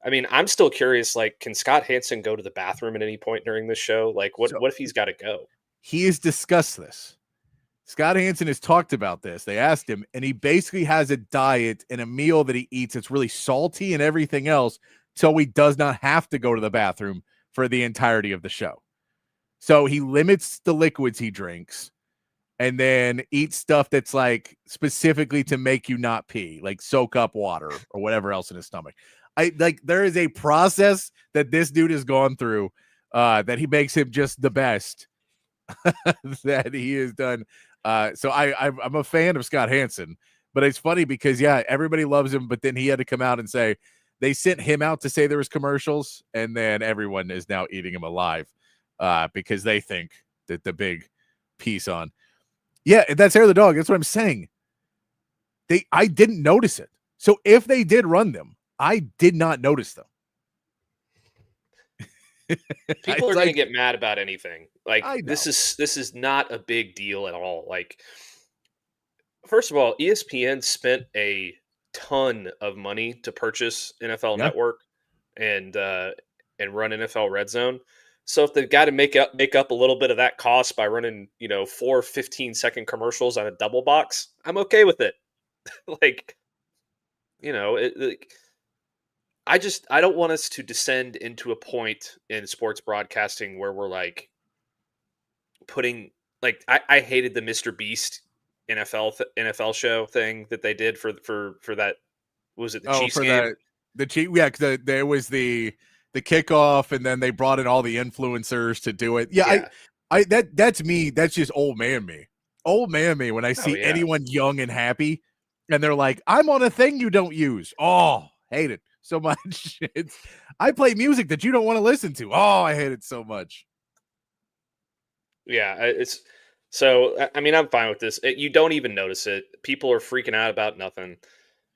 I mean, I'm still curious, like, can Scott Hansen go to the bathroom at any point during this show? Like, what if he's got to go? He has discussed this. Scott Hansen has talked about this. They asked him, and he basically has a diet and a meal that he eats that's really salty and everything else, so he does not have to go to the bathroom for the entirety of the show. So he limits the liquids he drinks and then eats stuff that's like specifically to make you not pee, like soak up water or whatever else in his stomach. There is a process that this dude has gone through that he makes him just the best that he has done. So I'm a fan of Scott Hansen, but it's funny because, yeah, everybody loves him, but then he had to come out and say they sent him out to say there was commercials, and then everyone is now eating him alive because they think that the big piece on. Yeah, that's Hair of the Dog. That's what I'm saying. I didn't notice it. So if they did run them, I did not notice them. People are going to get mad about anything. Like, this is not a big deal at all. Like, first of all, ESPN spent a ton of money to purchase NFL Network and run NFL Red Zone. So if they've got to make up a little bit of that cost by running, 4 15-second commercials on a double box, I'm okay with it. Like, I don't want us to descend into a point in sports broadcasting where we're like putting I hated the Mr. Beast NFL show thing that they did for that. Was it the Chiefs for game? the Chiefs? Yeah, because there was the kickoff, and then they brought in all the influencers to do it. Yeah, that's me. That's just old man me. Old man me when I see anyone young and happy, and they're like, "I'm on a thing you don't use." Oh, hate it so much. I play music that you don't want to listen to. Oh, I hate it so much. Yeah, I'm fine with this. You don't even notice it. People are freaking out about nothing.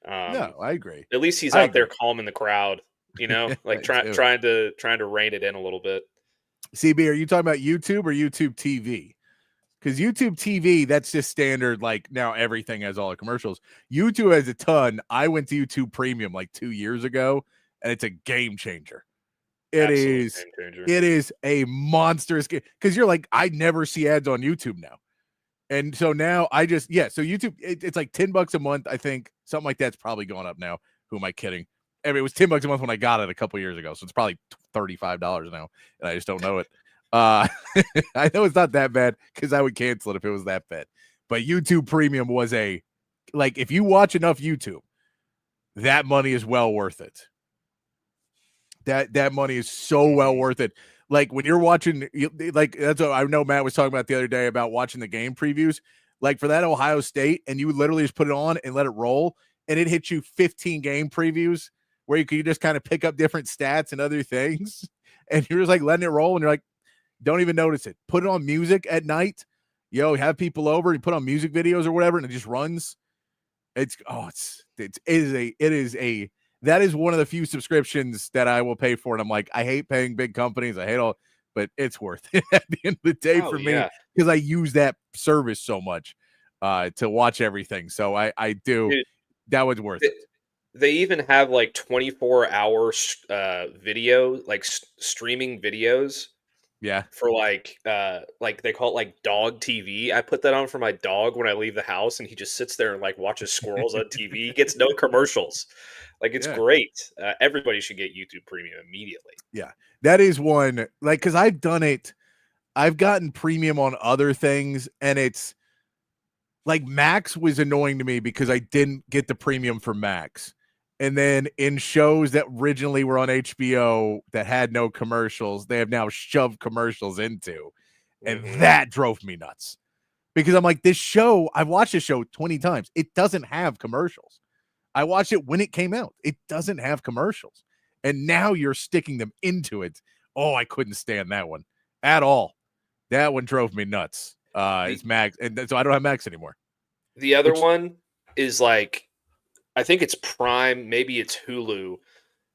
No, I agree. At least he's out there calming the crowd, like trying to rein it in a little bit. CB, are you talking about YouTube or YouTube TV? Because YouTube TV, that's just standard. Like now everything has all the commercials. YouTube has a ton. I went to YouTube Premium like 2 years ago, and it's a game changer. It is a monstrous game because you're like, I never see ads on YouTube now. And so now so YouTube, it's like $10 a month. I think something like that's probably going up now. Who am I kidding? I mean, it was $10 a month when I got it a couple years ago. So it's probably $35 now. And I just don't know it. I know it's not that bad because I would cancel it if it was that bad. But YouTube Premium was if you watch enough YouTube, that money is well worth it. That money is so well worth it. Like when you're watching, that's what I know Matt was talking about the other day about watching the game previews. Like for that Ohio State, and you literally just put it on and let it roll, and it hits you 15 game previews where you can just kind of pick up different stats and other things, and you're just like letting it roll, and you're like, don't even notice it. Put it on music at night, have people over and put on music videos or whatever, and it just runs. That is one of the few subscriptions that I will pay for. And I'm like, I hate paying big companies. I hate but it's worth it at the end of the day for me because I use that service so much to watch everything. So I do. Dude, that was worth it. They even have 24-hour video, streaming videos. Yeah. For they call it dog TV. I put that on for my dog when I leave the house, and he just sits there and watches squirrels on TV. He gets no commercials. It's great. Everybody should get YouTube Premium immediately. Yeah, that is one. Because I've done it. I've gotten premium on other things, and it's Max was annoying to me because I didn't get the premium for Max. And then in shows that originally were on HBO that had no commercials, they have now shoved commercials into. And that drove me nuts. Because I'm like, I've watched this show 20 times. It doesn't have commercials. I watched it when it came out. It doesn't have commercials. And now you're sticking them into it. Oh, I couldn't stand that one at all. That one drove me nuts. It's Max. And so I don't have Max anymore. The other one is I think it's Prime, maybe it's Hulu,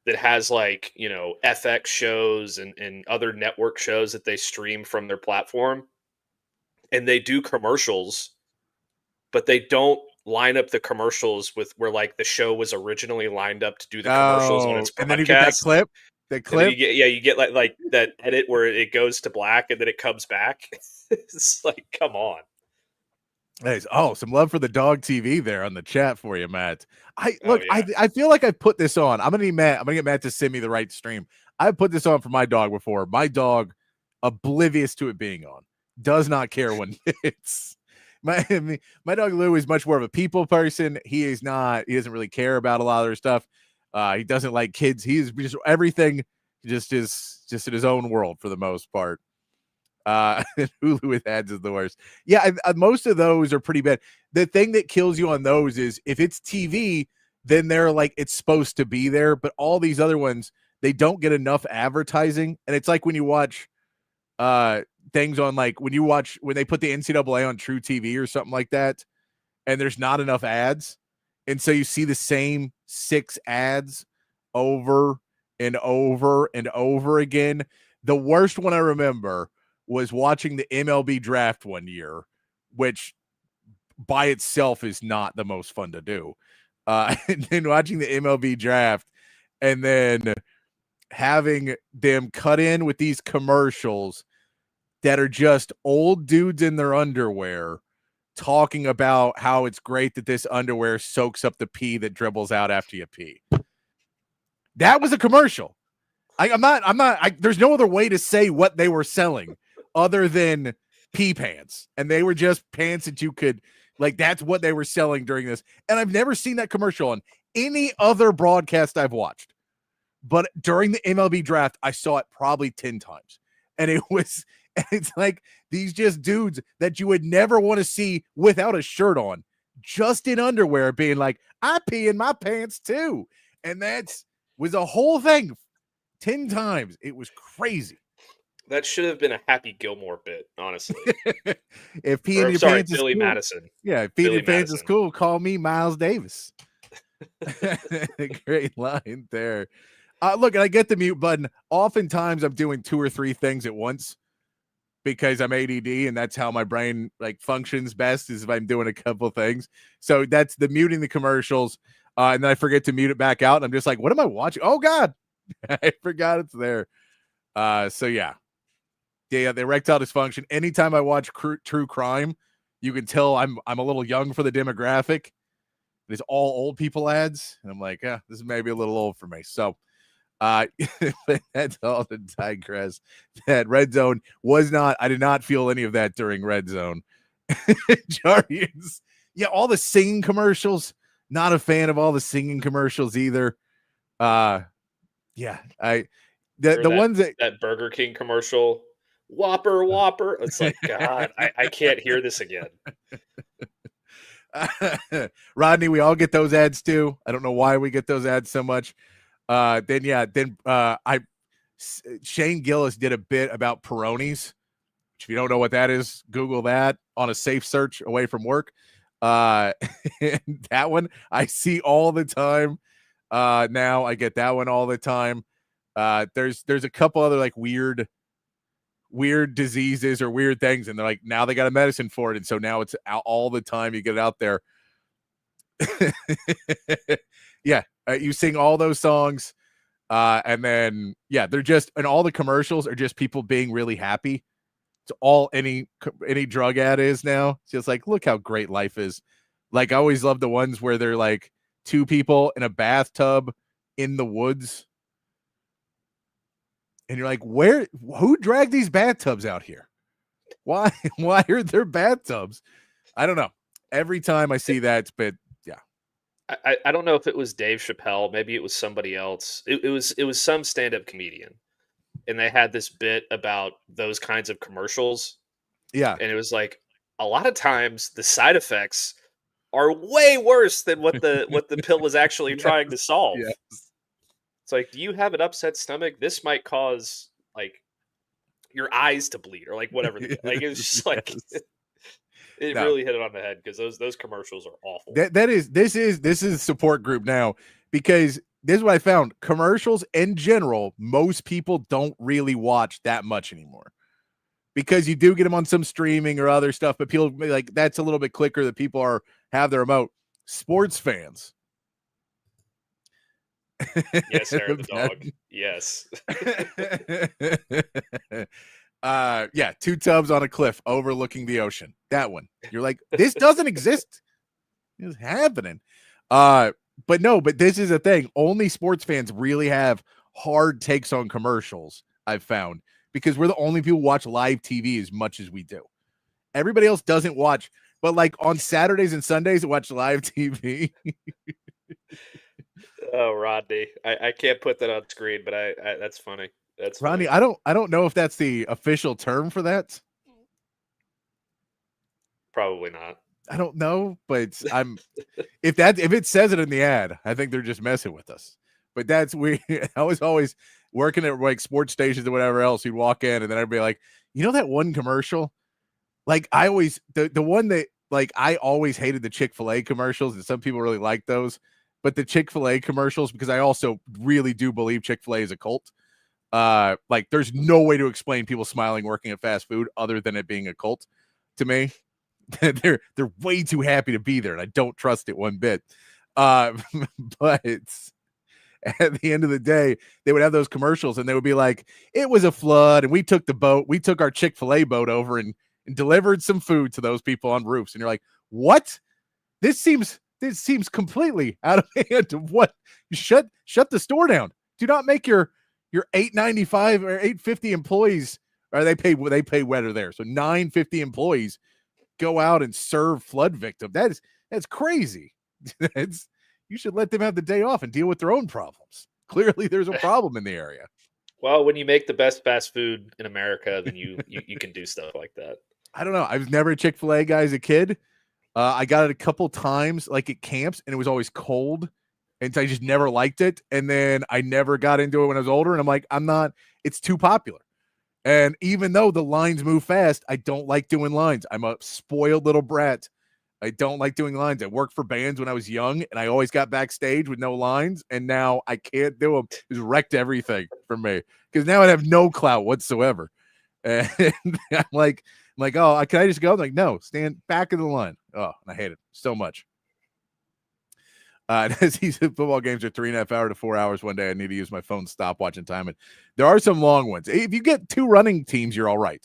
that has FX shows and other network shows that they stream from their platform. And they do commercials, but they don't line up the commercials with where the show was originally lined up to do the commercials on its podcast. And then you get that clip. You get like that edit where it goes to black and then it comes back. It's come on. Some love for the dog TV there on the chat for you, Matt. I feel like I put this on. I'm gonna get Matt to send me the right stream. I put this on for my dog before. My dog, oblivious to it being on, does not care when it's my dog Lou is much more of a people person. He doesn't really care about a lot of their stuff. He doesn't like kids. He's just everything just is just in his own world for the most part. Hulu with ads is the worst. Yeah, most of those are pretty bad. The thing that kills you on those is if it's TV, then they're it's supposed to be there. But all these other ones, they don't get enough advertising. And it's like when you watch things on when they put the NCAA on True TV or something like that, and there's not enough ads. And so you see the same 6 ads over and over and over again. The worst one I remember was watching the MLB draft one year, which by itself is not the most fun to do. And then watching the MLB draft, and then having them cut in with these commercials that are just old dudes in their underwear talking about how it's great that this underwear soaks up the pee that dribbles out after you pee. That was a commercial. There's no other way to say what they were selling other than pee pants. And they were just pants that you could, like, that's what they were selling during this. And I've never seen that commercial on any other broadcast I've watched. But during the MLB draft, I saw it probably 10 times. And it's like these just dudes that you would never want to see without a shirt on, just in underwear, being like, I pee in my pants too. And was a whole thing 10 times. It was crazy. That should have been a Happy Gilmore bit, honestly. If peeing in your pants is Billy cool, Madison. Yeah, if peeing in your pants is cool, call me Miles Davis. Great line there. Look, I get the mute button. Oftentimes I'm doing 2 or 3 things at once because I'm ADD, and that's how my brain like functions best, is if I'm doing a couple things. So that's the muting the commercials. And then I forget to mute it back out. And I'm just like, what am I watching? Oh God, I forgot it's there. So yeah, the erectile dysfunction. Anytime I watch true crime, you can tell I'm a little young for the demographic. It's all old people ads. And I'm like, this is maybe a little old for me. So that's all to digress. That Red Zone I did not feel any of that during Red Zone. Guardians. Yeah, all the singing commercials. Not a fan of all the singing commercials either. The ones that Burger King commercial, Whopper. It's like, God, I can't hear this again. Rodney, we all get those ads too. I don't know why we get those ads so much. Shane Gillis did a bit about Peronis. If you don't know what that is, Google that on a safe search away from work. And that one I see all the time. Now I get that one all the time. There's a couple other like weird diseases or weird things, and they're like, now they got a medicine for it, and so now it's out all the time. You get it out there. Yeah, you sing all those songs, and then they're just, and all the commercials are just people being really happy. It's all any drug ad is now. It's just like, look how great life is. Like, I always love the ones where they're like 2 people in a bathtub in the woods. And you're like, who dragged these bathtubs out here? Why are there bathtubs? I don't know. Every time I see that, but yeah. I don't know if it was Dave Chappelle. Maybe it was somebody else. It was some stand-up comedian. And they had this bit about those kinds of commercials. Yeah. And it was like, a lot of times the side effects are way worse than what the pill was actually trying to solve. Yes. It's like, do you have an upset stomach? This might cause like your eyes to bleed or like whatever. Like, it's just like it really hit it on the head, because those commercials are awful. This is a support group now, because this is what I found. Commercials in general, most people don't really watch that much anymore, because you do get them on some streaming or other stuff, but people like, that's a little bit quicker that people have their remote. Sports fans. Yes, Sarah the dog. Yes. 2 tubs on a cliff overlooking the ocean. That one. You're like, this doesn't exist. It's happening. But this is a thing. Only sports fans really have hard takes on commercials, I've found, because we're the only people who watch live TV as much as we do. Everybody else doesn't watch, but like on Saturdays and Sundays, watch live TV. Oh, Rodney. I can't put that on screen, but I that's funny. That's Rodney, funny. I don't know if that's the official term for that. Probably not. I don't know, but if it says it in the ad, I think they're just messing with us. But that's weird. I was always working at like sports stations or whatever else. You'd walk in, and then I'd be like, you know that one commercial? Like, I always the one that, like, I always hated the Chick-fil-A commercials, and some people really like those. But the Chick-fil-A commercials, because I also really do believe Chick-fil-A is a cult. Like, there's no way to explain people smiling working at fast food other than it being a cult to me. They're way too happy to be there, and I don't trust it one bit. But at the end of the day, they would have those commercials and they would be like, it was a flood and we took our Chick-fil-A boat over and delivered some food to those people on roofs. And you're like, what? This seems completely out of hand. What? Shut the store down. Do not make your $8.95 or $8.50 employees, or they pay weather there. So $9.50 employees go out and serve flood victims. That's crazy. You should let them have the day off and deal with their own problems. Clearly there's a problem in the area. Well, when you make the best fast food in America, then you can do stuff like that. I don't know. I was never a Chick-fil-A guy as a kid. I got it a couple times, like at camps, and it was always cold, and so I just never liked it. And then I never got into it when I was older, and I'm like, it's too popular. And even though the lines move fast, I don't like doing lines. I'm a spoiled little brat. I don't like doing lines. I worked for bands when I was young, and I always got backstage with no lines, and now I can't do them. It's wrecked everything for me because now I have no clout whatsoever. And I'm like, oh, can I just go? I'm like, no, stand back of the line. Oh, and I hate it so much. These football games are 3.5 hours to 4 hours one day. I need to use my phone stopwatch and time it. There are some long ones. If you get 2 running teams, you're all right.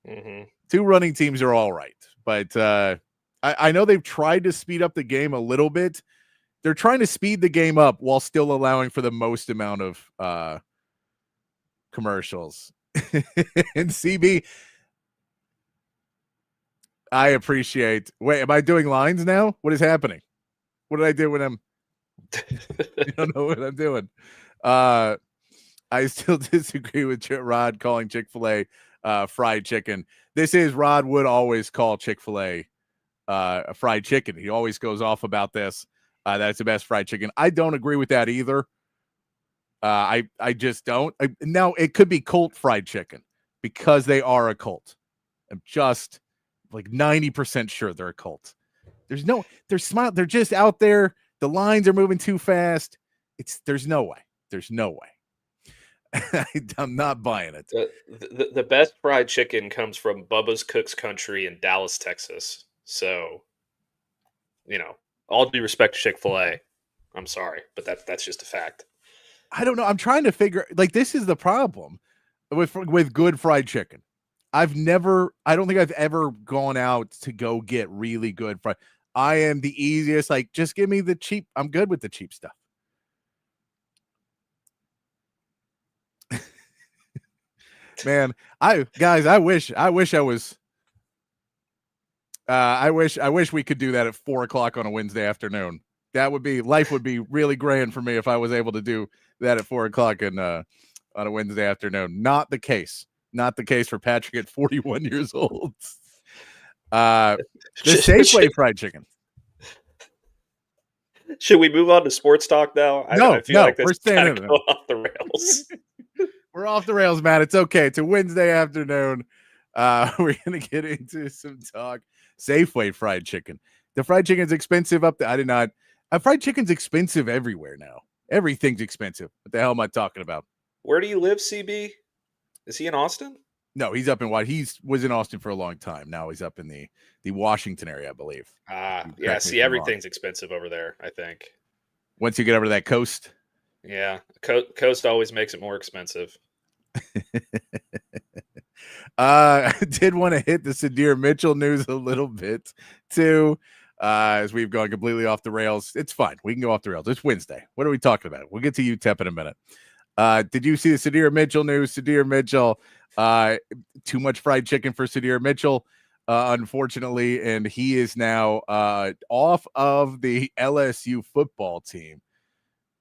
Mm-hmm. 2 running teams are all right. But I know they've tried to speed up the game a little bit. They're trying to speed the game up while still allowing for the most amount of commercials. And CB, I appreciate. Wait, am I doing lines now? What is happening? What did I do when I'm? I don't know what I'm doing. I still disagree with Rod calling Chick-fil-A fried chicken. This is Rod would always call Chick-fil-A a fried chicken. He always goes off about this. That's the best fried chicken. I don't agree with that either. I just don't. Now it could be cult fried chicken because they are a cult. I'm just like 90% sure they're a cult. They're smart. They're just out there. The lines are moving too fast. There's no way. There's no way. I'm not buying it. The best fried chicken comes from Bubba's Cook's Country in Dallas, Texas. So, all due respect to Chick-fil-A, I'm sorry, but that's just a fact. I don't know. I'm trying to figure, this is the problem with good fried chicken. I don't think I've ever gone out to go get really good fried. I am the easiest, just give me the cheap. I'm good with the cheap stuff. Man, I wish I was. I wish we could do that at 4:00 on a Wednesday afternoon. Life would be really grand for me if I was able to do that at 4:00 on a Wednesday afternoon. Not the case. Not the case for Patrick at 41 years old. The Safeway fried chicken. Should we move on to sports talk now? I feel like we're staying in off the rails. We're off the rails, Matt. It's okay. It's a Wednesday afternoon. We're gonna get into some talk. Safeway fried chicken. The fried chicken's expensive up there. I did not. Fried chicken's expensive everywhere now. Everything's expensive. What the hell am I talking about? Where do you live, CB? Is he in Austin? No, he's up in He was in Austin for a long time. Now he's up in the Washington area, I believe. Yeah. See, everything's expensive over there, I think. Once you get over to that coast. Yeah. Coast always makes it more expensive. I did want to hit the Sadir Mitchell news a little bit too, as we've gone completely off the rails. It's fine. We can go off the rails. It's Wednesday. What are we talking about? We'll get to UTEP in a minute. Did you see the Sadir Mitchell news? Sadir Mitchell, too much fried chicken for Sadir Mitchell, unfortunately, and he is now off of the LSU football team.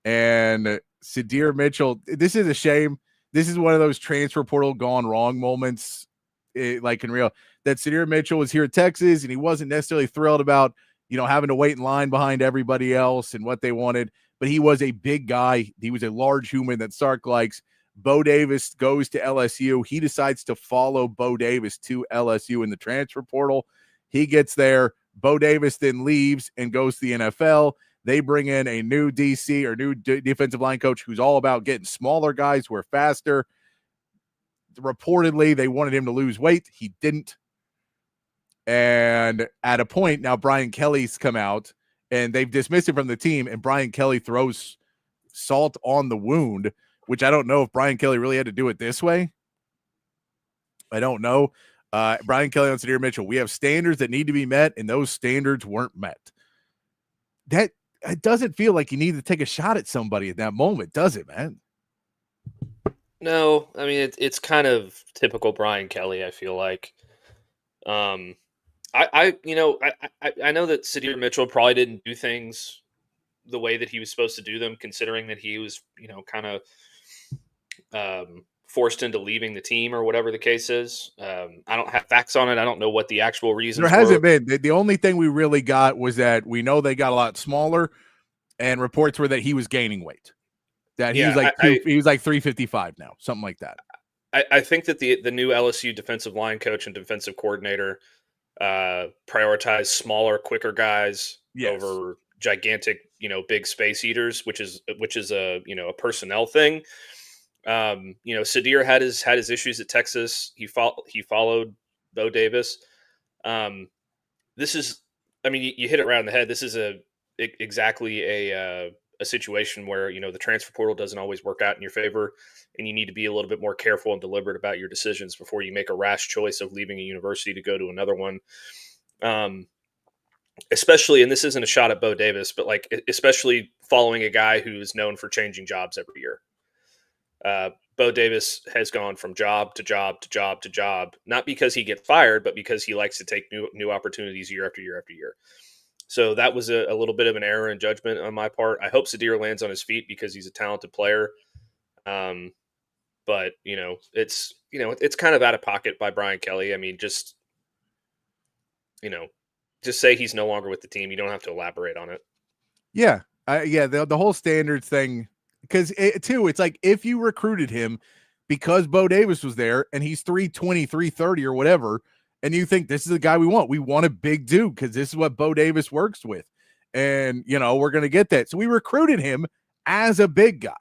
And Sadir Mitchell, this is a shame. This is one of those transfer portal gone wrong moments, like in real, that Sadir Mitchell was here at Texas and he wasn't necessarily thrilled about, having to wait in line behind everybody else and what they wanted. But he was a big guy. He was a large human that Sark likes. Bo Davis goes to LSU. He decides to follow Bo Davis to LSU in the transfer portal. He gets there. Bo Davis then leaves and goes to the NFL. They bring in a new DC or new defensive line coach who's all about getting smaller guys who are faster. Reportedly, they wanted him to lose weight. He didn't. And at a point, now Brian Kelly's come out, and they've dismissed him from the team, and Brian Kelly throws salt on the wound, which I don't know if Brian Kelly really had to do it this way. I don't know. Brian Kelly on Sydir Mitchell, we have standards that need to be met, and those standards weren't met. That it doesn't feel like you need to take a shot at somebody at that moment, does it, man? No, I mean it's kind of typical Brian Kelly. I feel like, I know that Sydir Mitchell probably didn't do things the way that he was supposed to do them, considering that he was, kind of forced into leaving the team or whatever the case is. I don't have facts on it. I don't know what the actual reasons there hasn't were. been. The only thing we really got was that we know they got a lot smaller, and reports were that he was gaining weight. That he was like he was like 355 now, something like that. I think that the new LSU defensive line coach and defensive coordinator prioritize smaller, quicker guys over gigantic, big space eaters, which is a a personnel thing. Sydir had his issues at Texas. He followed Bo Davis. This is, I mean, you hit it right on the head. This is exactly a situation where, the transfer portal doesn't always work out in your favor, and you need to be a little bit more careful and deliberate about your decisions before you make a rash choice of leaving a university to go to another one. Especially, and this isn't a shot at Bo Davis, but especially following a guy who's known for changing jobs every year. Bo Davis has gone from job to job to job to job, not because he gets fired, but because he likes to take new opportunities year after year after year. So that was a little bit of an error in judgment on my part. I hope Sydir lands on his feet because he's a talented player. But it's kind of out of pocket by Brian Kelly. I mean, just say he's no longer with the team. You don't have to elaborate on it. Yeah. The whole standards thing, because it's like if you recruited him because Bo Davis was there and he's 320, 330 or whatever, and you think this is the guy we want a big dude because this is what Bo Davis works with. And, we're going to get that. So we recruited him as a big guy.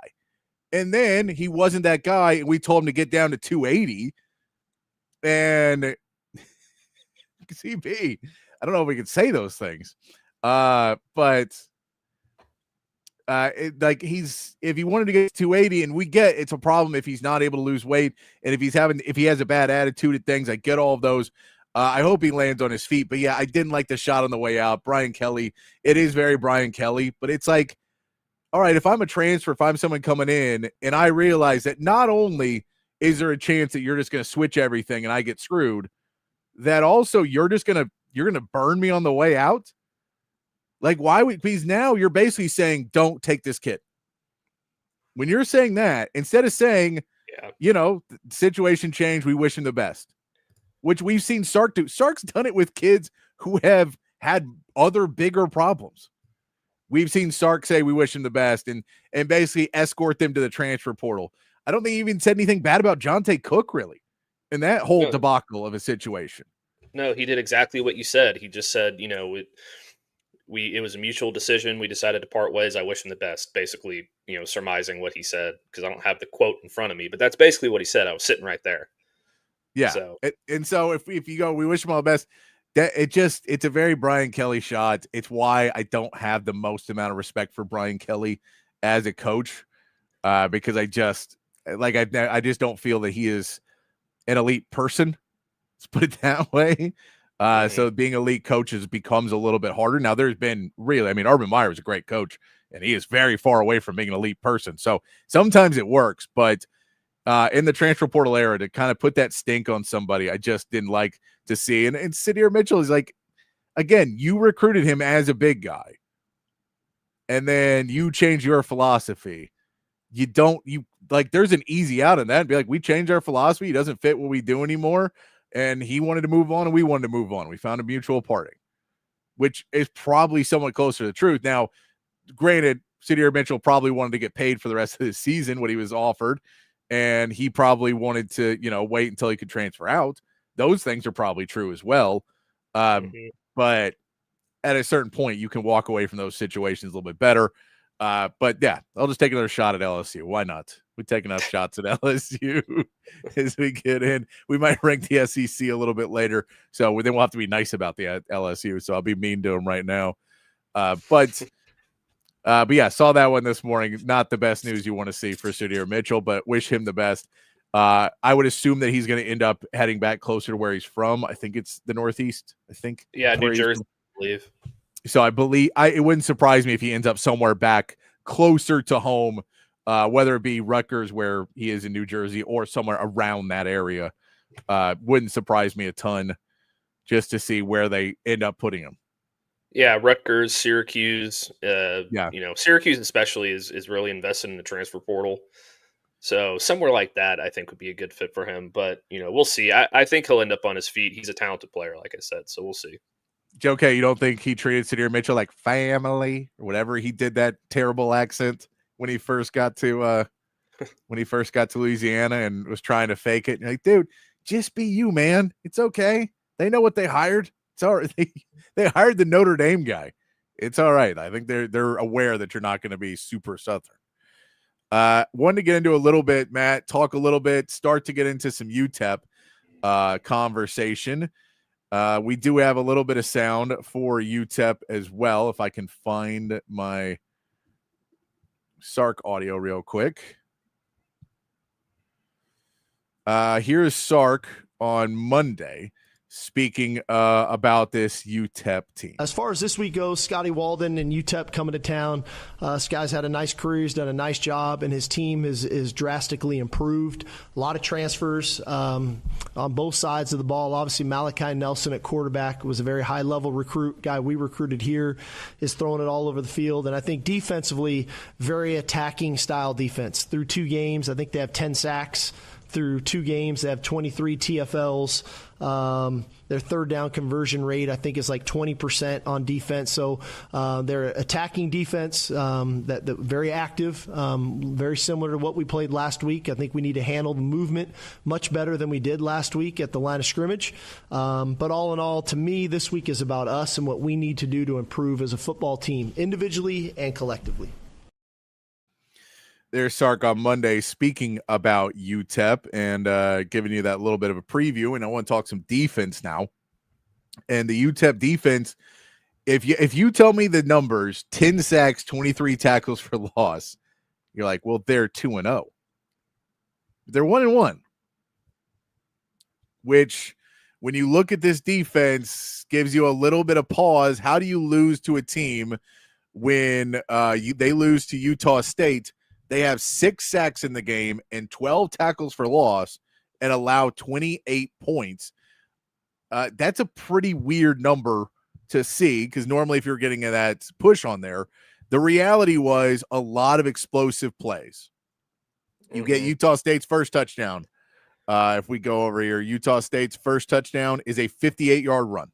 And then he wasn't that guy. And we told him to get down to 280. And CB, I don't know if we could say those things. But if he wanted to get to 280, and we get it's a problem if he's not able to lose weight, and if he has a bad attitude at things, I get all of those. I hope he lands on his feet. But yeah, I didn't like the shot on the way out. Brian Kelly, it is very Brian Kelly, but it's like, all right, if I'm a transfer, if I'm someone coming in, and I realize that not only is there a chance that you're just going to switch everything and I get screwed, that also you're going to burn me on the way out. Like, why would, because now you're basically saying, don't take this kid. When you're saying that, instead of saying, situation changed, we wish him the best, which we've seen Sark do. Sark's done it with kids who have had other bigger problems. We've seen Sark say, we wish him the best, and basically escort them to the transfer portal. I don't think he even said anything bad about Jonte Cook, really, in that whole debacle of a situation. No, he did exactly what you said. He just said, it was a mutual decision. We decided to part ways. I wish him the best. Basically, surmising what he said, because I don't have the quote in front of me, but that's basically what he said. I was sitting right there. Yeah. So if you go, we wish him all the best. That it's a very Brian Kelly shot. It's why I don't have the most amount of respect for Brian Kelly as a coach, because I just don't feel that he is an elite person. Let's put it that way. So being elite coaches becomes a little bit harder. Now there's been Urban Meyer is a great coach and he is very far away from being an elite person. So sometimes it works, but in the transfer portal era to kind of put that stink on somebody, I just didn't like to see. And Sydir Mitchell is like, again, you recruited him as a big guy and then you change your philosophy. There's an easy out in that and be like, we changed our philosophy. He doesn't fit what we do anymore. And he wanted to move on and we wanted to move on. We found a mutual parting, which is probably somewhat closer to the truth. Now, granted, Sydir Mitchell probably wanted to get paid for the rest of the season, what he was offered. And he probably wanted to, wait until he could transfer out. Those things are probably true as well. But at a certain point, you can walk away from those situations a little bit better. But yeah, I'll just take another shot at LSU. Why not? We take enough shots at LSU as we get in. We might rank the SEC a little bit later. So then we'll have to be nice about the LSU. So I'll be mean to them right now. But But yeah, saw that one this morning. Not the best news you want to see for Sydir Mitchell, but wish him the best. I would assume that he's going to end up heading back closer to where he's from. I think it's the Northeast. I think. Yeah, New Jersey, I believe. So I believe it wouldn't surprise me if he ends up somewhere back closer to home, whether it be Rutgers, where he is in New Jersey, or somewhere around that area. Wouldn't surprise me a ton just to see where they end up putting him. Yeah, Rutgers, Syracuse. Syracuse especially is really invested in the transfer portal. So somewhere like that, I think would be a good fit for him. But, we'll see. I think he'll end up on his feet. He's a talented player, like I said. So we'll see. Okay, you don't think he treated Sydir Mitchell like family or whatever? He did that terrible accent when he first got to Louisiana and was trying to fake it. Like, dude, just be you, man. It's okay. They know what they hired. It's all right. They hired the Notre Dame guy. It's all right. I think they're aware that you're not going to be super Southern. Wanted to get into a little bit, Matt, talk a little bit, start to get into some UTEP conversation. We do have a little bit of sound for UTEP as well. If I can find my Sark audio real quick. Here's Sark on Monday speaking about this UTEP team. As far as this week goes, Scotty Walden and UTEP coming to town. Sky's had a nice career. He's done a nice job, and his team is drastically improved. A lot of transfers on both sides of the ball. Obviously, Malachi Nelson at quarterback was a very high-level recruit. Guy we recruited here is throwing it all over the field. And I think defensively, very attacking style defense. Through 2 games, I think they have 10 sacks. Through 2 games, they have 23 TFLs. Their third down conversion rate, I think, is like 20% on defense. So they're attacking defense, that very active, very similar to what we played last week. I think we need to handle the movement much better than we did last week at the line of scrimmage. But all in all, to me, this week is about us and what we need to do to improve as a football team, individually and collectively. There's Sark on Monday speaking about UTEP and giving you that little bit of a preview. And I want to talk some defense now. And the UTEP defense, if you tell me the numbers, 10 sacks, 23 tackles for loss, you're like, well, they're 2-0. They're 1-1. Which, when you look at this defense, gives you a little bit of pause. How do you lose to a team when they lose to Utah State? They have 6 sacks in the game and 12 tackles for loss and allow 28 points. That's a pretty weird number to see because normally if you're getting that push on there, the reality was a lot of explosive plays. You get Utah State's first touchdown. If we go over here, Utah State's first touchdown is a 58-yard run.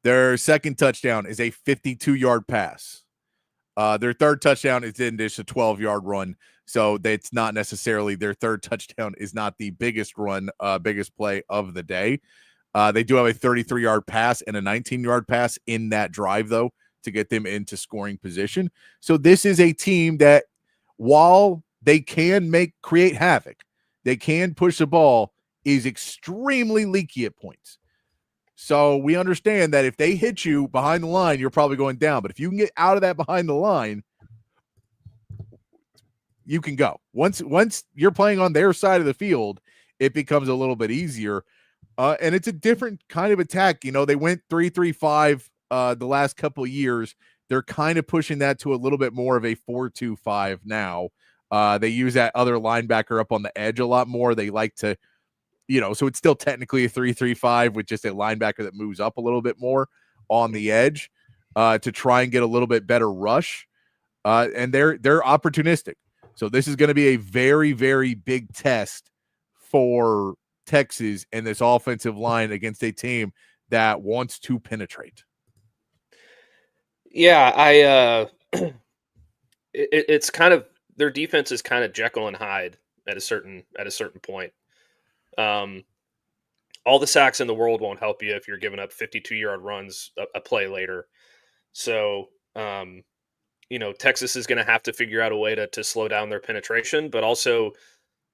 Their second touchdown is a 52-yard pass. Their third touchdown is in just a 12-yard run, so that's not necessarily their third touchdown is not the biggest run, biggest play of the day. They do have a 33-yard pass and a 19-yard pass in that drive, though, to get them into scoring position. So this is a team that, while they can create havoc, they can push the ball, is extremely leaky at points. So we understand that if they hit you behind the line, you're probably going down. But if you can get out of that behind the line, you can go. Once you're playing on their side of the field, it becomes a little bit easier. And it's a different kind of attack. They went 3-3-5 the last couple of years. They're kind of pushing that to a little bit more of a 4-2-5 now. They use that other linebacker up on the edge a lot more. They like to so it's still technically a 3-3-5 with just a linebacker that moves up a little bit more on the edge to try and get a little bit better rush. And they're opportunistic. So this is going to be a very, very big test for Texas and this offensive line against a team that wants to penetrate. Yeah, it's kind of, their defense is kind of Jekyll and Hyde at a certain point. All the sacks in the world won't help you if you're giving up 52-yard runs a play later. So, Texas is going to have to figure out a way to slow down their penetration, but also,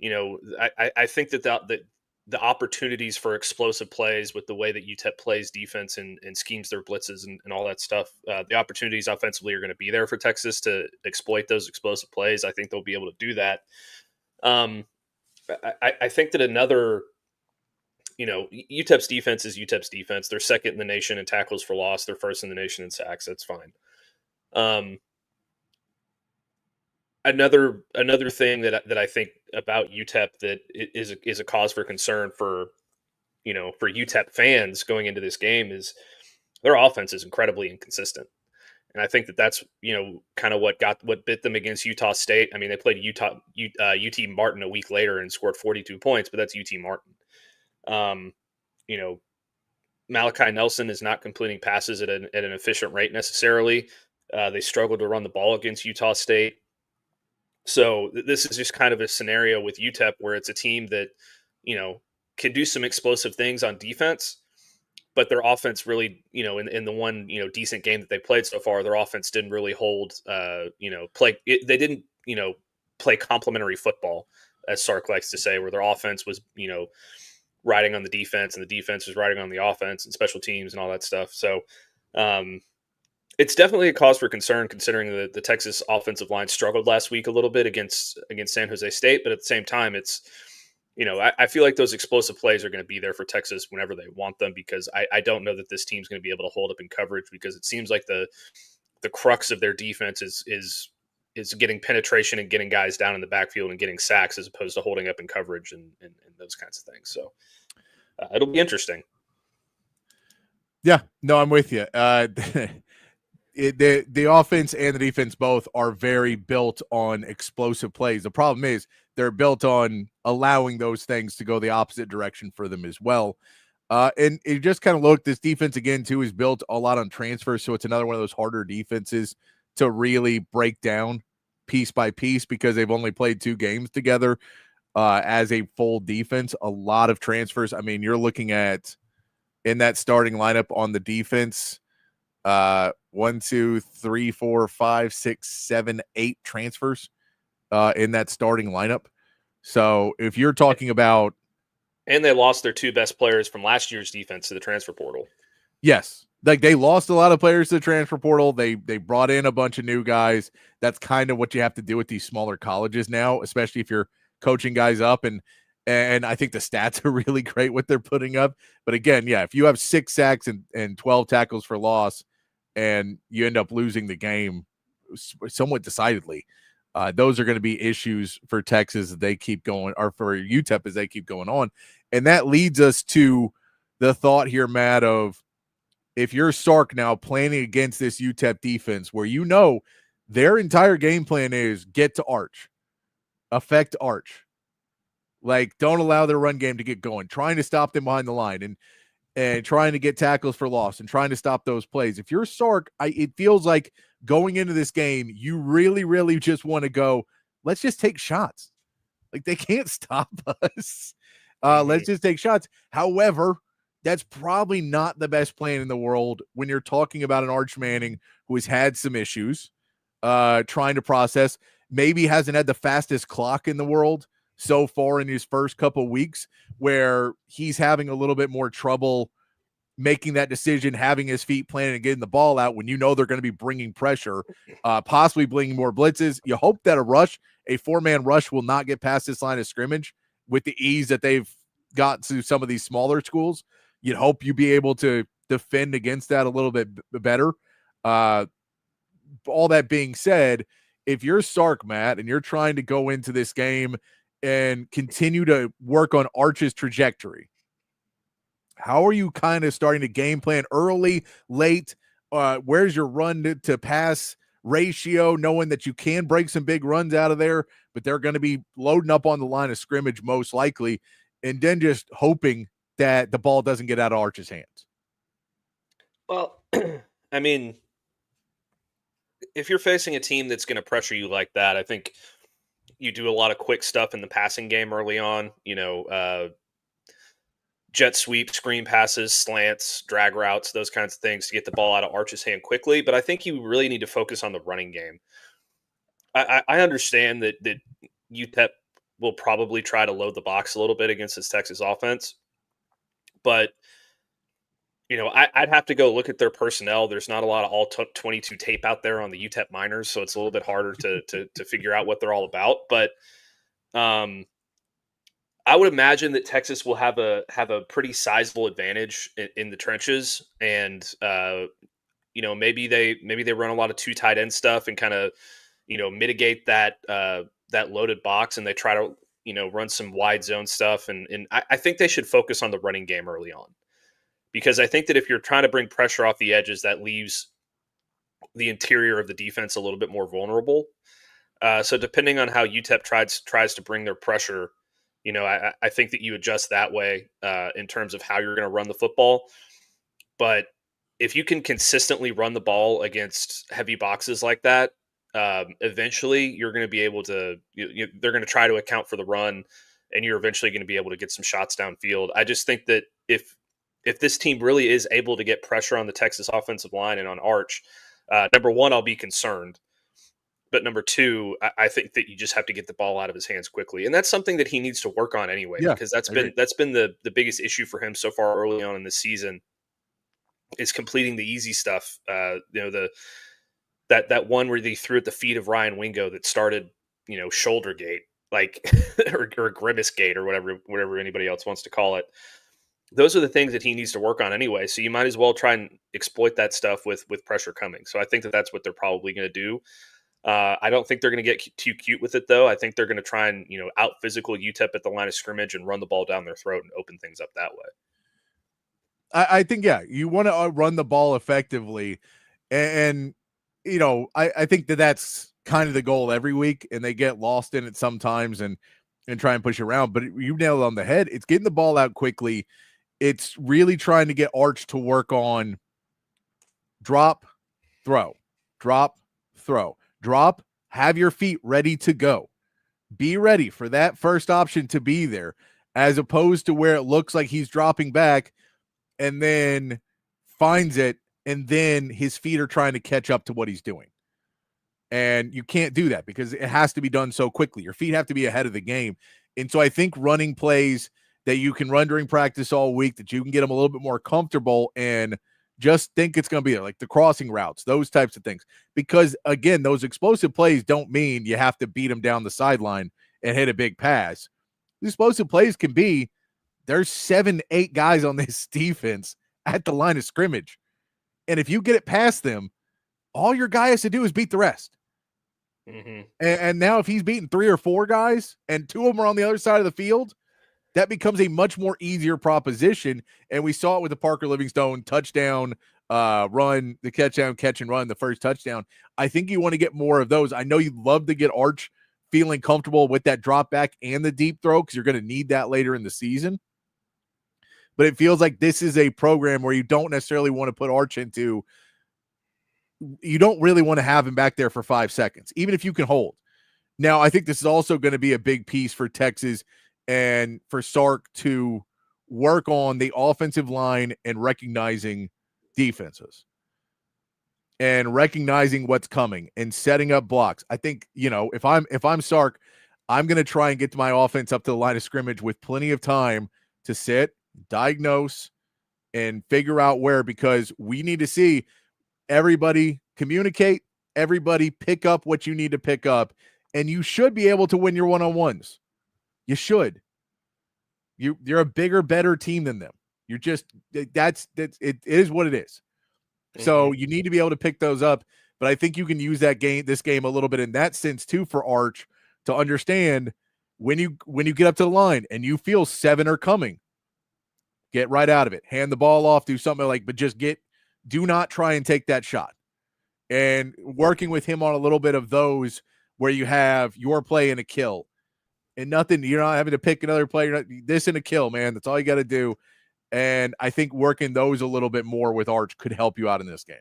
I think that the opportunities for explosive plays with the way that UTEP plays defense and schemes their blitzes and all that stuff. The opportunities offensively are going to be there for Texas to exploit those explosive plays. I think they'll be able to do that. I think that another, UTEP's defense is UTEP's defense. They're second in the nation in tackles for loss. They're first in the nation in sacks. That's fine. Another thing that I think about UTEP that is a cause for concern for UTEP fans going into this game is their offense is incredibly inconsistent, and I think that's kind of what bit them against Utah State. I mean, they played UT Martin a week later and scored 42 points, but that's UT Martin. Malachi Nelson is not completing passes at an efficient rate necessarily. They struggled to run the ball against Utah State. So this is just kind of a scenario with UTEP where it's a team that, can do some explosive things on defense, but their offense really, in the one, decent game that they played so far, their offense didn't really hold, play. They didn't, play complementary football, as Sark likes to say, where their offense was, riding on the defense and the defense was riding on the offense and special teams and all that stuff. So, it's definitely a cause for concern considering the Texas offensive line struggled last week a little bit against San Jose State. But at the same time, it's, I feel like those explosive plays are going to be there for Texas whenever they want them, because I don't know that this team's going to be able to hold up in coverage, because it seems like the crux of their defense is getting penetration and getting guys down in the backfield and getting sacks as opposed to holding up in coverage and those kinds of things. So it'll be interesting. Yeah, no, I'm with you. The offense and the defense both are very built on explosive plays. The problem is they're built on allowing those things to go the opposite direction for them as well. And it just kind of look, this defense again too is built a lot on transfers, so it's another one of those harder defenses to really break down piece by piece because they've only played 2 games together as a full defense. A lot of transfers. I mean, you're looking at in that starting lineup on the defense. 1, 2, 3, 4, 5, 6, 7, 8 transfers in that starting lineup. So if you're talking about, and they lost their 2 best players from last year's defense to the transfer portal. Yes, like they lost a lot of players to the transfer portal. They brought in a bunch of new guys. That's kind of what you have to do with these smaller colleges now, especially if you're coaching guys up. And I think the stats are really great what they're putting up. But again, yeah, if you have 6 sacks and 12 tackles for loss, and you end up losing the game somewhat decidedly, those are going to be issues for Texas as they keep going, or for UTEP as they keep going on. And that leads us to the thought here, Matt, of if you're Sark now planning against this UTEP defense where their entire game plan is get to Arch, affect Arch. Like, don't allow their run game to get going, trying to stop them behind the line and trying to get tackles for loss and trying to stop those plays. If you're Sark, it feels like going into this game, you really, really just want to go, let's just take shots. Like, they can't stop us. Let's just take shots. However, that's probably not the best plan in the world when you're talking about an Arch Manning who has had some issues trying to process, maybe hasn't had the fastest clock in the world so far in his first couple weeks, where he's having a little bit more trouble making that decision, having his feet planted and getting the ball out when they're going to be bringing pressure, possibly bringing more blitzes. You hope that a 4-man rush will not get past this line of scrimmage with the ease that they've got to some of these smaller schools. You'd hope you'd be able to defend against that a little bit better. All that being said, if you're Sark, Matt, and you're trying to go into this game and continue to work on Arch's trajectory, how are you kind of starting to game plan early, late? Where's your run to pass ratio, knowing that you can break some big runs out of there, but they're going to be loading up on the line of scrimmage most likely, and then just hoping that the ball doesn't get out of Arch's hands? Well, I mean, if you're facing a team that's going to pressure you like that, I think you do a lot of quick stuff in the passing game early on, jet sweep, screen passes, slants, drag routes, those kinds of things to get the ball out of Arch's hand quickly. But I think you really need to focus on the running game. I understand that UTEP will probably try to load the box a little bit against this Texas offense. But, I'd have to go look at their personnel. There's not a lot of all 22 tape out there on the UTEP minors, so it's a little bit harder to figure out what they're all about. But I would imagine that Texas will have a pretty sizable advantage in the trenches, and maybe they run a lot of 2 tight end stuff and kind of mitigate that loaded box, and they try to run some wide zone stuff, and I think they should focus on the running game early on, because I think that if you're trying to bring pressure off the edges, that leaves the interior of the defense a little bit more vulnerable. So depending on how UTEP tries to bring their pressure, I think that you adjust that way in terms of how you're going to run the football. But if you can consistently run the ball against heavy boxes like that, eventually you're going to be able to, they're going to try to account for the run, and you're eventually going to be able to get some shots downfield. I just think that if this team really is able to get pressure on the Texas offensive line and on Arch, number one, I'll be concerned. But number two, I think that you just have to get the ball out of his hands quickly, and that's something that he needs to work on anyway. Yeah, because that's been the biggest issue for him so far early on in the season, is completing the easy stuff. That one where they threw at the feet of Ryan Wingo that started, shoulder gate, like or grimace gate, or whatever anybody else wants to call it. Those are the things that he needs to work on anyway. So you might as well try and exploit that stuff with pressure coming. So I think that that's what they're probably going to do. I don't think they're going to get too cute with it, though. I think they're going to try and, out physical UTEP at the line of scrimmage and run the ball down their throat and open things up that way. I think, yeah, you want to run the ball effectively. And I think that that's kind of the goal every week, and they get lost in it sometimes and try and push around. But you nailed it on the head. It's getting the ball out quickly. It's really trying to get Arch to work on drop, throw, drop, throw. Drop, have your feet ready to go. Be ready for that first option to be there, as opposed to where it looks like he's dropping back and then finds it, and then his feet are trying to catch up to what he's doing. And you can't do that because it has to be done so quickly. Your feet have to be ahead of the game. And so I think running plays that you can run during practice all week, that you can get them a little bit more comfortable and just think it's going to be there, like the crossing routes, those types of things. Because, again, those explosive plays don't mean you have to beat them down the sideline and hit a big pass. The explosive plays can be there's 7-8 guys on this defense at the line of scrimmage. And if you get it past them, all your guy has to do is beat the rest. Mm-hmm. And now if he's beating 3 or 4 guys and 2 of them are on the other side of the field, that becomes a much more easier proposition. And we saw it with the Parker Livingstone touchdown run, the catch and run, the first touchdown. I think you want to get more of those. I know you'd love to get Arch feeling comfortable with that drop back and the deep throw, because you're going to need that later in the season. But it feels like this is a program where you don't necessarily want to put Arch into. You don't really want to have him back there for 5 seconds, even if you can hold. Now, I think this is also going to be a big piece for Texas and for Sark to work on the offensive line and recognizing defenses and recognizing what's coming and setting up blocks. I think, if I'm Sark, I'm going to try and get to my offense up to the line of scrimmage with plenty of time to sit, diagnose, and figure out where, because we need to see everybody communicate, everybody pick up what you need to pick up, and you should be able to win your one-on-ones. You should. You're a bigger, better team than them. You're just it is what it is. Mm-hmm. So you need to be able to pick those up. But I think you can use this game a little bit in that sense too for Arch to understand when you get up to the line and you feel 7 are coming, get right out of it, hand the ball off, do something but just do not try and take that shot. And working with him on a little bit of those where you have your play and a kill. And nothing, you're not having to pick another player. This and a kill, man. That's all you got to do. And I think working those a little bit more with Arch could help you out in this game.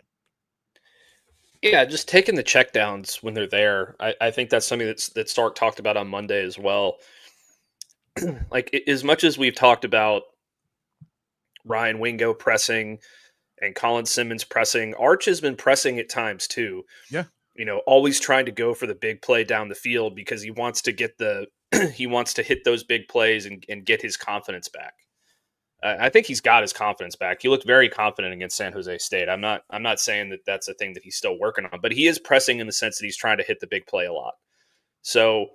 Yeah, just taking the checkdowns when they're there. I think that's something that Stark talked about on Monday as well. Like, as much as we've talked about Ryan Wingo pressing and Colin Simmons pressing, Arch has been pressing at times too. Yeah. Always trying to go for the big play down the field because he wants to get the he wants to hit those big plays and get his confidence back. I think he's got his confidence back. He looked very confident against San Jose State. I'm not saying that that's a thing that he's still working on, but he is pressing in the sense that he's trying to hit the big play a lot. So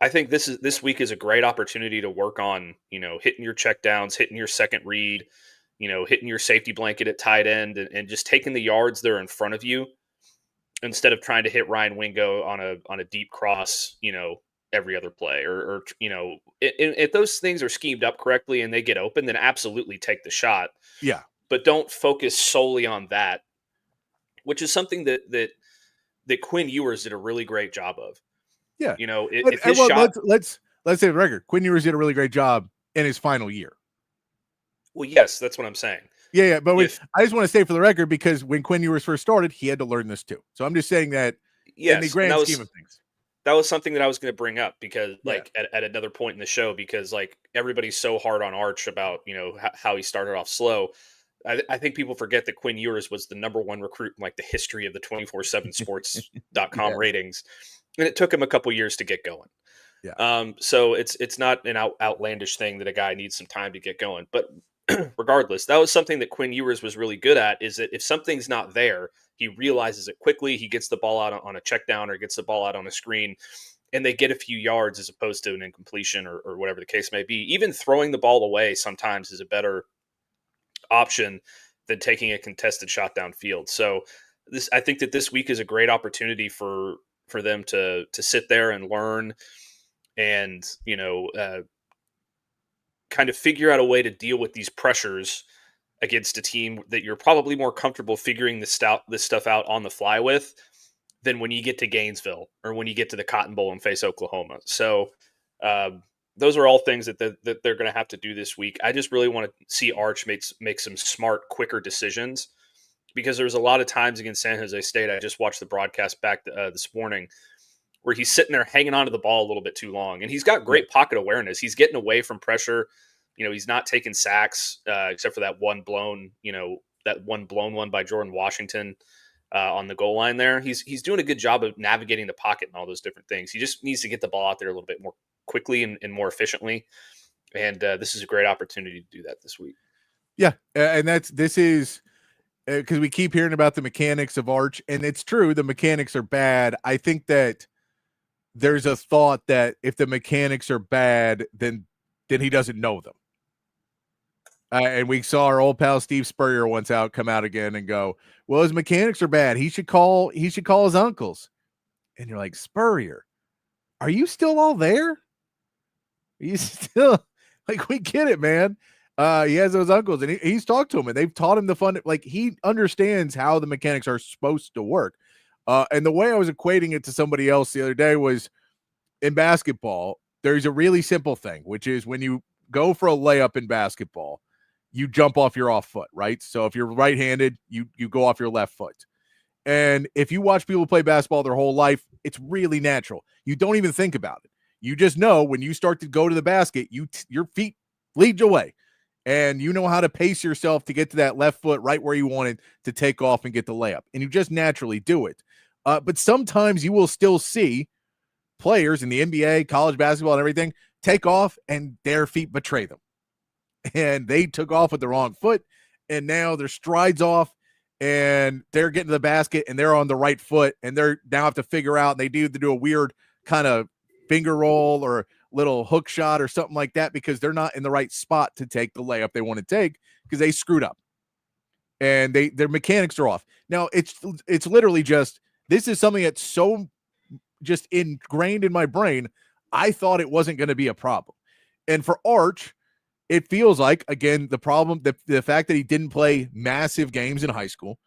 I think this week is a great opportunity to work on, hitting your check downs, hitting your second read, hitting your safety blanket at tight end, and just taking the yards that are in front of you instead of trying to hit Ryan Wingo on a deep cross, every other play, or if those things are schemed up correctly and they get open, then absolutely take the shot. Yeah. But don't focus solely on that, which is something that Quinn Ewers did a really great job of. Yeah. If his shot, let's say the record. Quinn Ewers did a really great job in his final year. Well, yes, that's what I'm saying. Yeah. But I just want to say for the record, because when Quinn Ewers first started, he had to learn this too. So I'm just saying that in the grand scheme of things. That was something that I was going to bring up because at another point in the show, because everybody's so hard on Arch about, how he started off slow. I think people forget that Quinn Ewers was the number one recruit in the history of the 247sports.com ratings. And it took him a couple years to get going. Yeah. So it's not an outlandish thing that a guy needs some time to get going, but regardless, that was something that Quinn Ewers was really good at, is that if something's not there, he realizes it quickly. He gets the ball out on a check down or gets the ball out on a screen, and they get a few yards as opposed to an incompletion or whatever the case may be. Even throwing the ball away sometimes is a better option than taking a contested shot downfield. So I think that this week is a great opportunity for them to sit there and learn and, kind of figure out a way to deal with these pressures against a team that you're probably more comfortable figuring this stuff out on the fly with than when you get to Gainesville or when you get to the Cotton Bowl and face Oklahoma. So those are all things that they're going to have to do this week. I just really want to see Arch make some smart, quicker decisions, because there was a lot of times against San Jose State. I just watched the broadcast back this morning where he's sitting there hanging onto the ball a little bit too long. And he's got great pocket awareness. He's getting away from pressure. He's not taking sacks except for that one blown one by Jordan Washington on the goal line there. He's doing a good job of navigating the pocket and all those different things. He just needs to get the ball out there a little bit more quickly and more efficiently. And this is a great opportunity to do that this week. Yeah. And this is because we keep hearing about the mechanics of Arch, and it's true. The mechanics are bad. I think that there's a thought that if the mechanics are bad, then he doesn't know them. And we saw our old pal Steve Spurrier once come out again and go, well, his mechanics are bad. He should call his uncles. And you're like, Spurrier, are you still all there? Are you still we get it, man. He has those uncles, and he's talked to them, and they've taught him the fun. He understands how the mechanics are supposed to work. And the way I was equating it to somebody else the other day was in basketball, there's a really simple thing, which is when you go for a layup in basketball, you jump off your off foot, right? So if you're right-handed, you go off your left foot. And if you watch people play basketball their whole life, it's really natural. You don't even think about it. You just know when you start to go to the basket, your feet lead your way. And you know how to pace yourself to get to that left foot right where you want it to take off and get the layup. And you just naturally do it. But sometimes you will still see players in the NBA, college basketball, and everything take off and their feet betray them. And they took off with the wrong foot, and now their stride's off, and they're getting to the basket, and they're on the right foot, and they're now have to figure out, and they do a weird kind of finger roll or little hook shot or something like that because they're not in the right spot to take the layup they want to take because they screwed up. And their mechanics are off. Now, it's literally just, this is something that's so just ingrained in my brain, I thought it wasn't going to be a problem. And for Arch, it feels like, again, the problem, the fact that he didn't play massive games in high school,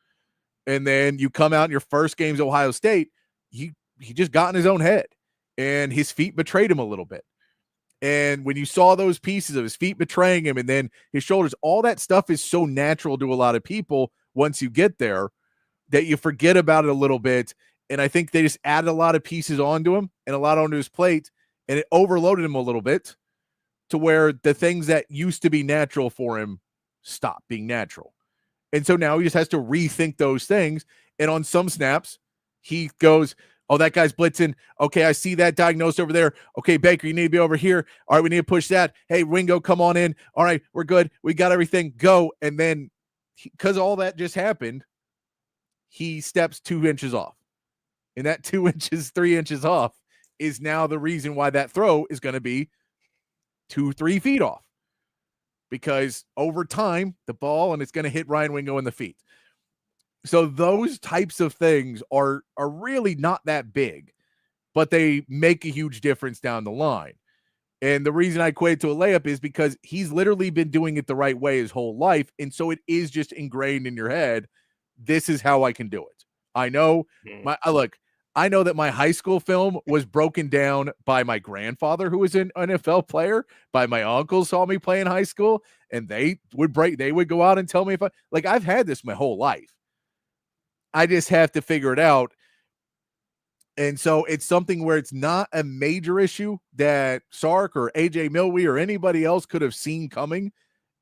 and then you come out in your first games at Ohio State, he just got in his own head, and his feet betrayed him a little bit. And when you saw those pieces of his feet betraying him and then his shoulders, all that stuff is so natural to a lot of people once you get there that you forget about it a little bit. And I think they just added a lot of pieces onto him and a lot onto his plate, and it overloaded him a little bit to where the things that used to be natural for him stopped being natural. And so now he just has to rethink those things. And on some snaps, he goes, Oh, that guy's blitzing. Okay, I see that diagnosed over there. Okay, Baker, you need to be over here. All right, we need to push that. Hey, Ringo, come on in. All right, we're good. We got everything. Go. And then, because all that just happened, he steps 2 inches off. And that 2 inches, 3 inches off is now the reason why that throw is going to be 2-3 feet off. Because over time, the ball, and it's going to hit Ryan Wingo in the feet. So those types of things are really not that big, but they make a huge difference down the line. And the reason I equate it to a layup is because he's literally been doing it the right way his whole life. And so it is just ingrained in your head. This is how I can do it. I know I know that my high school film was broken down by my grandfather, who was an NFL player, by my uncles saw me play in high school, and they would go out and tell me I've had this my whole life. I just have to figure it out. And so it's something where it's not a major issue that Sark or AJ Milwee or anybody else could have seen coming.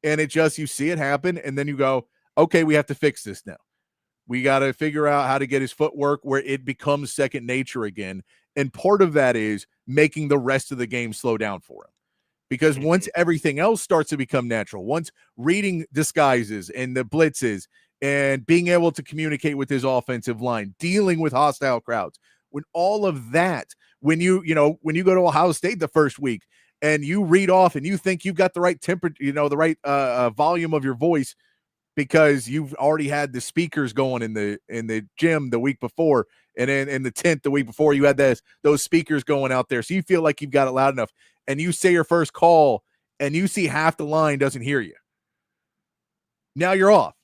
And it just, you see it happen. And then you go, okay, we have to fix this now. We got to figure out how to get his footwork where it becomes second nature again. And part of that is making the rest of the game slow down for him. Because once everything else starts to become natural, once reading disguises and the blitzes and being able to communicate with his offensive line, dealing with hostile crowds, when all of that, when you go to Ohio State the first week and you read off and you think you've got the right temperature, the right volume of your voice because you've already had the speakers going in the gym the week before, and in the tent the week before you had those speakers going out there, so you feel like you've got it loud enough, and you say your first call and you see half the line doesn't hear you. Now you're off.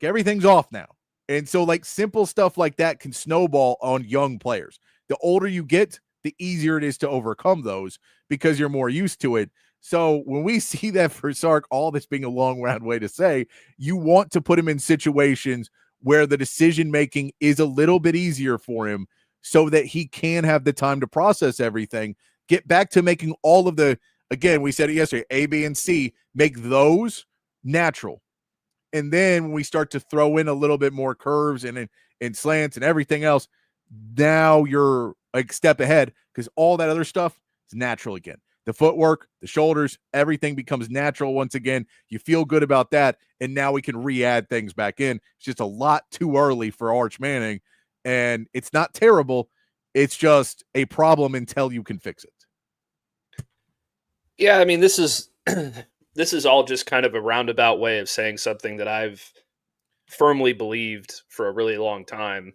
Everything's off now. And so simple stuff like that can snowball on young players. The older you get, the easier it is to overcome those because you're more used to it. So when we see that for Sark, all this being a long round way to say, you want to put him in situations where the decision-making is a little bit easier for him so that he can have the time to process everything, get back to making all of the, again, we said it yesterday, A, B, and C, make those natural. And then when we start to throw in a little bit more curves and slants and everything else, now you're a step ahead because all that other stuff is natural again. The footwork, the shoulders, everything becomes natural once again. You feel good about that, and now we can re-add things back in. It's just a lot too early for Arch Manning, and it's not terrible. It's just a problem until you can fix it. Yeah, I mean, this is this is all just kind of a roundabout way of saying something that I've firmly believed for a really long time,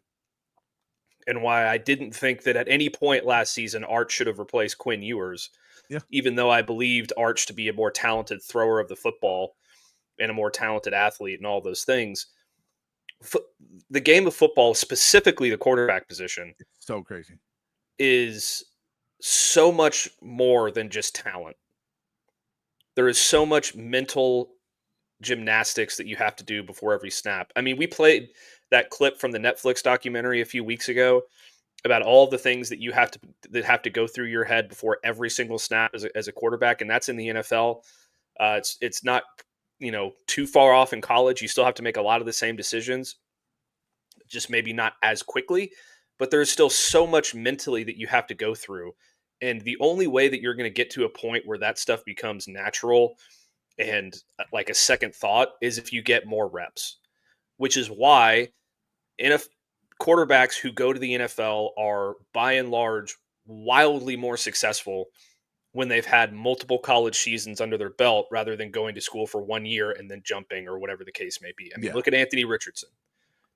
and why I didn't think that at any point last season Arch should have replaced Quinn Ewers. Yeah. Even though I believed Arch to be a more talented thrower of the football and a more talented athlete and all those things. The game of football, specifically the quarterback position, it's so crazy, is so much more than just talent. There is so much mental gymnastics that you have to do before every snap. I mean, we played that clip from the Netflix documentary a few weeks ago about all the things that you have to go through your head before every single snap as a quarterback, and that's in the NFL. It's not too far off in college. You still have to make a lot of the same decisions, just maybe not as quickly. But there's still so much mentally that you have to go through, and the only way that you're going to get to a point where that stuff becomes natural and like a second thought is if you get more reps, which is why quarterbacks who go to the NFL are by and large wildly more successful when they've had multiple college seasons under their belt rather than going to school for 1 year and then jumping or whatever the case may be. I mean, Look at Anthony Richardson.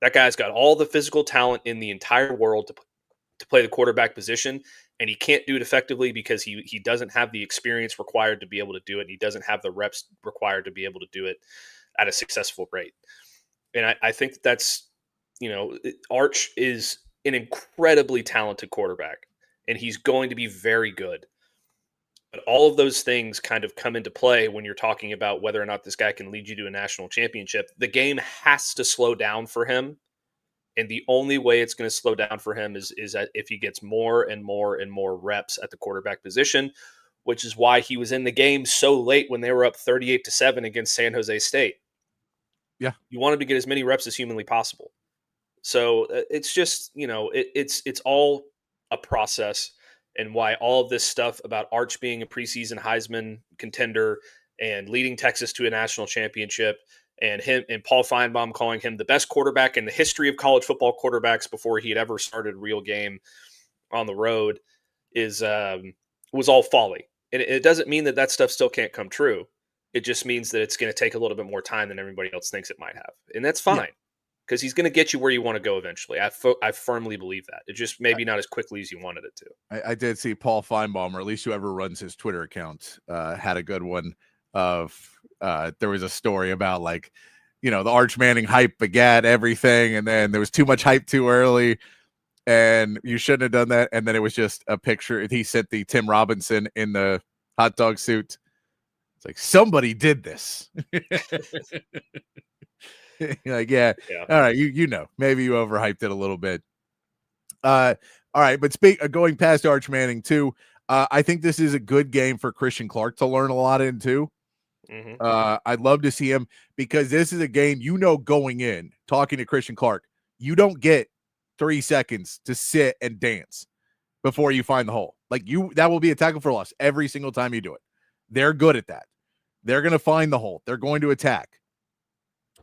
That guy's got all the physical talent in the entire world to play the quarterback position, and he can't do it effectively because he doesn't have the experience required to be able to do it. And he doesn't have the reps required to be able to do it at a successful rate. And I think that's, Arch is an incredibly talented quarterback, and he's going to be very good. But all of those things kind of come into play when you're talking about whether or not this guy can lead you to a national championship. The game has to slow down for him, and the only way it's going to slow down for him is that if he gets more and more and more reps at the quarterback position, which is why he was in the game so late when they were up 38-7 against San Jose State. Yeah, you want him to get as many reps as humanly possible. So it's just, it's all a process, and why all of this stuff about Arch being a preseason Heisman contender and leading Texas to a national championship, and him and Paul Feinbaum calling him the best quarterback in the history of college football quarterbacks before he had ever started a real game on the road was all folly. And it doesn't mean that stuff still can't come true. It just means that it's going to take a little bit more time than everybody else thinks it might have. And that's fine, because he's going to get you where you want to go eventually. I firmly believe that. It just maybe not as quickly as you wanted it to. I did see Paul Feinbaum, or at least whoever runs his Twitter account, had a good one of there was a story about, like, the Arch Manning hype begat everything, and then there was too much hype too early, and you shouldn't have done that. And then it was just a picture. He sent the Tim Robinson in the hot dog suit. It's like, somebody did this. Like, yeah. All right. Maybe you overhyped it a little bit. All right. But going past Arch Manning too, I think this is a good game for Christian Clark to learn a lot into. Mm-hmm. I'd love to see him, because this is a game, going in, talking to Christian Clark, you don't get 3 seconds to sit and dance before you find the hole. Like, that will be a tackle for loss every single time you do it. They're good at that. They're going to find the hole. They're going to attack.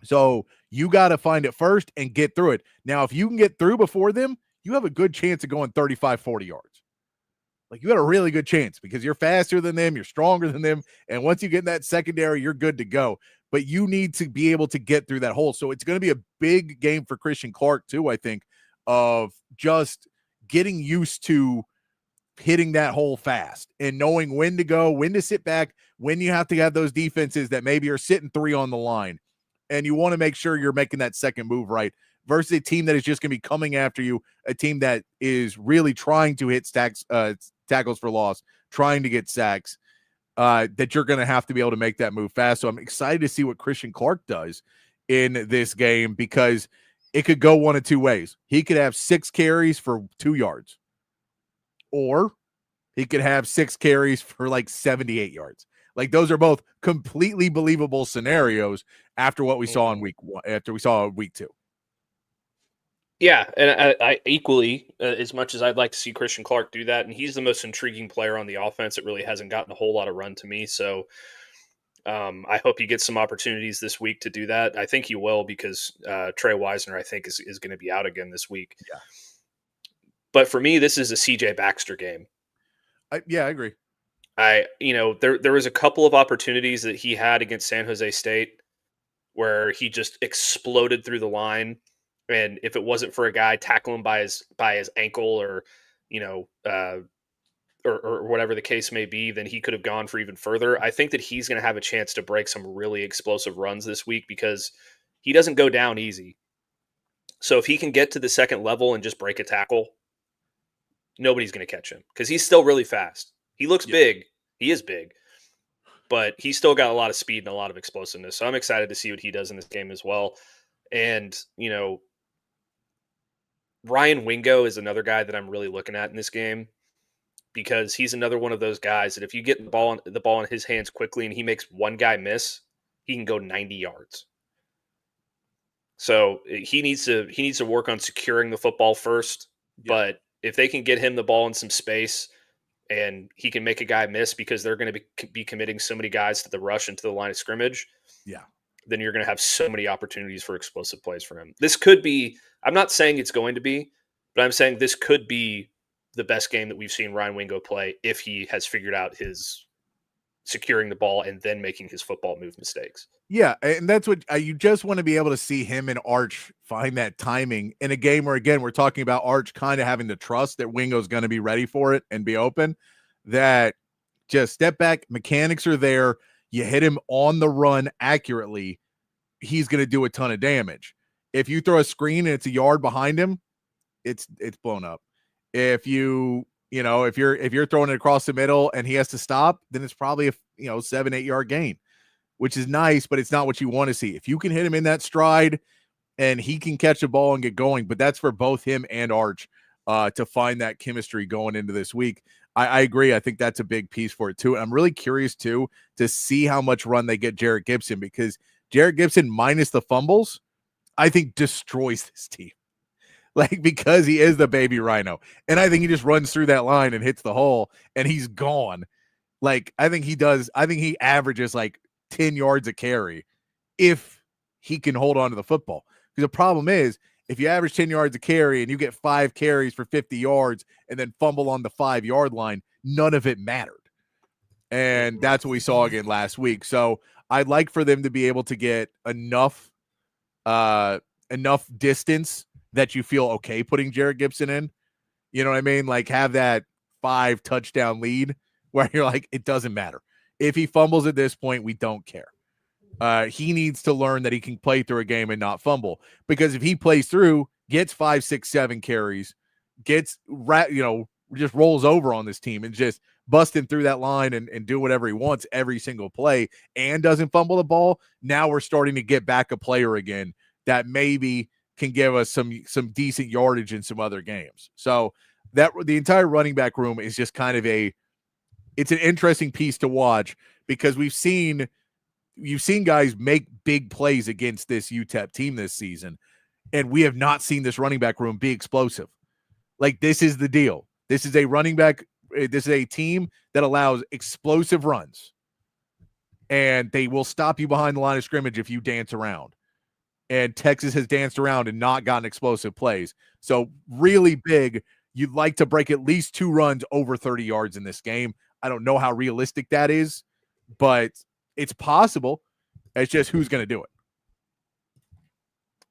So you got to find it first and get through it. Now, if you can get through before them, you have a good chance of going 35, 40 yards. Like, you got a really good chance, because you're faster than them, you're stronger than them, and once you get in that secondary, you're good to go. But you need to be able to get through that hole. So it's going to be a big game for Christian Clark too, I think, of just getting used to hitting that hole fast and knowing when to go, when to sit back, when you have to have those defenses that maybe are sitting 3 on the line, and you want to make sure you're making that second move right, versus a team that is just going to be coming after you, a team that is really trying to hit tackles for loss, trying to get sacks, that you're going to have to be able to make that move fast. So I'm excited to see what Christian Clark does in this game, because it could go one of two ways. He could have 6 carries for 2 yards, or he could have 6 carries for like 78 yards. Like, those are both completely believable scenarios after what we saw in week 2. Yeah, and I equally, as much as I'd like to see Christian Clark do that, and he's the most intriguing player on the offense, it really hasn't gotten a whole lot of run to me. So I hope he gets some opportunities this week to do that. I think he will, because Trey Wisner, I think, is going to be out again this week. Yeah. But for me, this is a CJ Baxter game. I agree. There was a couple of opportunities that he had against San Jose State where he just exploded through the line, and if it wasn't for a guy tackling him by his ankle, or or whatever the case may be, then he could have gone for even further. I think that he's going to have a chance to break some really explosive runs this week, because he doesn't go down easy. So if he can get to the second level and just break a tackle, nobody's going to catch him, because he's still really fast. He looks big. He is big, but he's still got a lot of speed and a lot of explosiveness. So I'm excited to see what he does in this game as well. And, Ryan Wingo is another guy that I'm really looking at in this game, because he's another one of those guys that if you get the ball in his hands quickly and he makes one guy miss, he can go 90 yards. So he needs to work on securing the football first. Yeah. But if they can get him the ball in some space and he can make a guy miss, because they're going to be committing so many guys to the rush and to the line of scrimmage, then you're going to have so many opportunities for explosive plays for him. This could be, I'm not saying it's going to be, but I'm saying this could be the best game that we've seen Ryan Wingo play, if he has figured out his securing the ball and then making his football move mistakes. Yeah, and that's what you just want to be able to see him and Arch find that timing in a game where, again, we're talking about Arch kind of having to trust that Wingo's going to be ready for it and be open, that just step back, mechanics are there, you hit him on the run accurately, he's going to do a ton of damage. If you throw a screen and it's a yard behind him, it's blown up. If you're throwing it across the middle and he has to stop, then it's probably a 7-8 yard gain, which is nice, but it's not what you want to see. If you can hit him in that stride and he can catch the ball and get going, but that's for both him and Arch to find that chemistry going into this week. I agree. I think that's a big piece for it too. And I'm really curious too to see how much run they get Jarrett Gibson, because Jarrett Gibson minus the fumbles, I think destroys this team. like, because he is the baby rhino. And I think he just runs through that line and hits the hole and he's gone. Like, I think he averages like 10 yards a carry if he can hold on to the football. Because the problem is, if you average 10 yards a carry and you get 5 carries for 50 yards and then fumble on the 5-yard line, none of it mattered. And that's what we saw again last week. So I'd like for them to be able to get enough distance that you feel okay putting Jarrett Gibson in. You know what I mean? Like, have that 5 touchdown lead where you're like, it doesn't matter. If he fumbles at this point, we don't care. He needs to learn that he can play through a game and not fumble, because if he plays through, gets 5, 6, 7 carries, just rolls over on this team and just busting through that line and do whatever he wants every single play and doesn't fumble the ball, now we're starting to get back a player again that maybe can give us some decent yardage in some other games. So that the entire running back room is just kind of it's an interesting piece to watch, because you've seen guys make big plays against this UTEP team this season, and we have not seen this running back room be explosive. Like, this is the deal. This is a running back. This is a team that allows explosive runs, and they will stop you behind the line of scrimmage if you dance around. And Texas has danced around and not gotten explosive plays. So really big, you'd like to break at least 2 runs over 30 yards in this game. I don't know how realistic that is, but it's possible. It's just who's going to do it.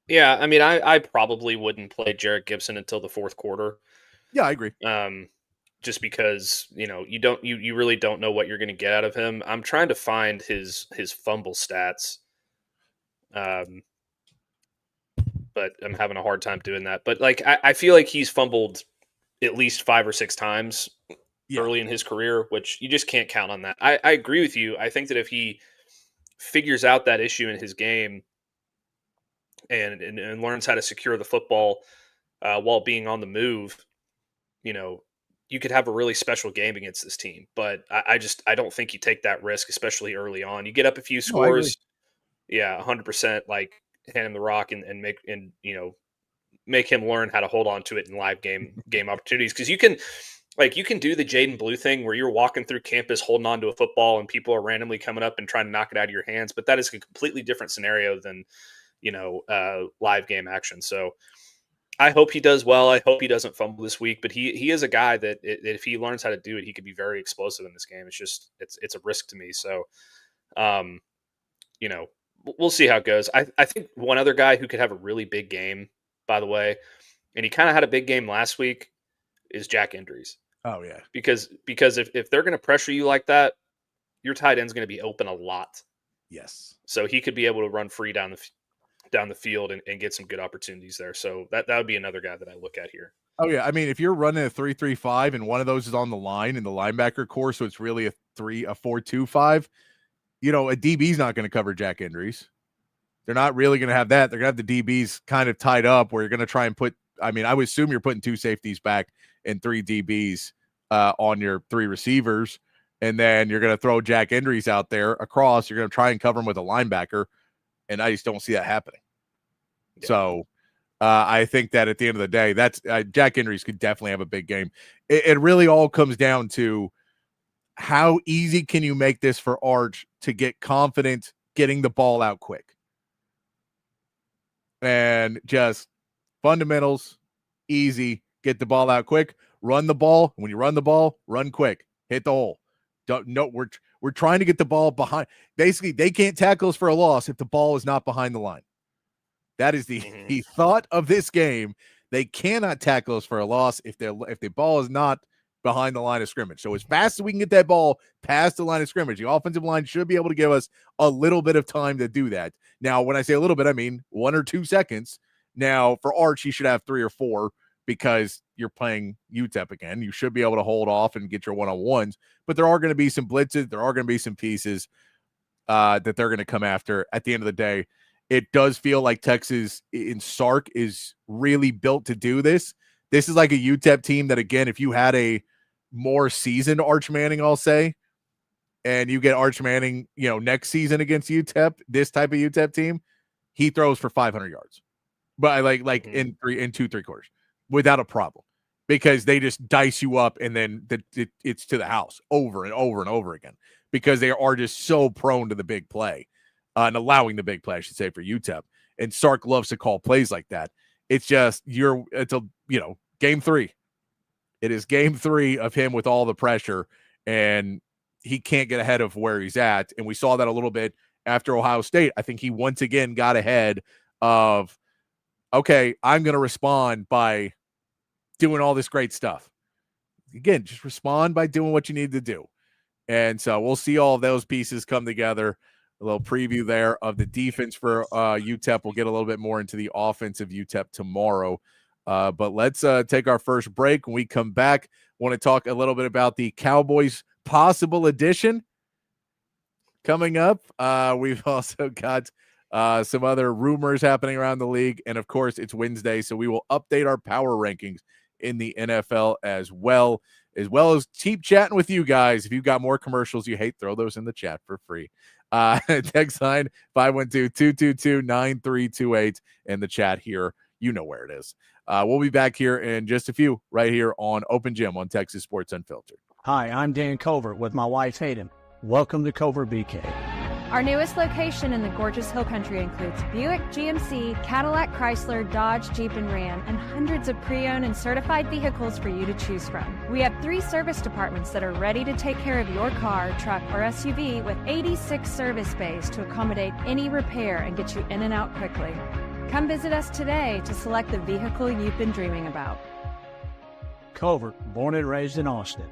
Yeah, I mean, I probably wouldn't play Jarrett Gibson until the fourth quarter. Yeah, I agree. Just because, you really don't know what you're going to get out of him. I'm trying to find his fumble stats. But I'm having a hard time doing that. But like, I feel like he's fumbled at least 5 or 6 times early in his career, which you just can't count on that. I agree with you. I think that if he figures out that issue in his game and learns how to secure the football while being on the move, you could have a really special game against this team. But I don't think you take that risk, especially early on. You get up a few scores. Yeah, 100%. Like, hand him the rock and make him learn how to hold on to it in live game opportunities. Because you can do the Jaden Blue thing where you're walking through campus holding on to a football and people are randomly coming up and trying to knock it out of your hands. But that is a completely different scenario than live game action. So I hope he does well. I hope he doesn't fumble this week. But he is a guy that if he learns how to do it, he could be very explosive in this game. It's just it's a risk to me. So we'll see how it goes. I think one other guy who could have a really big game, by the way, and he kind of had a big game last week, is Jack Endries. Oh, yeah. Because if they're going to pressure you like that, your tight end's going to be open a lot. Yes. So he could be able to run free down the field and get some good opportunities there. So that would be another guy that I look at here. Oh, yeah. I mean, if you're running a 3-3-5 and one of those is on the line in the linebacker core, so it's really a 4-2-5, a DB's not going to cover Jack Endries. They're not really going to have that. They're going to have the DBs kind of tied up where you're going to try and I would assume you're putting 2 safeties back and 3 DBs on your 3 receivers. And then you're going to throw Jack Endries out there across. You're going to try and cover him with a linebacker. And I just don't see that happening. Yeah. So I think that at the end of the day, that's Jack Endries could definitely have a big game. It really all comes down to how easy can you make this for Arch to get confident getting the ball out quick? And just fundamentals, easy, get the ball out quick, run the ball. When you run the ball, run quick, hit the hole. We're trying to get the ball behind. Basically, they can't tackle us for a loss if the ball is not behind the line. That is the thought of this game. They cannot tackle us for a loss if the ball is not behind the line of scrimmage. So as fast as we can get that ball past the line of scrimmage, the offensive line should be able to give us a little bit of time to do that. Now, when I say a little bit, I mean 1 or 2 seconds. Now, for Arch, you should have 3 or 4 because you're playing UTEP again. You should be able to hold off and get your one-on-ones, but there are going to be some blitzes. There are going to be some pieces that they're going to come after. At the end of the day, it does feel like Texas in Sark is really built to do this. This is like a UTEP team that, again, if you had a more seasoned Arch Manning, I'll say, and you get Arch Manning, next season against UTEP, this type of UTEP team, he throws for 500 yards. but like in 2-3 quarters without a problem, because they just dice you up and then it's to the house over and over and over again, because they are just so prone to the big play and allowing the big play, I should say, for UTEP. And Sark loves to call plays like that. It's just game 3. It is game 3 of him with all the pressure, and he can't get ahead of where he's at. And we saw that a little bit after Ohio State. I think he once again got ahead of, okay, I'm going to respond by doing all this great stuff. Again, just respond by doing what you need to do. And so we'll see all of those pieces come together. A little preview there of the defense for UTEP. We'll get a little bit more into the offense of UTEP tomorrow. But let's take our first break. When we come back, want to talk a little bit about the Cowboys possible addition coming up. We've also got some other rumors happening around the league. And, of course, it's Wednesday, so we will update our power rankings in the NFL as well as keep chatting with you guys. If you've got more commercials you hate, throw those in the chat for free. Text line 512-222-9328 in the chat here. You know where it is. We'll be back here in just a few right here on Open Gym on Texas Sports Unfiltered. Hi, I'm Dan Covert with my wife Hayden. Welcome to Covert BK. Our newest location in the gorgeous Hill Country includes Buick, GMC, Cadillac, Chrysler, Dodge, Jeep, and Ram, and hundreds of pre-owned and certified vehicles for you to choose from. We have 3 service departments that are ready to take care of your car, truck, or SUV with 86 service bays to accommodate any repair and get you in and out quickly. Come visit us today to select the vehicle you've been dreaming about. Covert, born and raised in Austin.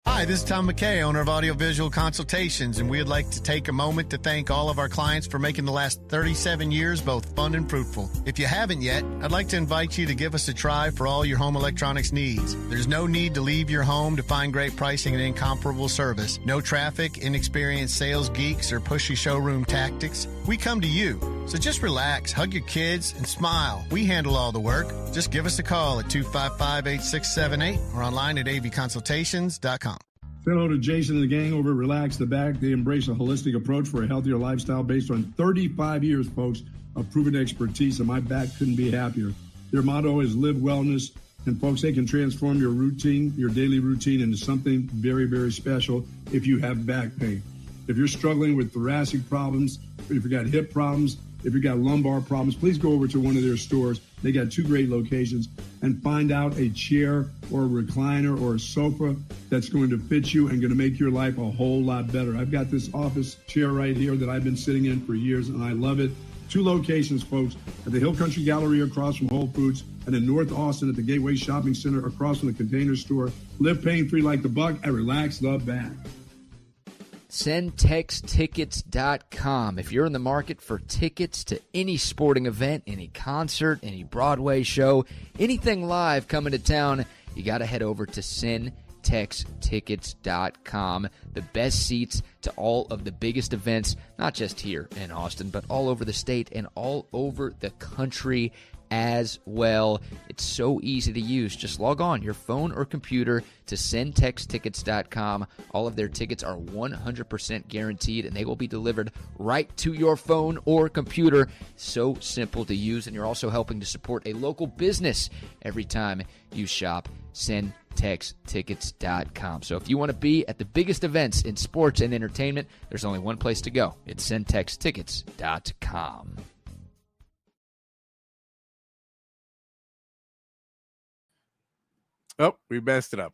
Hi, this is Tom McKay, owner of Audiovisual Consultations, and we'd like to take a moment to thank all of our clients for making the last 37 years both fun and fruitful. If you haven't yet, I'd like to invite you to give us a try for all your home electronics needs. There's no need to leave your home to find great pricing and incomparable service. No traffic, inexperienced sales geeks, or pushy showroom tactics. We come to you. So just relax, hug your kids, and smile. We handle all the work. Just give us a call at 255-8678 or online at avconsultations.com. Say hello to Jason and the gang over at Relax the Back. They embrace a holistic approach for a healthier lifestyle based on 35 years, folks, of proven expertise, and my back couldn't be happier. Their motto is live wellness, and folks, they can transform your routine, your daily routine, into something very, very special if you have back pain. If you're struggling with thoracic problems, if you got hip problems, if you got lumbar problems, please go over to one of their stores. They got 2 great locations, and find out a chair or a recliner or a sofa that's going to fit you and going to make your life a whole lot better. I've got this office chair right here that I've been sitting in for years, and I love it. 2 locations, folks, at the Hill Country Gallery across from Whole Foods, and in North Austin at the Gateway Shopping Center across from the Container Store. Live pain-free like the buck and Relax the Back. SendTexTickets.com. If you're in the market for tickets to any sporting event, any concert, any Broadway show, anything live coming to town, you got to head over to SendTexTickets.com. The best seats to all of the biggest events, not just here in Austin, but all over the state and all over the country as well. It's so easy to use. Just log on your phone or computer to SendTexTickets.com. All of their tickets are 100% guaranteed, and they will be delivered right to your phone or computer. So simple to use, and you're also helping to support a local business every time you shop. SendTexTickets.com. So if you want to be at the biggest events in sports and entertainment, there's only one place to go. It's SendTexTickets.com. Oh, we messed it up.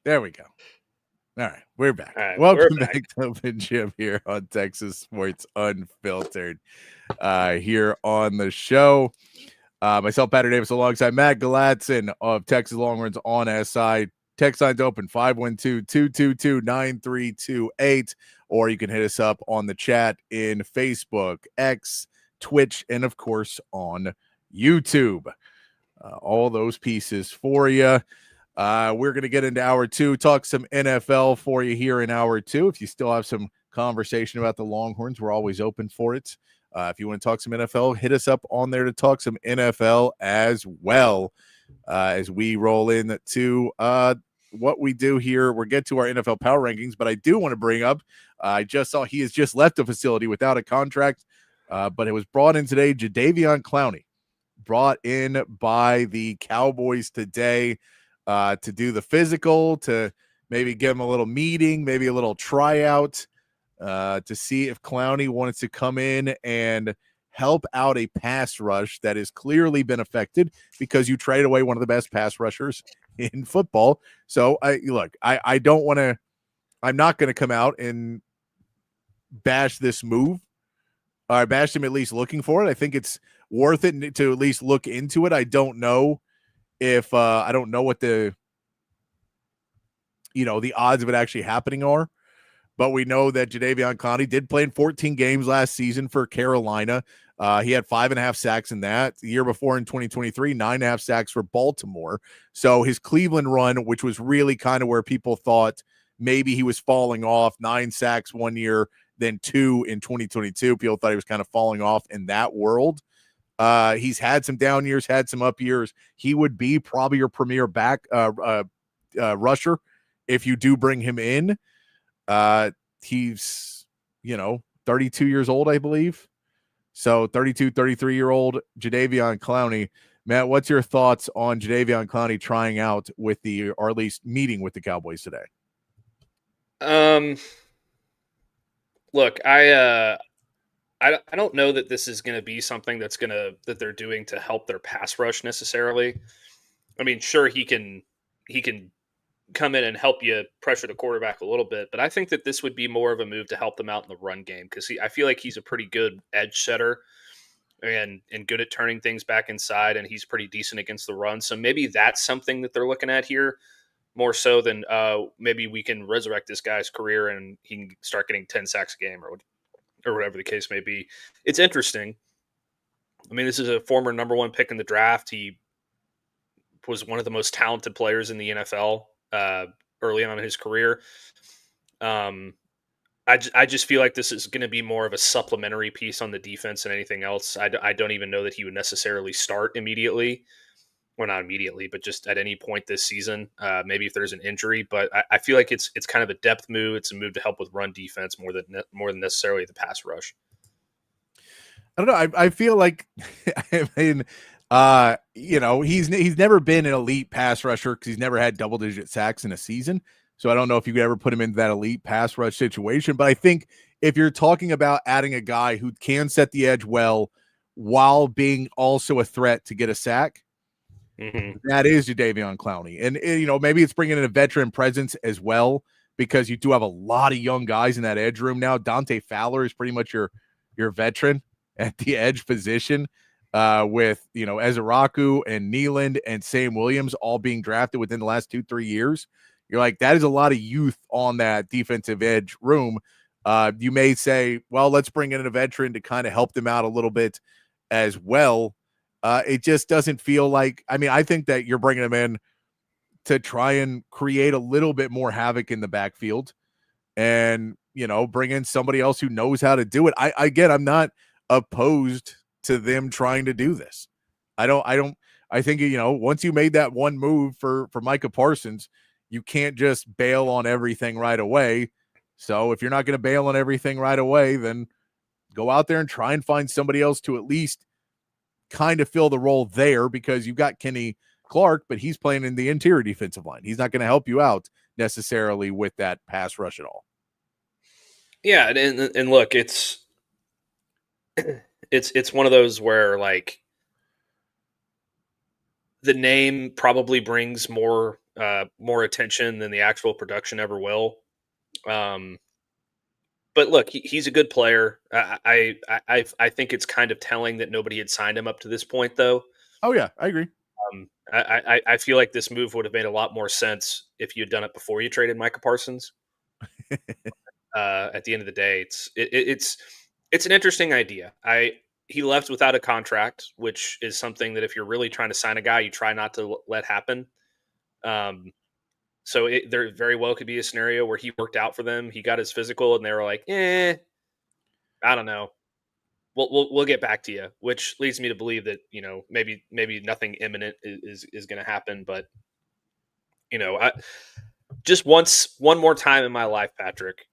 There we go. All right, we're back. All right, Welcome we're back to Open Gym here on Texas Sports Unfiltered. Here on the show, myself, Patrick Davis, alongside Matt Galatzan of Texas Longhorns on SI. Text line's open 512-222-9328, or you can hit us up on the chat in Facebook, X, Twitch, and of course on YouTube. All those pieces for you. We're going to get into hour 2, talk some NFL for you here in hour 2. If you still have some conversation about the Longhorns, we're always open for it. If you want to talk some NFL, hit us up on there to talk some NFL as well. As we roll into what we do here, we'll get to our NFL power rankings, but I do want to bring up, I just saw he has just left the facility without a contract. but it was brought in today. Jadeveon Clowney, brought in by the Cowboys today to do the physical, to maybe give him a little meeting, maybe a little tryout, to see if Clowney wanted to come in and help out a pass rush that has clearly been affected because you trade away one of the best pass rushers in football. So I don't want to, I'm not going to come out and bash this move. I bashed him at least looking for it. I think it's worth it to at least look into it. I don't know if I don't know what the odds of it actually happening are, but we know that Jadeveon Clowney did play in 14 games last season for Carolina. He had 5.5 sacks in that. The year before in 2023, 9.5 sacks for Baltimore. So his Cleveland run, which was really kind of where people thought maybe he was falling off, 9 sacks one year, then 2 in 2022. People thought he was kind of falling off in that world. He's had some down years, had some up years. He would be probably your premier back rusher if you do bring him in. He's 32 years old, I believe. So 32, 33-year-old Jadeveon Clowney. Matt, what's your thoughts on Jadeveon Clowney trying out with or at least meeting with the Cowboys today? Look, I don't know that this is going to be something that they're doing to help their pass rush necessarily. I mean, sure, he can come in and help you pressure the quarterback a little bit, but I think that this would be more of a move to help them out in the run game because I feel like he's a pretty good edge setter and good at turning things back inside, and he's pretty decent against the run. So maybe that's something that they're looking at here more so than maybe we can resurrect this guy's career and he can start getting 10 sacks a game or whatever the case may be. It's interesting. I mean, this is a former number 1 pick in the draft. He was one of the most talented players in the NFL early on in his career. I just feel like this is going to be more of a supplementary piece on the defense than anything else. I don't even know that he would necessarily start immediately. Well, not immediately, but just at any point this season, maybe if there's an injury. But I feel like it's kind of a depth move. It's a move to help with run defense more than necessarily the pass rush. I don't know. I feel like, I mean, he's never been an elite pass rusher because he's never had double-digit sacks in a season. So I don't know if you could ever put him into that elite pass rush situation. But I think if you're talking about adding a guy who can set the edge well while being also a threat to get a sack, that is Jadeveon Clowney. And, maybe it's bringing in a veteran presence as well because you do have a lot of young guys in that edge room now. Dante Fowler is pretty much your veteran at the edge position. With Ezeraku and Nealand and Sam Williams all being drafted within the last 2-3 years. You're like, that is a lot of youth on that defensive edge room. You may say, well, let's bring in a veteran to kind of help them out a little bit as well. It just doesn't feel like, I think that you're bringing them in to try and create a little bit more havoc in the backfield and, bring in somebody else who knows how to do it. I'm not opposed to them trying to do this. I think, once you made that one move for Micah Parsons, you can't just bail on everything right away. So if you're not going to bail on everything right away, then go out there and try and find somebody else to at least kind of fill the role there because you've got Kenny Clark, but he's playing in the interior defensive line. He's not going to help you out necessarily with that pass rush at all. Yeah. And look, it's one of those where like the name probably brings more attention than the actual production ever will. But look, he's a good player. I think it's kind of telling that nobody had signed him up to this point, though. Oh yeah, I agree. I feel like this move would have made a lot more sense if you had done it before you traded Micah Parsons. At the end of the day, it's an interesting idea. He left without a contract, which is something that if you're really trying to sign a guy, you try not to let happen. So there very well could be a scenario where he worked out for them. He got his physical, and they were like, I don't know. We'll get back to you, which leads me to believe that maybe nothing imminent is going to happen. But I just one more time in my life, Patrick,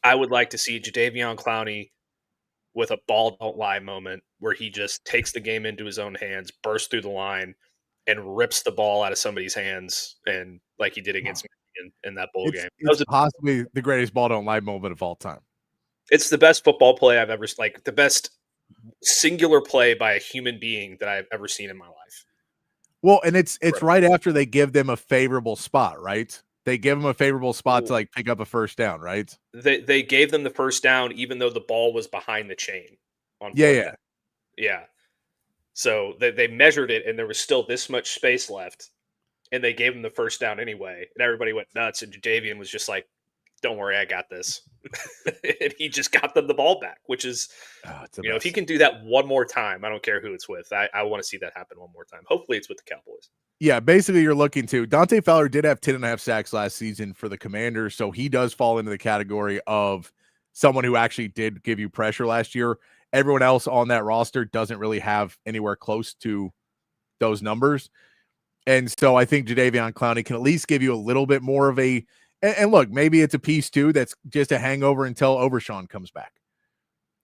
I would like to see Jadeveon Clowney with a ball don't lie moment where he just takes the game into his own hands, bursts through the line, and rips the ball out of somebody's hands, and like he did against Michigan in that bowl game. It's possibly the greatest ball don't lie moment of all time. It's the best football play I've ever, like the best singular play by a human being that I've ever seen in my life. Well, and it's right after they give them a favorable spot, right? They give them a favorable spot to like pick up a first down, right? They gave them the first down even though the ball was behind the chain. Yeah. So they measured it and there was still this much space left, and they gave them the first down anyway. And everybody went nuts. And Jadeveon was just like, "Don't worry, I got this." And he just got them the ball back, which is, if he can do that one more time, I don't care who it's with. I want to see that happen one more time. Hopefully it's with the Cowboys. Yeah, basically you're looking to Dante Fowler did have 10.5 sacks last season for the Commanders, so he does fall into the category of someone who actually did give you pressure last year. Everyone else on that roster doesn't really have anywhere close to those numbers. And so I think Jadeveon Clowney can at least give you a little bit more of a, and look, maybe it's a piece too that's just a hangover until Overshawn comes back.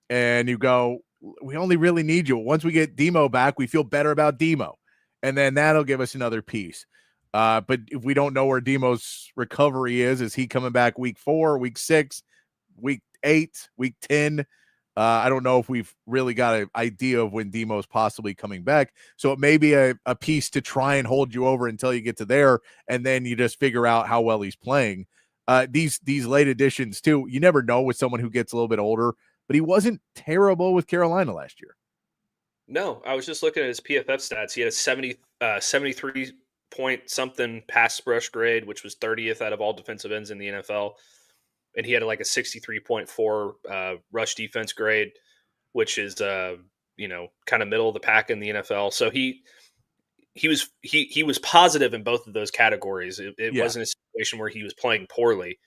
And you go, we only really need you. Once we get Demo back, we feel better about Demo. And then that'll give us another piece. But if we don't know where Demo's recovery is he coming back week 4, week 6, week 8, week 10? I don't know if we've really got an idea of when Demo's possibly coming back. So it may be a piece to try and hold you over until you get to there, and then you just figure out how well he's playing. These late additions, too, you never know with someone who gets a little bit older, but he wasn't terrible with Carolina last year. No, I was just looking at his PFF stats. He had a 73 point something pass rush grade, which was 30th out of all defensive ends in the NFL. And he had like a 63.4 rush defense grade, which is, kind of middle of the pack in the NFL. So he was positive in both of those categories. It wasn't a situation where he was playing poorly.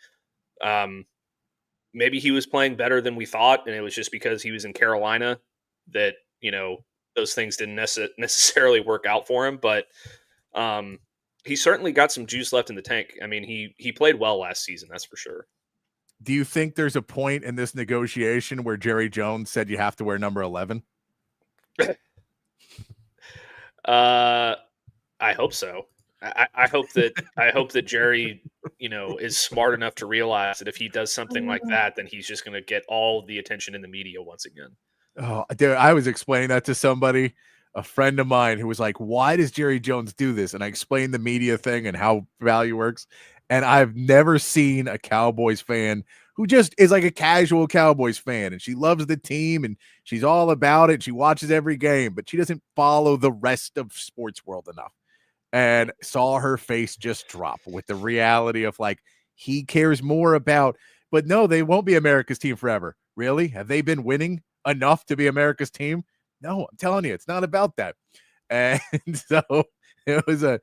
Maybe he was playing better than we thought, and it was just because he was in Carolina that, those things didn't necessarily work out for him. But he certainly got some juice left in the tank. I mean, he played well last season, that's for sure. Do you think there's a point in this negotiation where Jerry Jones said you have to wear number 11? I hope so. I hope that Jerry, is smart enough to realize that if he does something like that, then he's just going to get all the attention in the media once again. Oh, dude, I was explaining that to somebody, a friend of mine, who was like, "Why does Jerry Jones do this?" And I explained the media thing and how value works. And I've never seen a Cowboys fan who just is like a casual Cowboys fan, and she loves the team and she's all about it. She watches every game, but she doesn't follow the rest of sports world enough. And saw her face just drop with the reality of like, he cares more about, but no, they won't be America's team forever. Really? Have they been winning enough to be America's team? No, I'm telling you, it's not about that. And so it was a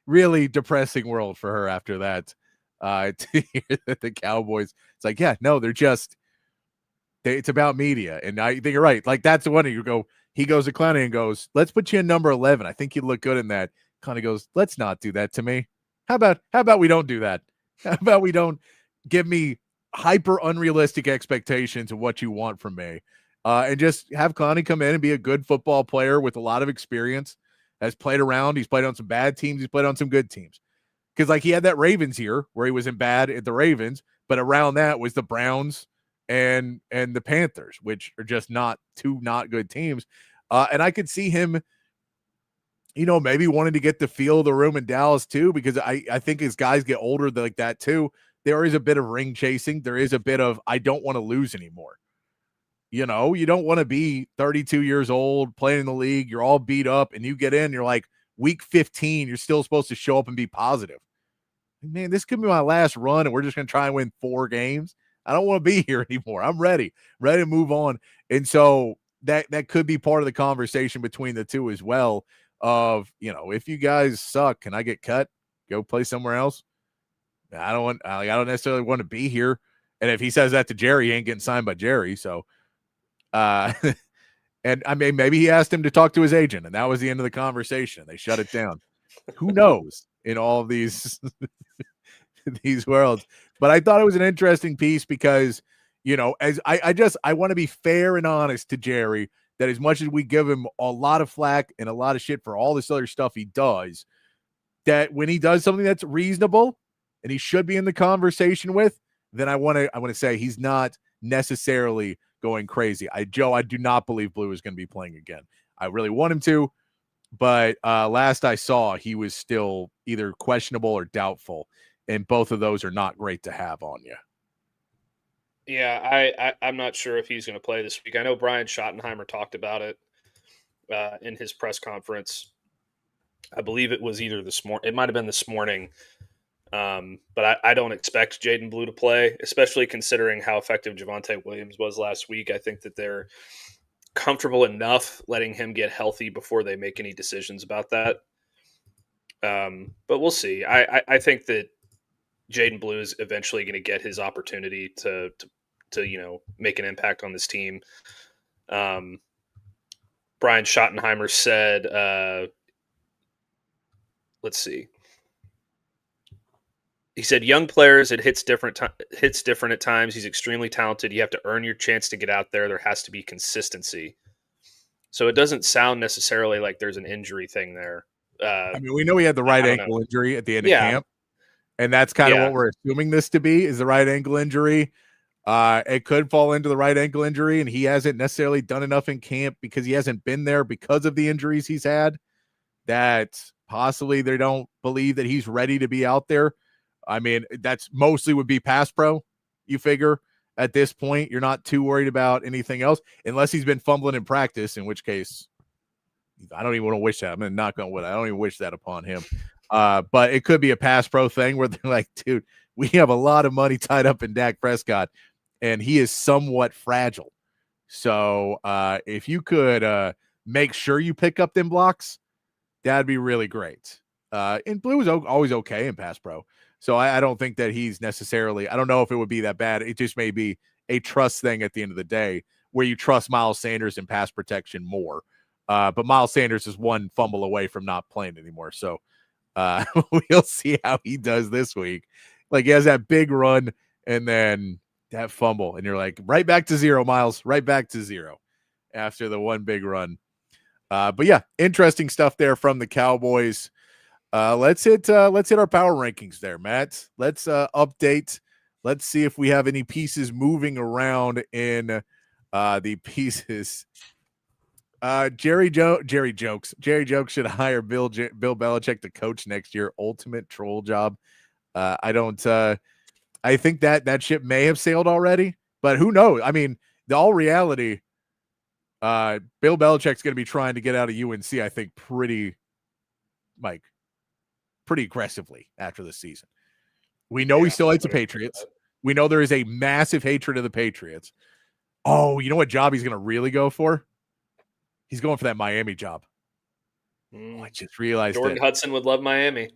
really depressing world for her after that. To hear that the Cowboys, it's like, yeah, no, it's about media. And I think you're right. Like, that's the one you go, he goes to Clowney and goes, let's put you in number 11. I think you'd look good in that. Clowney goes, let's not do that to me. How about we don't do that? How about we don't give me hyper unrealistic expectations of what you want from me, and just have Clowney come in and be a good football player with a lot of experience, has played around. He's played on some bad teams. He's played on some good teams. Because like he had that Ravens year where he wasn't bad at the Ravens, but around that was the Browns and the Panthers, which are just not good teams. And I could see him, maybe wanting to get the feel of the room in Dallas too, because I think as guys get older like that too, there is a bit of ring chasing. There is a bit of, I don't want to lose anymore. You don't want to be 32 years old, playing in the league. You're all beat up and you get in, you're like week 15, you're still supposed to show up and be positive. Man, this could be my last run and we're just going to try and win 4 games. I don't want to be here anymore. I'm ready to move on. And so that could be part of the conversation between the two as well of, if you guys suck, can I get cut? Go play somewhere else? I don't necessarily want to be here. And if he says that to Jerry, he ain't getting signed by Jerry. So, and I mean, maybe he asked him to talk to his agent and that was the end of the conversation. They shut it down. Who knows in all of these, these worlds. But I thought it was an interesting piece because, as I want to be fair and honest to Jerry, that as much as we give him a lot of flack and a lot of shit for all this other stuff he does, that when he does something that's reasonable and he should be in the conversation with, then I want to say he's not necessarily going crazy. Joe, I do not believe Blue is going to be playing again. I really want him to, but last I saw, he was still either questionable or doubtful, and both of those are not great to have on you. Yeah, I'm not sure if he's going to play this week. I know Brian Schottenheimer talked about it in his press conference. I believe it was either this morning. It might have been this morning. But I don't expect Jaden Blue to play, especially considering how effective Javonte Williams was last week. I think that they're comfortable enough letting him get healthy before they make any decisions about that. But we'll see. I think that Jaden Blue is eventually going to get his opportunity to make an impact on this team. Brian Schottenheimer said, let's see. He said, young players, it hits different at times. He's extremely talented. You have to earn your chance to get out there. There has to be consistency. So it doesn't sound necessarily like there's an injury thing there. We know he had the right ankle injury at the end of camp, and that's kind of what we're assuming this to be, is the right ankle injury. It could fall into the right ankle injury, and he hasn't necessarily done enough in camp because he hasn't been there because of the injuries he's had, that possibly they don't believe that he's ready to be out there. That's mostly would be pass pro. You figure at this point, you're not too worried about anything else, unless he's been fumbling in practice, in which case I don't even want to wish that. I'm going to knock on wood. I don't even wish that upon him. But it could be a pass pro thing where they're like, dude, we have a lot of money tied up in Dak Prescott, and he is somewhat fragile. So if you could make sure you pick up them blocks, that'd be really great. And Blue is always okay in pass pro. So I don't think that he's necessarily, I don't know if it would be that bad. It just may be a trust thing at the end of the day, where you trust Miles Sanders in pass protection more. But Miles Sanders is one fumble away from not playing anymore. So we'll see how he does this week. Like, he has that big run and then that fumble, and you're like, right back to zero, Miles, right back to zero after the one big run. But yeah, interesting stuff there from the Cowboys. Let's hit our power rankings there, Matt. Let's update. Let's see if we have any pieces moving around in the pieces. Jerry Jokes should hire Bill Belichick to coach next year. Ultimate troll job. I think that ship may have sailed already, but who knows? All reality, Bill Belichick's going to be trying to get out of UNC, I think, pretty aggressively after this season. We know he still hates the Patriots. We know there is a massive hatred of the Patriots. Oh, you know what job he's going to really go for? He's going for that Miami job. Oh, I just realized Jordan Hudson would love Miami.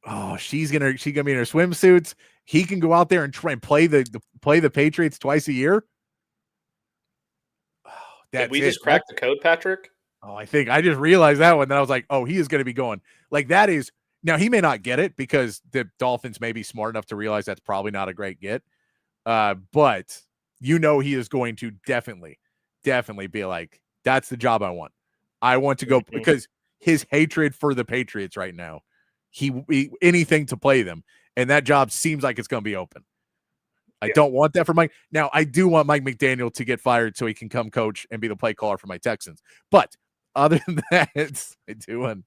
Oh, she's gonna be in her swimsuits. He can go out there and try and play the Patriots twice a year. Oh, did we just crack the code, Patrick? Oh, I think I just realized that one. Then I was like, oh, he is going to be going. Like, that is, now he may not get it because the Dolphins may be smart enough to realize that's probably not a great get. But he is going to definitely be like, that's the job I want. I want to go, because his hatred for the Patriots right now, he anything to play them, and that job seems like it's going to be open. I don't want that for Mike. Now, I do want Mike McDaniel to get fired so he can come coach and be the play caller for my Texans. But other than that, I do want.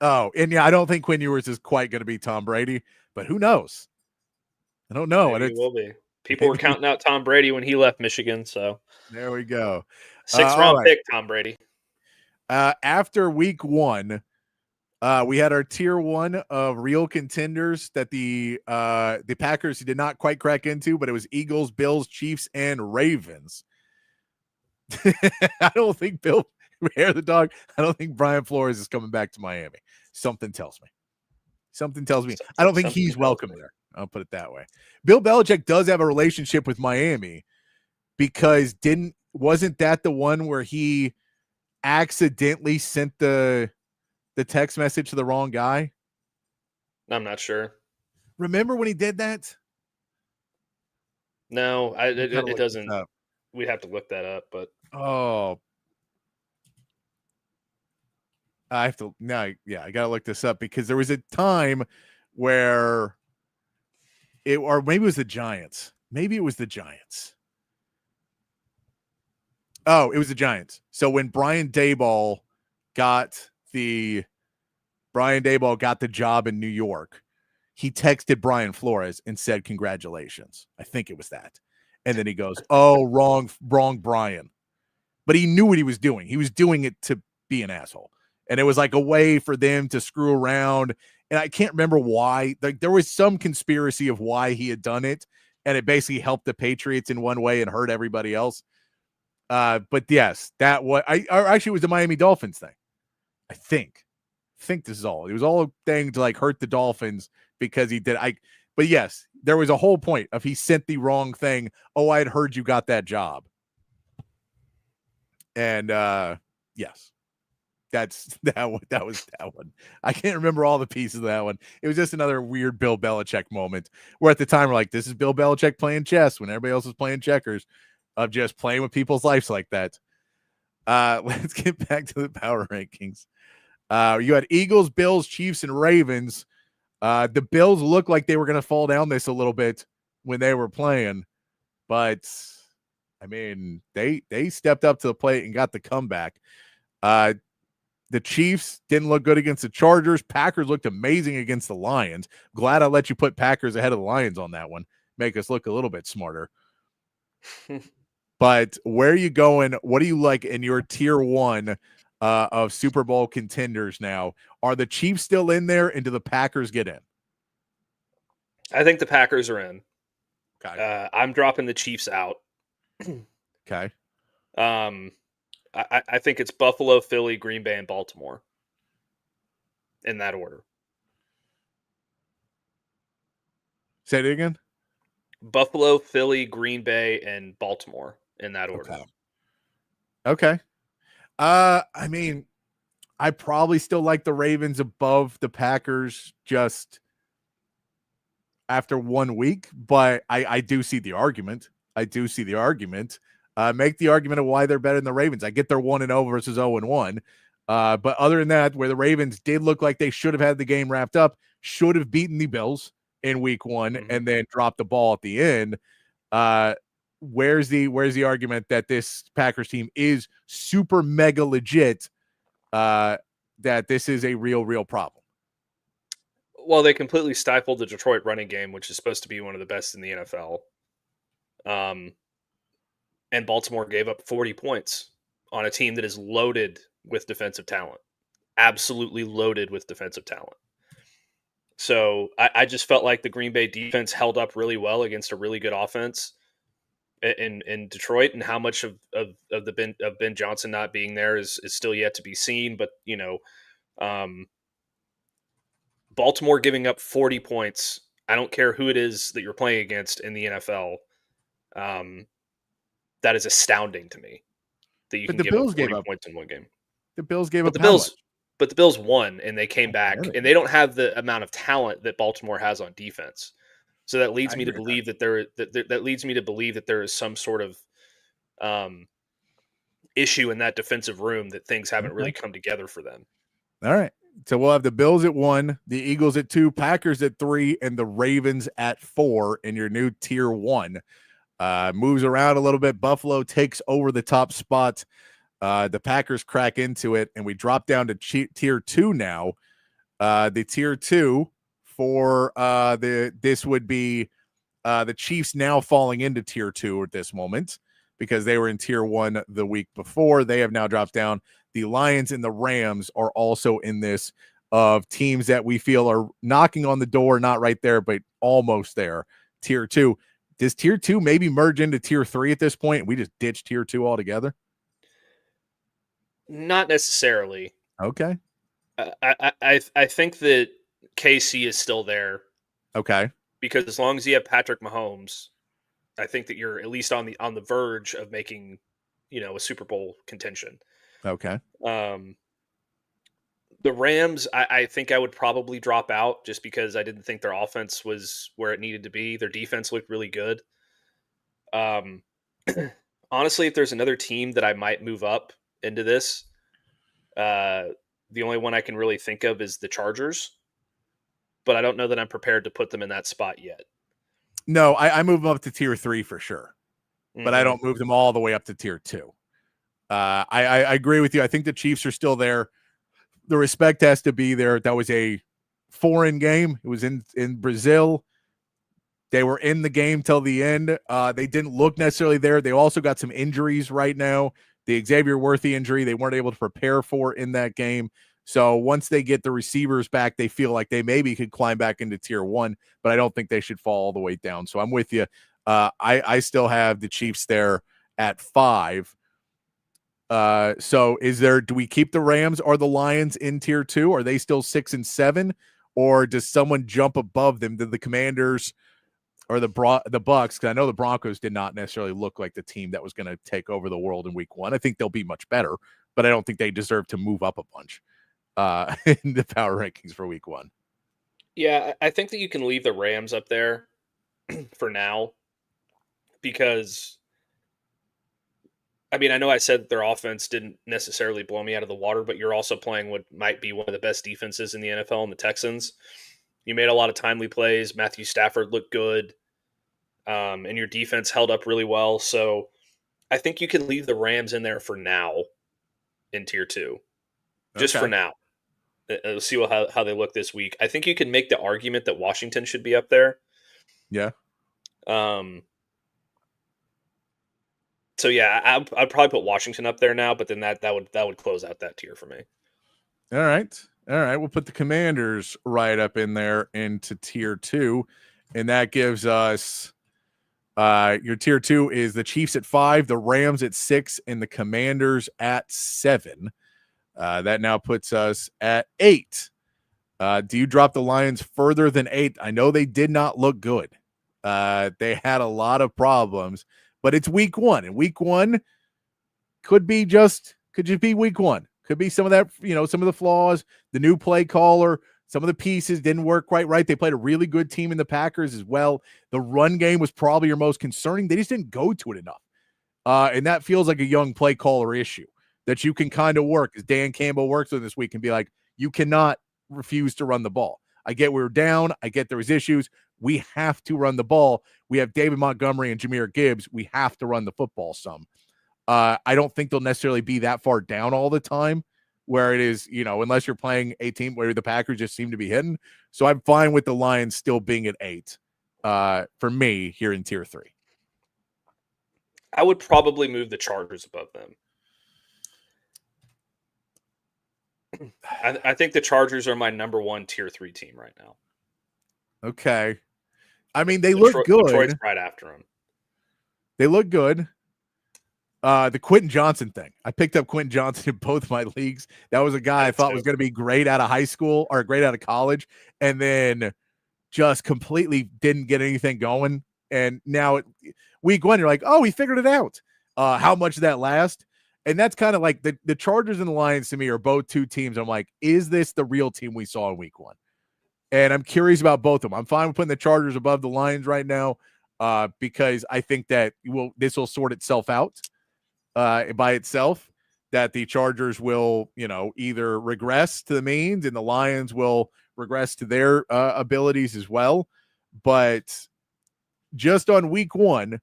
Oh, and yeah, I don't think Quinn Ewers is quite going to be Tom Brady, but who knows? I don't know. Maybe it will be. People were counting out Tom Brady when he left Michigan, so there we go. 6th round pick, Tom Brady. After week 1, we had our tier 1 of real contenders that the Packers did not quite crack into, but it was Eagles, Bills, Chiefs, and Ravens. I don't think Hair the dog. I don't think Brian Flores is coming back to Miami. Something tells me. I don't think he's welcome there. I'll put it that way. Bill Belichick does have a relationship with Miami, because wasn't that the one where he accidentally sent the text message to the wrong guy? I'm not sure. Remember when he did that? No, it doesn't. We'd have to look that up, but I have to now. Yeah, I gotta look this up because there was a time where or maybe it was the Giants. Maybe it was the Giants. Oh, it was the Giants. So when Brian Daboll got the job in New York, he texted Brian Flores and said, "Congratulations." I think it was that. And then he goes, "Oh, wrong Brian." But he knew what he was doing. He was doing it to be an asshole. And it was like a way for them to screw around. And I can't remember why. Like there was some conspiracy of why he had done it. And it basically helped the Patriots in one way and hurt everybody else. But yes, that was actually it was the Miami Dolphins thing. I think this is all. It was all a thing to like hurt the Dolphins because he did. But yes, there was a whole point of he sent the wrong thing. Oh, I had heard you got that job. And yes, that was that one. I can't remember all the pieces of that one. It was just another weird Bill Belichick moment where at the time we're like, this is Bill Belichick playing chess when everybody else is playing checkers, of just playing with people's lives like that. Let's get back to the power rankings. You had Eagles, Bills, Chiefs, and Ravens. The Bills looked like they were going to fall down this a little bit when they were playing, but I mean, they stepped up to the plate and got the comeback. The Chiefs didn't look good against the Chargers. Packers looked amazing against the Lions. Glad I let you put Packers ahead of the Lions on that one. Make us look a little bit smarter. But where are you going? What do you like in your tier one of Super Bowl contenders now? Are the Chiefs still in there, and do the Packers get in? I think the Packers are in. Okay. I'm dropping the Chiefs out. Okay. I think it's Buffalo, Philly, Green Bay, and Baltimore. In that order. Say it again. Buffalo, Philly, Green Bay, and Baltimore in that order. Okay. I mean, I probably still like the Ravens above the Packers just after 1 week, but I do see the argument. Make the argument of why they're better than the Ravens. I get they're 1-0 versus 0-1. But other than that, where the Ravens did look like they should have had the game wrapped up, should have beaten the Bills in week one, and then dropped the ball at the end. Where's the argument that this Packers team is super mega legit, that this is a real problem? Well, they completely stifled the Detroit running game, which is supposed to be one of the best in the NFL. And Baltimore gave up 40 points on a team that is loaded with defensive talent. Absolutely loaded with defensive talent. So I just felt like the Green Bay defense held up really well against a really good offense in Detroit, and how much of Ben Johnson not being there is still yet to be seen. But, Baltimore giving up 40 points. I don't care who it is that you're playing against in the NFL. That is astounding to me that you can give up 40 points in one game. The Bills gave up but the Bills won, and they came back, and they don't have the amount of talent that Baltimore has on defense. So that leads me to believe that there is some sort of issue in that defensive room, that things haven't really come together for them. All right. So we'll have the Bills at 1, the Eagles at 2, Packers at 3, and the Ravens at 4 in your new tier 1. Moves around a little bit. Buffalo takes over the top spot. The Packers crack into it, and we drop down to tier 2 now. The tier 2 for this would be the Chiefs now falling into tier 2 at this moment because they were in tier 1 the week before. They have now dropped down. The Lions and the Rams are also in this of teams that we feel are knocking on the door, not right there, but almost there. Tier 2. Does tier 2 maybe merge into tier 3 at this point, and we just ditch tier 2 altogether? Not necessarily. Okay. I think that KC is still there. Okay. Because as long as you have Patrick Mahomes, I think that you're at least on the verge of making, a Super Bowl contention. Okay. The Rams, I think I would probably drop out just because I didn't think their offense was where it needed to be. Their defense looked really good. Honestly, if there's another team that I might move up into this, the only one I can really think of is the Chargers, but I don't know that I'm prepared to put them in that spot yet. No, I move them up to tier 3 for sure, but I don't move them all the way up to tier 2. I agree with you. I think the Chiefs are still there. The respect has to be there. That was a foreign game. It was in Brazil. They were in the game till the end. They didn't look necessarily there. They also got some injuries right now. The Xavier Worthy injury they weren't able to prepare for in that game. So once they get the receivers back, they feel like they maybe could climb back into tier 1, but I don't think they should fall all the way down. So I'm with you. I still have the Chiefs there at 5. So do we keep the Rams or the Lions in tier 2? Are they still 6 and 7, or does someone jump above them? Do the Commanders or the Bucks? Because I know the Broncos did not necessarily look like the team that was going to take over the world in week 1. I think they'll be much better, but I don't think they deserve to move up a bunch in the power rankings for week 1. Yeah, I think that you can leave the Rams up there for now because, I mean, I know I said their offense didn't necessarily blow me out of the water, but you're also playing what might be one of the best defenses in the NFL in the Texans. You made a lot of timely plays. Matthew Stafford looked good, and your defense held up really well. So I think you can leave the Rams in there for now in tier 2, just for now. We'll see how they look this week. I think you can make the argument that Washington should be up there. Yeah. So yeah, I'd probably put Washington up there now, but then that would close out that tier for me. All right. We'll put the Commanders right up in there into tier 2, and that gives us your tier 2 is the Chiefs at 5, the Rams at 6, and the Commanders at 7. That now puts us at 8. Do you drop the Lions further than 8? I know they did not look good. They had a lot of problems, but it's week 1, and week 1 could just be week 1. Could be some of that, some of the flaws, the new play caller, some of the pieces didn't work quite right. They played a really good team in the Packers as well. The run game was probably your most concerning. They just didn't go to it enough. And that feels like a young play caller issue that you can kind of work, as Dan Campbell works with this week, and be like, you cannot refuse to run the ball. I get we were down. I get there was issues. We have to run the ball. We have David Montgomery and Jahmyr Gibbs. We have to run the football some. I don't think they'll necessarily be that far down all the time where it is, unless you're playing a team where the Packers just seem to be hitting. So I'm fine with the Lions still being at 8 for me here in tier 3. I would probably move the Chargers above them. I think the Chargers are my number 1 tier 3 team right now. Okay. I mean, they look good. Detroit's right after them. They look good. The Quentin Johnson thing. I picked up Quentin Johnson in both my leagues. That was a guy I thought was going to be great out of high school or great out of college, and then just completely didn't get anything going. And now week 1, you're like, oh, he figured it out. How much did that last? And that's kind of like the Chargers and the Lions to me are both 2 teams. I'm like, is this the real team we saw in week 1? And I'm curious about both of them. I'm fine with putting the Chargers above the Lions right now because I think that this will sort itself out by itself, that the Chargers will, either regress to the means and the Lions will regress to their abilities as well. But just on week 1,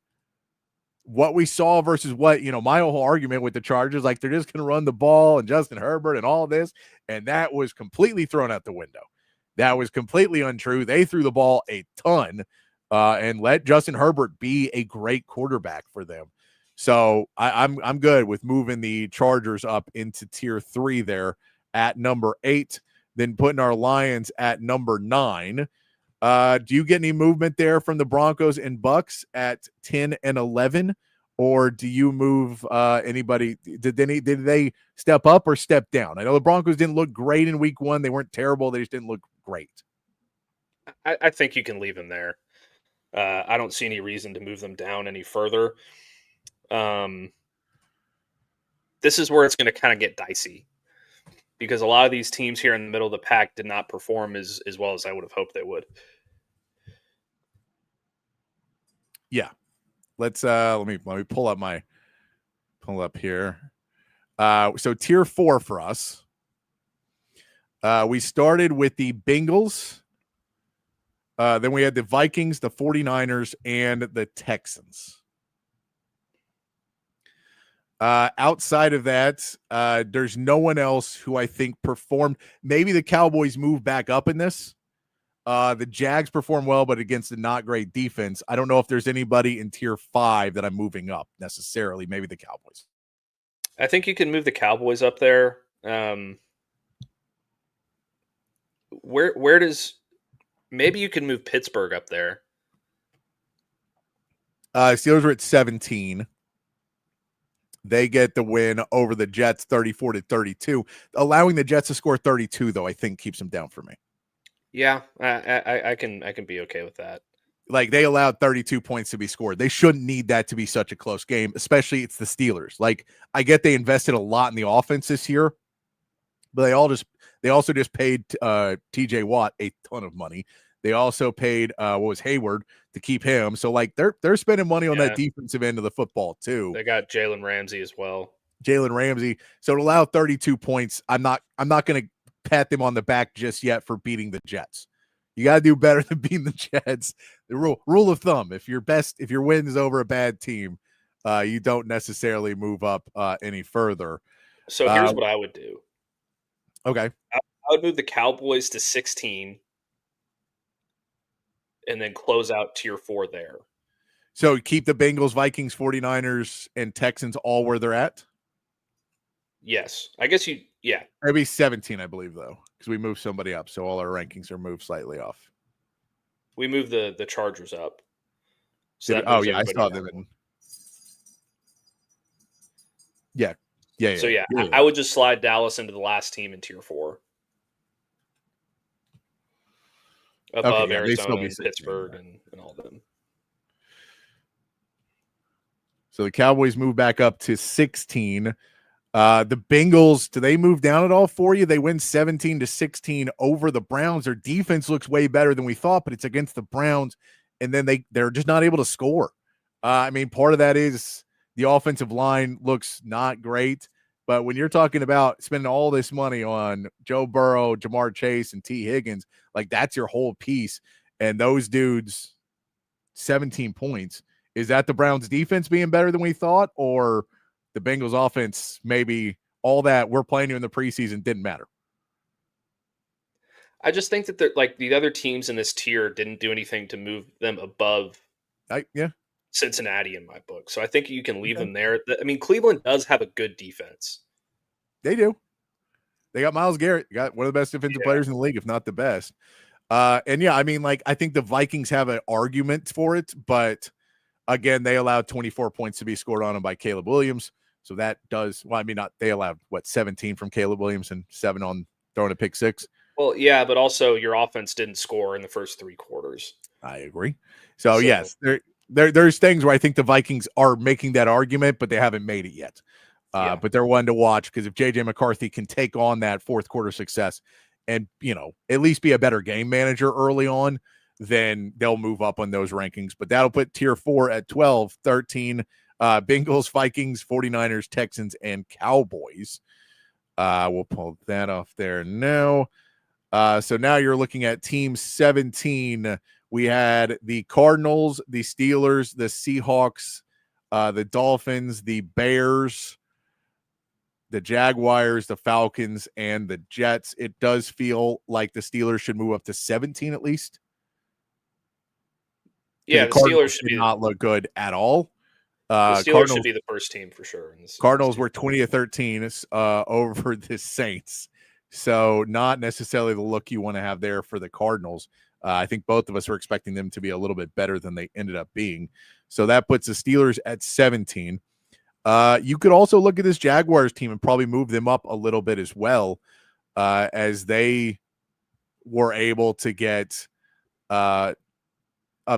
what we saw versus what, my whole argument with the Chargers, like they're just going to run the ball and Justin Herbert and all this. And that was completely thrown out the window. That was completely untrue. They threw the ball a ton and let Justin Herbert be a great quarterback for them. So I'm good with moving the Chargers up into tier 3 there at number 8, then putting our Lions at number 9. Do you get any movement there from the Broncos and Bucks at 10 and 11, or do you move anybody? Did they step up or step down? I know the Broncos didn't look great in week 1. They weren't terrible. They just didn't look great. I think you can leave them there. I don't see any reason to move them down any further. This is where it's going to kind of get dicey because a lot of these teams here in the middle of the pack did not perform as well as I would have hoped they would. Yeah. Let's let me pull up here. So tier 4 for us. We started with the Bengals. Then we had the Vikings, the 49ers, and the Texans. Outside of that, there's no one else who I think performed. Maybe the Cowboys move back up in this. The Jags perform well, but against a not great defense. I don't know if there's anybody in tier 5 that I'm moving up necessarily. Maybe the Cowboys. I think you can move the Cowboys up there. Where does maybe you can move Pittsburgh up there? Steelers are at 17. They get the win over the Jets 34-32. Allowing the Jets to score 32, though, I think keeps them down for me. Yeah, I can be okay with that. Like, they allowed 32 points to be scored. They shouldn't need that to be such a close game, especially it's the Steelers. Like, I get they invested a lot in the offense this year, but they also just paid TJ Watt a ton of money. They also paid Hayward to keep him. So like they're spending money on that defensive end of the football too. They got Jalen Ramsey as well. Jalen Ramsey. So to allow 32 points, I'm not going to pat them on the back just yet for beating the Jets. You got to do better than beating the Jets. The rule of thumb: if your win is over a bad team, you don't necessarily move up any further. So here's what I would do. Okay, I would move the Cowboys to 16. And then close out tier 4 there. So keep the Bengals, Vikings, 49ers, and Texans all where they're at? Yes. I guess Maybe 17, I believe, though, because we moved somebody up. So all our rankings are moved slightly off. We moved the Chargers up. So I saw them in. Yeah. So I would just slide Dallas into the last team in tier 4. Above Arizona and Pittsburgh and all of them. So the Cowboys move back up to 16. The Bengals, do they move down at all for you? They win 17-16 over the Browns. Their defense looks way better than we thought, but it's against the Browns, and then they're just not able to score. I mean, part of that is the offensive line looks not great, but when you're talking about spending all this money on Joe Burrow, Jamar Chase, and T. Higgins, like that's your whole piece. And those dudes, 17 points. Is that the Browns defense being better than we thought, or the Bengals offense, maybe all that we're playing you in the preseason didn't matter? I just think that like the other teams in this tier didn't do anything to move them above Cincinnati in my book. So I think you can leave them there. I mean, Cleveland does have a good defense. They do. They got Myles Garrett, got one of the best defensive players in the league, if not the best. I mean, like, I think the Vikings have an argument for it, but again, they allowed 24 points to be scored on them by Caleb Williams. So that does, they allowed 17 from Caleb Williams and 7 on throwing a pick 6. Well, yeah, but also your offense didn't score in the first 3 quarters. I agree. So yes, there's things where I think the Vikings are making that argument, but they haven't made it yet. But they're one to watch, because if J.J. McCarthy can take on that fourth quarter success and, at least be a better game manager early on, then they'll move up on those rankings. But that'll put tier 4 at 12, 13, Bengals, Vikings, 49ers, Texans, and Cowboys. We'll pull that off there now. So now you're looking at team 17. We had the Cardinals, the Steelers, the Seahawks, the Dolphins, the Bears, the Jaguars, the Falcons, and the Jets. It does feel like the Steelers should move up to 17 at least. Yeah, the Steelers should not look good at all. The Steelers should be the first team for sure. Cardinals were 20-13 over the Saints. So not necessarily the look you want to have there for the Cardinals. I think both of us were expecting them to be a little bit better than they ended up being. So that puts the Steelers at 17. You could also look at this Jaguars team and probably move them up a little bit as well, as they were able to get a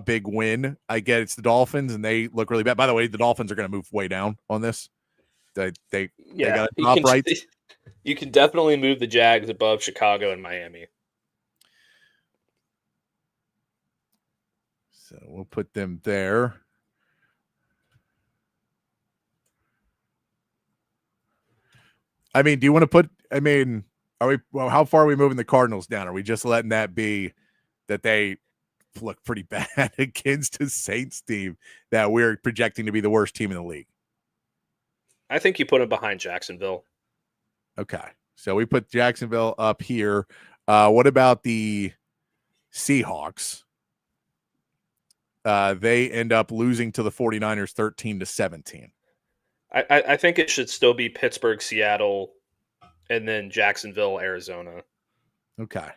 big win. I get it's the Dolphins, and they look really bad. By the way, the Dolphins are going to move way down on this. They got to top right. You can definitely move the Jags above Chicago and Miami. So we'll put them there. I mean, do you want to put? I mean, how far are we moving the Cardinals down? Are we just letting that be that they look pretty bad against a Saints team that we're projecting to be the worst team in the league? I think you put them behind Jacksonville. Okay, so we put Jacksonville up here. What about the Seahawks? They end up losing to the 49ers 13-17. I think it should still be Pittsburgh, Seattle, and then Jacksonville, Arizona. Okay.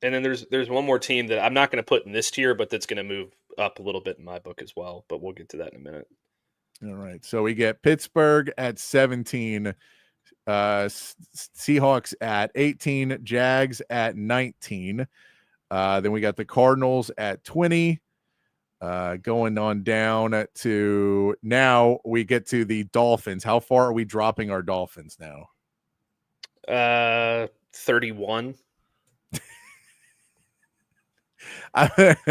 And then there's one more team that I'm not going to put in this tier, but that's going to move up a little bit in my book as well. But we'll get to that in a minute. All right. So we get Pittsburgh at 17, Seahawks at 18, Jags at 19. Then we got the Cardinals at 20. Going on down to now we get to the Dolphins. How far are we dropping our Dolphins now? 31. I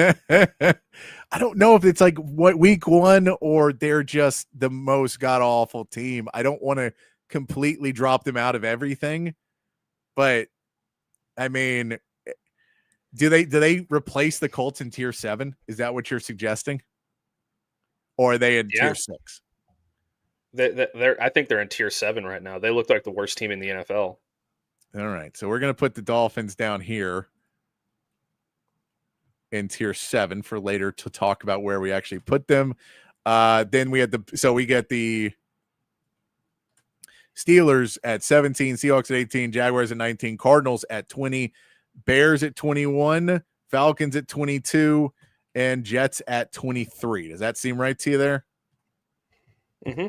don't know if it's like what week one or they're just the most god awful team. I don't want to completely drop them out of everything, but I mean, do they replace the Colts in tier 7? Is that what you're suggesting? Or are they in tier 6? I think they're in tier 7 right now. They look like the worst team in the NFL. All right. So we're going to put the Dolphins down here in tier 7 for later to talk about where we actually put them. Then we get the Steelers at 17, Seahawks at 18, Jaguars at 19, Cardinals at 20, Bears at 21, Falcons at 22, and Jets at 23. Does that seem right to you there? Mm-hmm.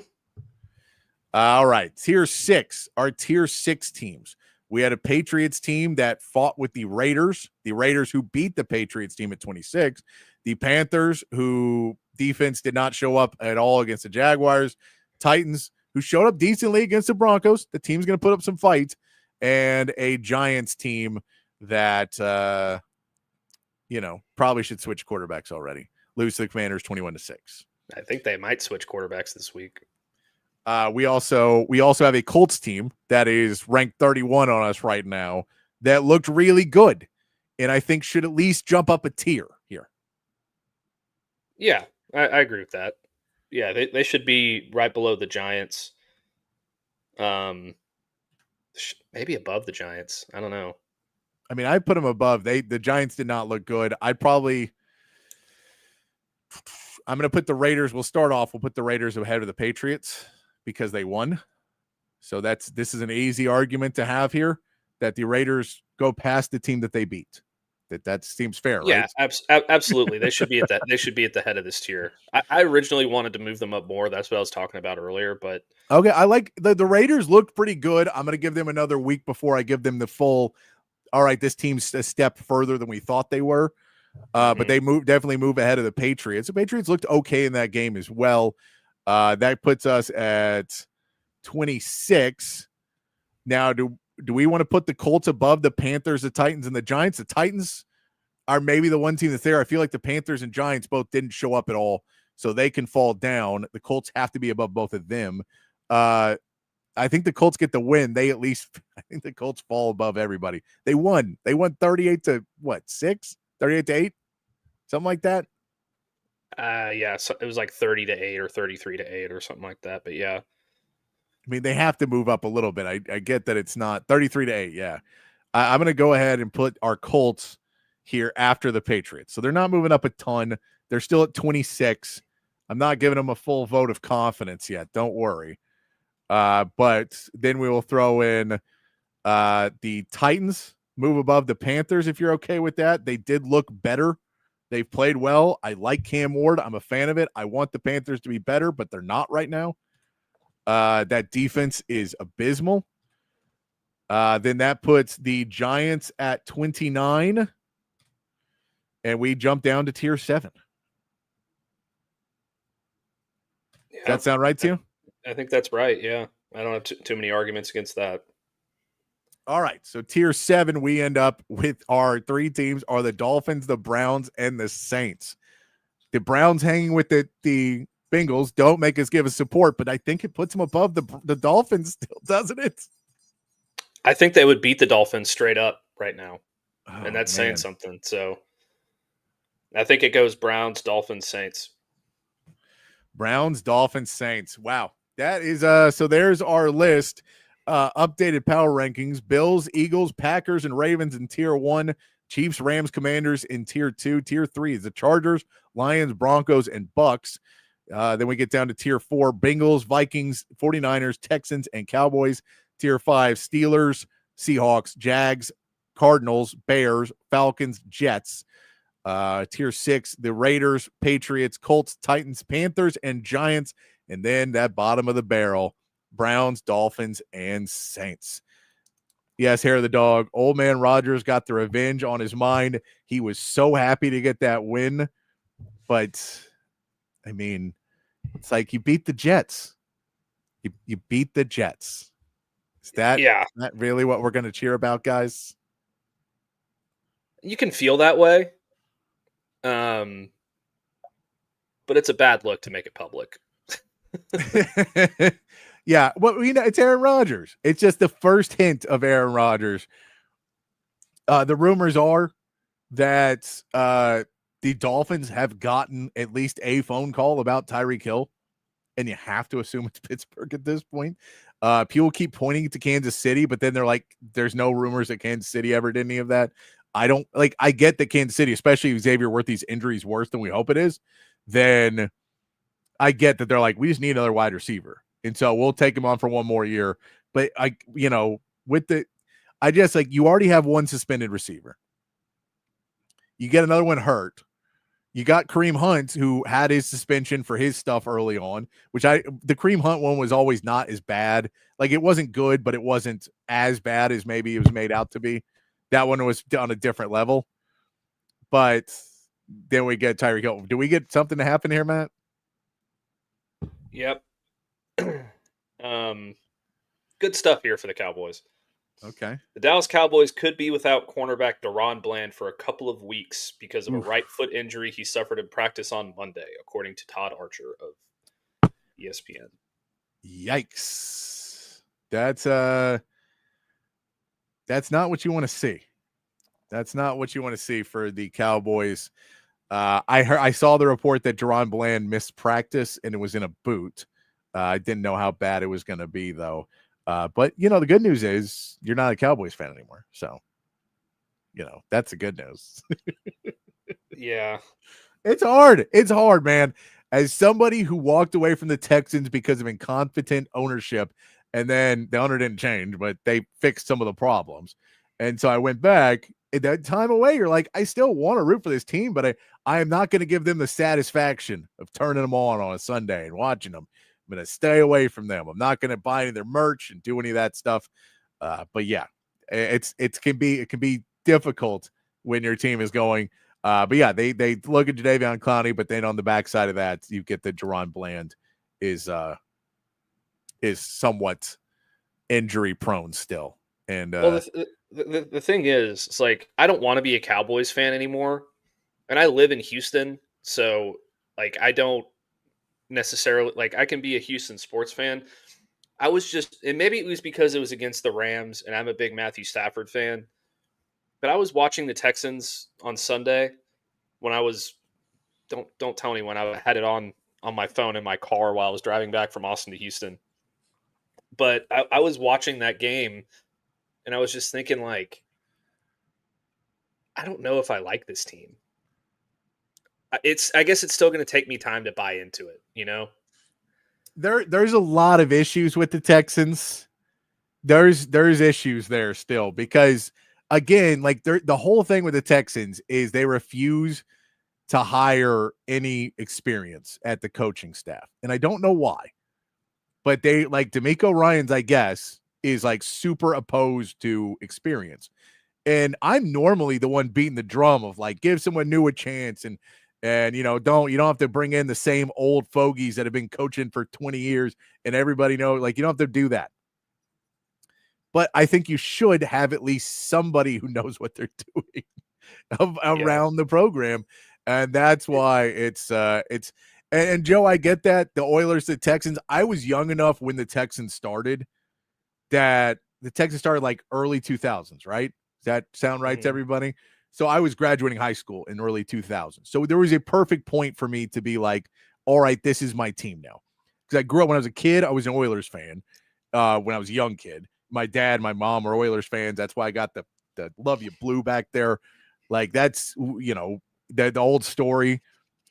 All right. Tier 6, our tier 6 teams. We had a Patriots team that fought with the Raiders who beat the Patriots team at 26, the Panthers who defense did not show up at all against the Jaguars, Titans who showed up decently against the Broncos. The team's going to put up some fight, and a Giants team that, probably should switch quarterbacks already. Lose to the Commanders 21-6. I think they might switch quarterbacks this week. We also have a Colts team that is ranked 31 on us right now that looked really good, and I think should at least jump up a tier here. Yeah, I agree with that. Yeah, they should be right below the Giants. Maybe above the Giants. I don't know. I mean, I put them above. The Giants did not look good. I'm going to put the Raiders. We'll start off. We'll put the Raiders ahead of the Patriots because they won. So this is an easy argument to have here that the Raiders go past the team that they beat. That seems fair, right? Yeah, absolutely. They should be at that. They should be at the head of this tier. I originally wanted to move them up more. That's what I was talking about earlier. But okay, I like the Raiders looked pretty good. I'm going to give them another week before I give them the full. All right, this team's a step further than we thought they were. But they definitely move ahead of the Patriots. The Patriots looked okay in that game as well. That puts us at 26. Now, do we want to put the Colts above the Panthers, the Titans, and the Giants? The Titans are maybe the one team that's there. I feel like the Panthers and Giants both didn't show up at all, so they can fall down. The Colts have to be above both of them. I think the Colts get the win. I think the Colts fall above everybody. They won. They won 38-6? 38-8? Something like that? Yeah, so it was like 30-8 or 33-8 or something like that. But yeah. I mean, they have to move up a little bit. I get that it's not 33-8. Yeah. I'm going to go ahead and put our Colts here after the Patriots. So they're not moving up a ton. They're still at 26. I'm not giving them a full vote of confidence yet. Don't worry. But then we will throw in the Titans, move above the Panthers if you're okay with that. They did look better. They've played well. I like Cam Ward. I'm a fan of it. I want the Panthers to be better, but they're not right now. That defense is abysmal. Then that puts the Giants at 29, and we jump down to tier 7. Yeah, does that sound right to you? I think that's right. Yeah. I don't have too many arguments against that. All right. So tier 7, we end up with our 3 teams are the Dolphins, the Browns, and the Saints. The Browns hanging with the Bengals. Don't make us give us support, but I think it puts them above the Dolphins still, doesn't it? I think they would beat the Dolphins straight up right now. Oh, and that's man. saying something. So I think it goes Browns, Dolphins, Saints. Browns, Dolphins, Saints. Wow. That is so there's our list. Updated power rankings. Bills, Eagles, Packers, and Ravens in tier 1. Chiefs, Rams, Commanders in tier 2. Tier 3 is the Chargers, Lions, Broncos, and Bucks. Then we get down to tier 4. Bengals, Vikings, 49ers, Texans, and Cowboys. Tier 5, Steelers, Seahawks, Jags, Cardinals, Bears, Falcons, Jets. Tier 6, the Raiders, Patriots, Colts, Titans, Panthers, and Giants. And then that bottom of the barrel, Browns, Dolphins, and Saints. Yes, hair of the dog. Old man Rodgers got the revenge on his mind. He was so happy to get that win. But, I mean, it's like you beat the Jets. You beat the Jets. Is that really what we're going to cheer about, guys? You can feel that way. But it's a bad look to make it public. Yeah, well, it's Aaron Rodgers. It's just the first hint of Aaron Rodgers. The rumors are that the Dolphins have gotten at least a phone call about Tyreek Hill, and you have to assume it's Pittsburgh at this point. People keep pointing to Kansas City, but then they're like, there's no rumors that Kansas City ever did any of that. I get that Kansas City, especially if Xavier Worthy's injury is worse than we hope it is, then I get that they're like, we just need another wide receiver. And so we'll take him on for one more year. But you already have one suspended receiver. You get another one hurt. You got Kareem Hunt, who had his suspension for his stuff early on, the Kareem Hunt one was always not as bad. Like, it wasn't good, but it wasn't as bad as maybe it was made out to be. That one was on a different level. But then we get Tyreek Hill. Do we get something to happen here, Matt? Yep. Good stuff here for the Cowboys. Okay. The Dallas Cowboys could be without cornerback Deron Bland for a couple of weeks because of a right foot injury he suffered in practice on Monday, according to Todd Archer of ESPN. Yikes. That's not what you want to see. That's not what you want to see for the Cowboys. I saw the report that Deron Bland missed practice and it was in a boot. I didn't know how bad it was going to be, though. But, the good news is you're not a Cowboys fan anymore. So, that's the good news. Yeah. It's hard. It's hard, man. As somebody who walked away from the Texans because of incompetent ownership, and then the owner didn't change, but they fixed some of the problems. And so I went back. At that time away, you're like, I still want to root for this team, but I am not going to give them the satisfaction of turning them on a Sunday and watching them. I'm going to stay away from them. I'm not going to buy any of their merch and do any of that stuff. But yeah, it can be difficult when your team is going. But yeah, they look at Jadeveon Clowney, but then on the backside of that, you get that Deron Bland is somewhat injury prone still. And the thing is, it's like, I don't want to be a Cowboys fan anymore, and I live in Houston, so like I don't necessarily I can be a Houston sports fan. I was just, and maybe it was because it was against the Rams, and I'm a big Matthew Stafford fan. But I was watching the Texans on Sunday when I was don't tell anyone, I had it on my phone in my car while I was driving back from Austin to Houston. But I was watching that game. And I was just thinking, like, I don't know if I like this team. I guess it's still going to take me time to buy into it, There's a lot of issues with the Texans. There's issues there still because, again, like the whole thing with the Texans is they refuse to hire any experience at the coaching staff. And I don't know why. But they, like, DeMeco Ryans, I guess, is like super opposed to experience. And I'm normally the one beating the drum of like, give someone new a chance. And you don't have to bring in the same old fogies that have been coaching for 20 years and everybody knows, like, you don't have to do that. But I think you should have at least somebody who knows what they're doing around the program. And that's why it's And Joe, I get that. The Oilers, the Texans, I was young enough when the Texans started that the Texans started like early 2000s, right? Does that sound right to everybody? So I was graduating high school in early 2000s. So there was a perfect point for me to be like, all right, this is my team now. Because I grew up when I was a kid, I was an Oilers fan. When I was a young kid, my dad, my mom were Oilers fans. That's why I got the Love You Blue back there. Like that's, you know, the old story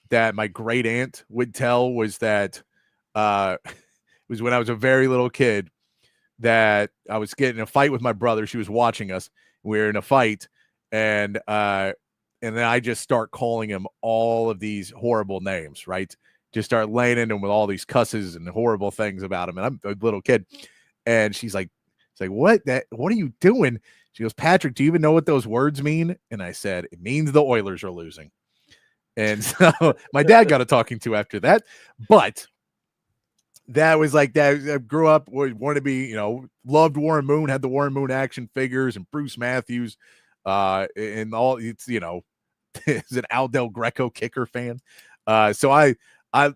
that my great aunt would tell was that it was when I was a very little kid that I was getting in a fight with my brother. She was watching us. We were in a fight, and then I just start calling him all of these horrible names, right? Just start laying into him with all these cusses and horrible things about him. And I'm a little kid, and she's like, what are you doing? She goes, Patrick, do you even know what those words mean? And I said, it means the Oilers are losing. And so my dad got a talking to after that, but that was like that. I grew up, wanted to be, you know, loved Warren Moon, had the Warren Moon action figures and Bruce Matthews, and all. It's, you know, is an Al Del Greco kicker fan. So I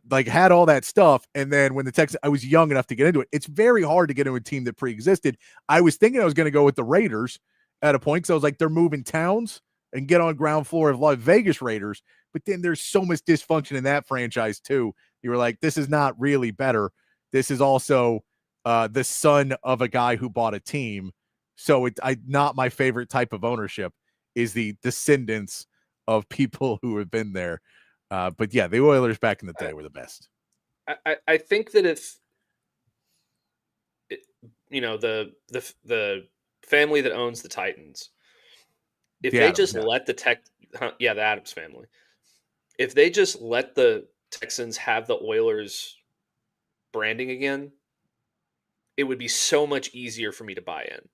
like had all that stuff. And then when the Texans, I was young enough to get into it. It's very hard to get into a team that pre-existed. I was thinking I was going to go with the Raiders at a point, because I was like, they're moving towns and get on ground floor of Las Vegas Raiders. But then there's so much dysfunction in that franchise too. You were like, this is not really better. This is also the son of a guy who bought a team. So not my favorite type of ownership is the descendants of people who have been there. But yeah, the Oilers back in the day were the best. I think that if, you know, the family that owns the Titans, if the Adams family, if they just let the Texans have the Oilers branding again, it would be so much easier for me to buy in.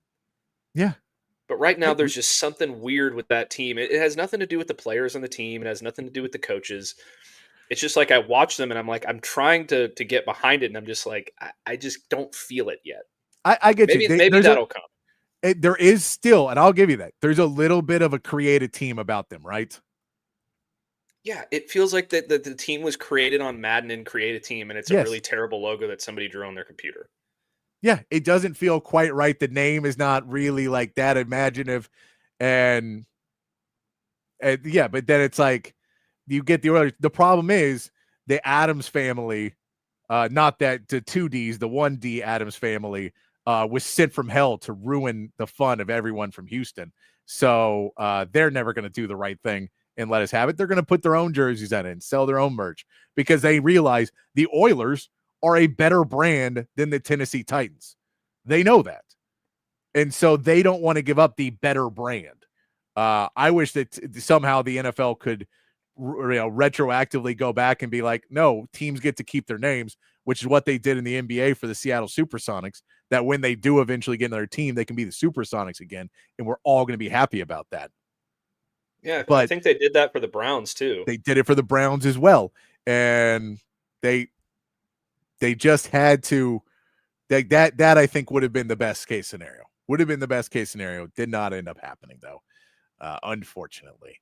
Yeah. But right now, there's just something weird with that team. It has nothing to do with the players on the team. It has nothing to do with the coaches. It's just like I watch them and I'm like, I'm trying to get behind it. And I'm just like, I just don't feel it yet. I get you. Maybe that'll come. There is still, and I'll give you that, there's a little bit of a creative team about them, right? Yeah, it feels like that the team was created on Madden and create a team, and it's a really terrible logo that somebody drew on their computer. Yeah, it doesn't feel quite right. The name is not really like that imaginative, and yeah, but then it's like you get the Oilers. The problem is the Adams family, not that the 2Ds, the 1D Adams family was sent from hell to ruin the fun of everyone from Houston. So they're never going to do the right thing and let us have it. They're going to put their own jerseys on it and sell their own merch because they realize the Oilers are a better brand than the Tennessee Titans. They know that. And so they don't want to give up the better brand. I wish that somehow the NFL could retroactively go back and be like, no, teams get to keep their names, which is what they did in the NBA for the Seattle Supersonics, that when they do eventually get another team, they can be the Supersonics again. And we're all going to be happy about that. Yeah, but I think they did that for the Browns too. They did it for the Browns as well. And they just had to that I think would have been the best case scenario. Would have been the best case scenario. Did not end up happening though, unfortunately.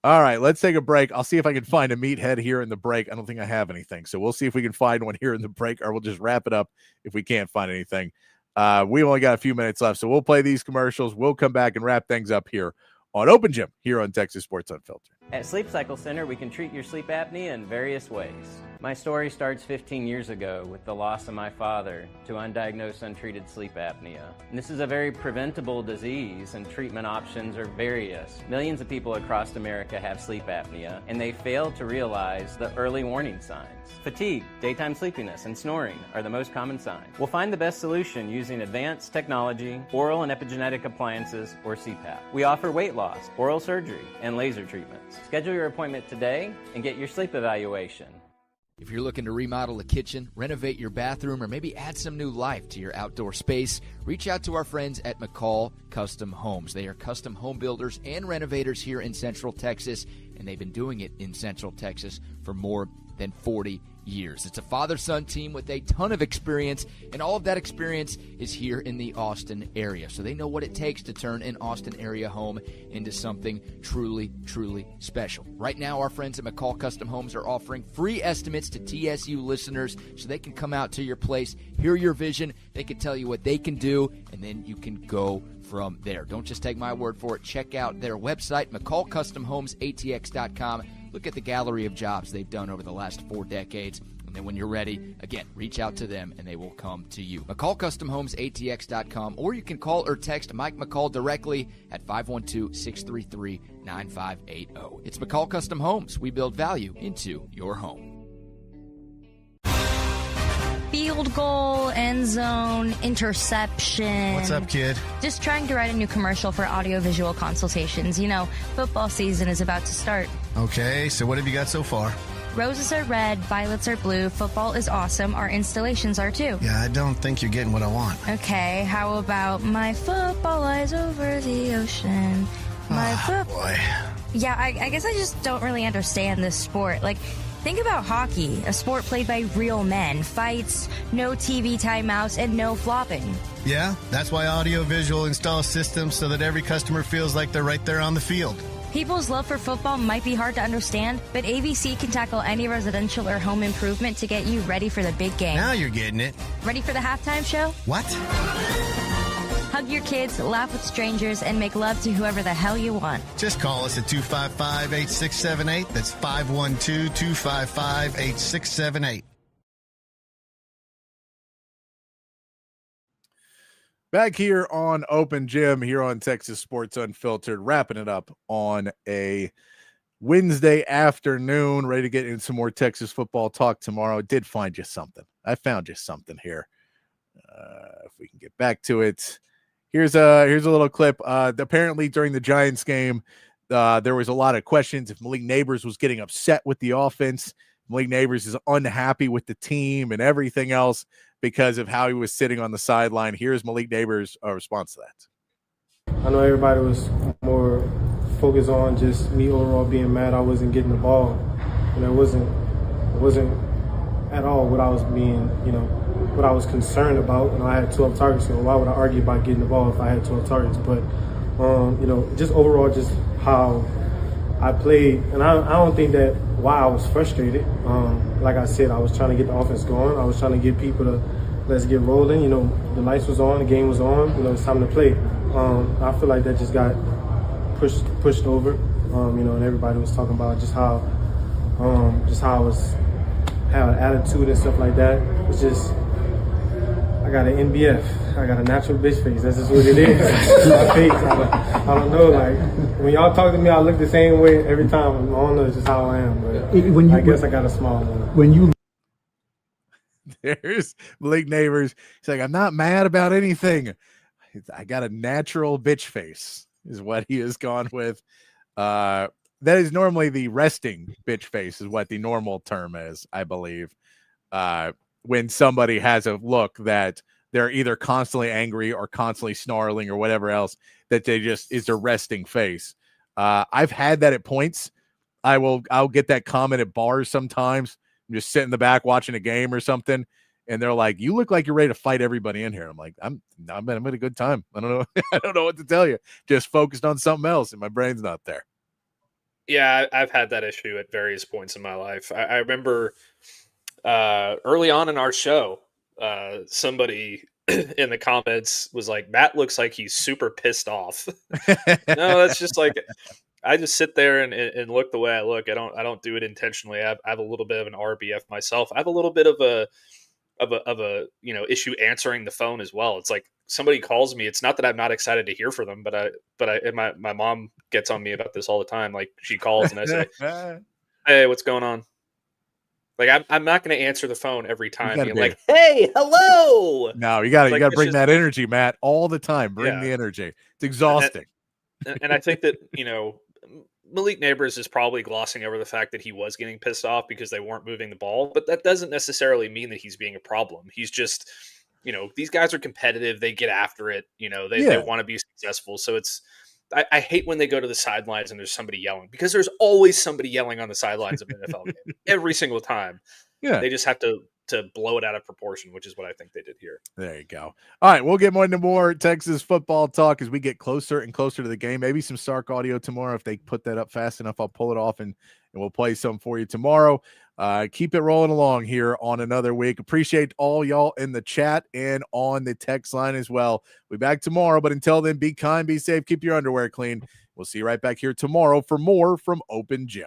All right, let's take a break. I'll see if I can find a meathead here in the break. I don't think I have anything, so we'll see if we can find one here in the break, or we'll just wrap it up if we can't find anything. We only got a few minutes left, so we'll play these commercials. We'll come back and wrap things up here on Open Gym here on Texas Sports Unfiltered. At Sleep Cycle Center, we can treat your sleep apnea in various ways. My story starts 15 years ago with the loss of my father to undiagnosed untreated sleep apnea. And this is a very preventable disease, and treatment options are various. Millions of people across America have sleep apnea, and they fail to realize the early warning signs. Fatigue, daytime sleepiness, and snoring are the most common signs. We'll find the best solution using advanced technology, oral and epigenetic appliances, or CPAP. We offer weight loss, oral surgery, and laser treatments. Schedule your appointment today and get your sleep evaluation. If you're looking to remodel a kitchen, renovate your bathroom, or maybe add some new life to your outdoor space, reach out to our friends at McCall Custom Homes. They are custom home builders and renovators here in Central Texas, and they've been doing it in Central Texas for more than 40 years. It's a father-son team with a ton of experience, and all of that experience is here in the Austin area. So they know what it takes to turn an Austin area home into something truly, truly special. Right now, our friends at McCall Custom Homes are offering free estimates to TSU listeners so they can come out to your place, hear your vision, they can tell you what they can do, and then you can go from there. Don't just take my word for it. Check out their website, McCallCustomHomesATX.com. Look at the gallery of jobs they've done over the last 4 decades. And then when you're ready, again, reach out to them and they will come to you. McCallCustomHomesATX.com, or you can call or text Mike McCall directly at 512-633-9580. It's McCall Custom Homes. We build value into your home. Field goal, end zone, interception. What's up, kid? Just trying to write a new commercial for audiovisual consultations. You know, football season is about to start. Okay, so what have you got so far? Roses are red, violets are blue, football is awesome, our installations are too. Yeah, I don't think you're getting what I want. Okay, how about my football lies over the ocean? Boy. Yeah, I guess I just don't really understand this sport. Like, think about hockey, a sport played by real men. Fights, no TV timeouts, and no flopping. Yeah, that's why Audiovisual installs systems so that every customer feels like they're right there on the field. People's love for football might be hard to understand, but AVC can tackle any residential or home improvement to get you ready for the big game. Now you're getting it. Ready for the halftime show? What? Hug your kids, laugh with strangers, and make love to whoever the hell you want. Just call us at 255-8678. That's 512-255-8678. Back here on Open Gym, here on Texas Sports Unfiltered, wrapping it up on a Wednesday afternoon, ready to get into some more Texas football talk tomorrow. I did find you something. I found you something here. If we can get back to it. Here's a little clip. Apparently during the Giants game, there was a lot of questions if Malik Neighbors was getting upset with the offense. Malik Neighbors is unhappy with the team and everything else because of how he was sitting on the sideline. Here's Malik Neighbors' response to that. I know everybody was more focused on just me overall being mad I wasn't getting the ball. And it wasn't at all what I was being, what I was concerned about. I had 12 targets, so why would I argue about getting the ball if I had 12 targets? But, just overall, just how I played. And I don't think that why I was frustrated. Like I said, I was trying to get the offense going. I was trying to get people to let's get rolling. The lights was on, the game was on. It's time to play. I feel like that just got pushed over. And everybody was talking about just how I was had an attitude and stuff like that. It's just I got an NBF. I got a natural bitch face. That's just what it is. My face. I don't know. Like when y'all talk to me, I look the same way every time. I don't know. It's just how I am. But I guess I got a small one. There's Malik Neighbors. He's like, I'm not mad about anything. I got a natural bitch face, is what he has gone with. That is normally the resting bitch face, is what the normal term is, I believe. When somebody has a look that they're either constantly angry or constantly snarling or whatever else, that they just is a resting face. I've had that at points. I'll get that comment at bars sometimes. I'm just sitting in the back watching a game or something, and they're like, "You look like you're ready to fight everybody in here." I'm like, I'm having a good time. I don't know. I don't know what to tell you. Just focused on something else, and my brain's not there. Yeah, I've had that issue at various points in my life. I remember early on in our show, somebody in the comments was like, Matt looks like he's super pissed off. No, that's just like, I just sit there and look the way I look. I don't do it intentionally. I have a little bit of an RBF myself. I have a little bit of a issue answering the phone as well. It's like somebody calls me. It's not that I'm not excited to hear from them, but my mom gets on me about this all the time. Like she calls and I say, "Hey, what's going on?" Like I'm not going to answer the phone every time being like, "Hey, hello." No, you got to bring that energy, Matt, all the time. Bring the energy. It's exhausting. And I think that, Malik Neighbors is probably glossing over the fact that he was getting pissed off because they weren't moving the ball, but that doesn't necessarily mean that he's being a problem. He's just, these guys are competitive. They get after it. They want to be successful. So I hate when they go to the sidelines and there's somebody yelling, because there's always somebody yelling on the sidelines of an NFL game every single time. Yeah. They just have to blow it out of proportion, which is what I think they did here. There you go. All right, we'll get more into more Texas football talk as we get closer and closer to the game. Maybe some Sark audio tomorrow. If they put that up fast enough, I'll pull it off and we'll play some for you tomorrow. Keep it rolling along here on another week. Appreciate all y'all in the chat and on the text line as well. We'll be back tomorrow, but until then, be kind, be safe, keep your underwear clean. We'll see you right back here tomorrow for more from Open Gym.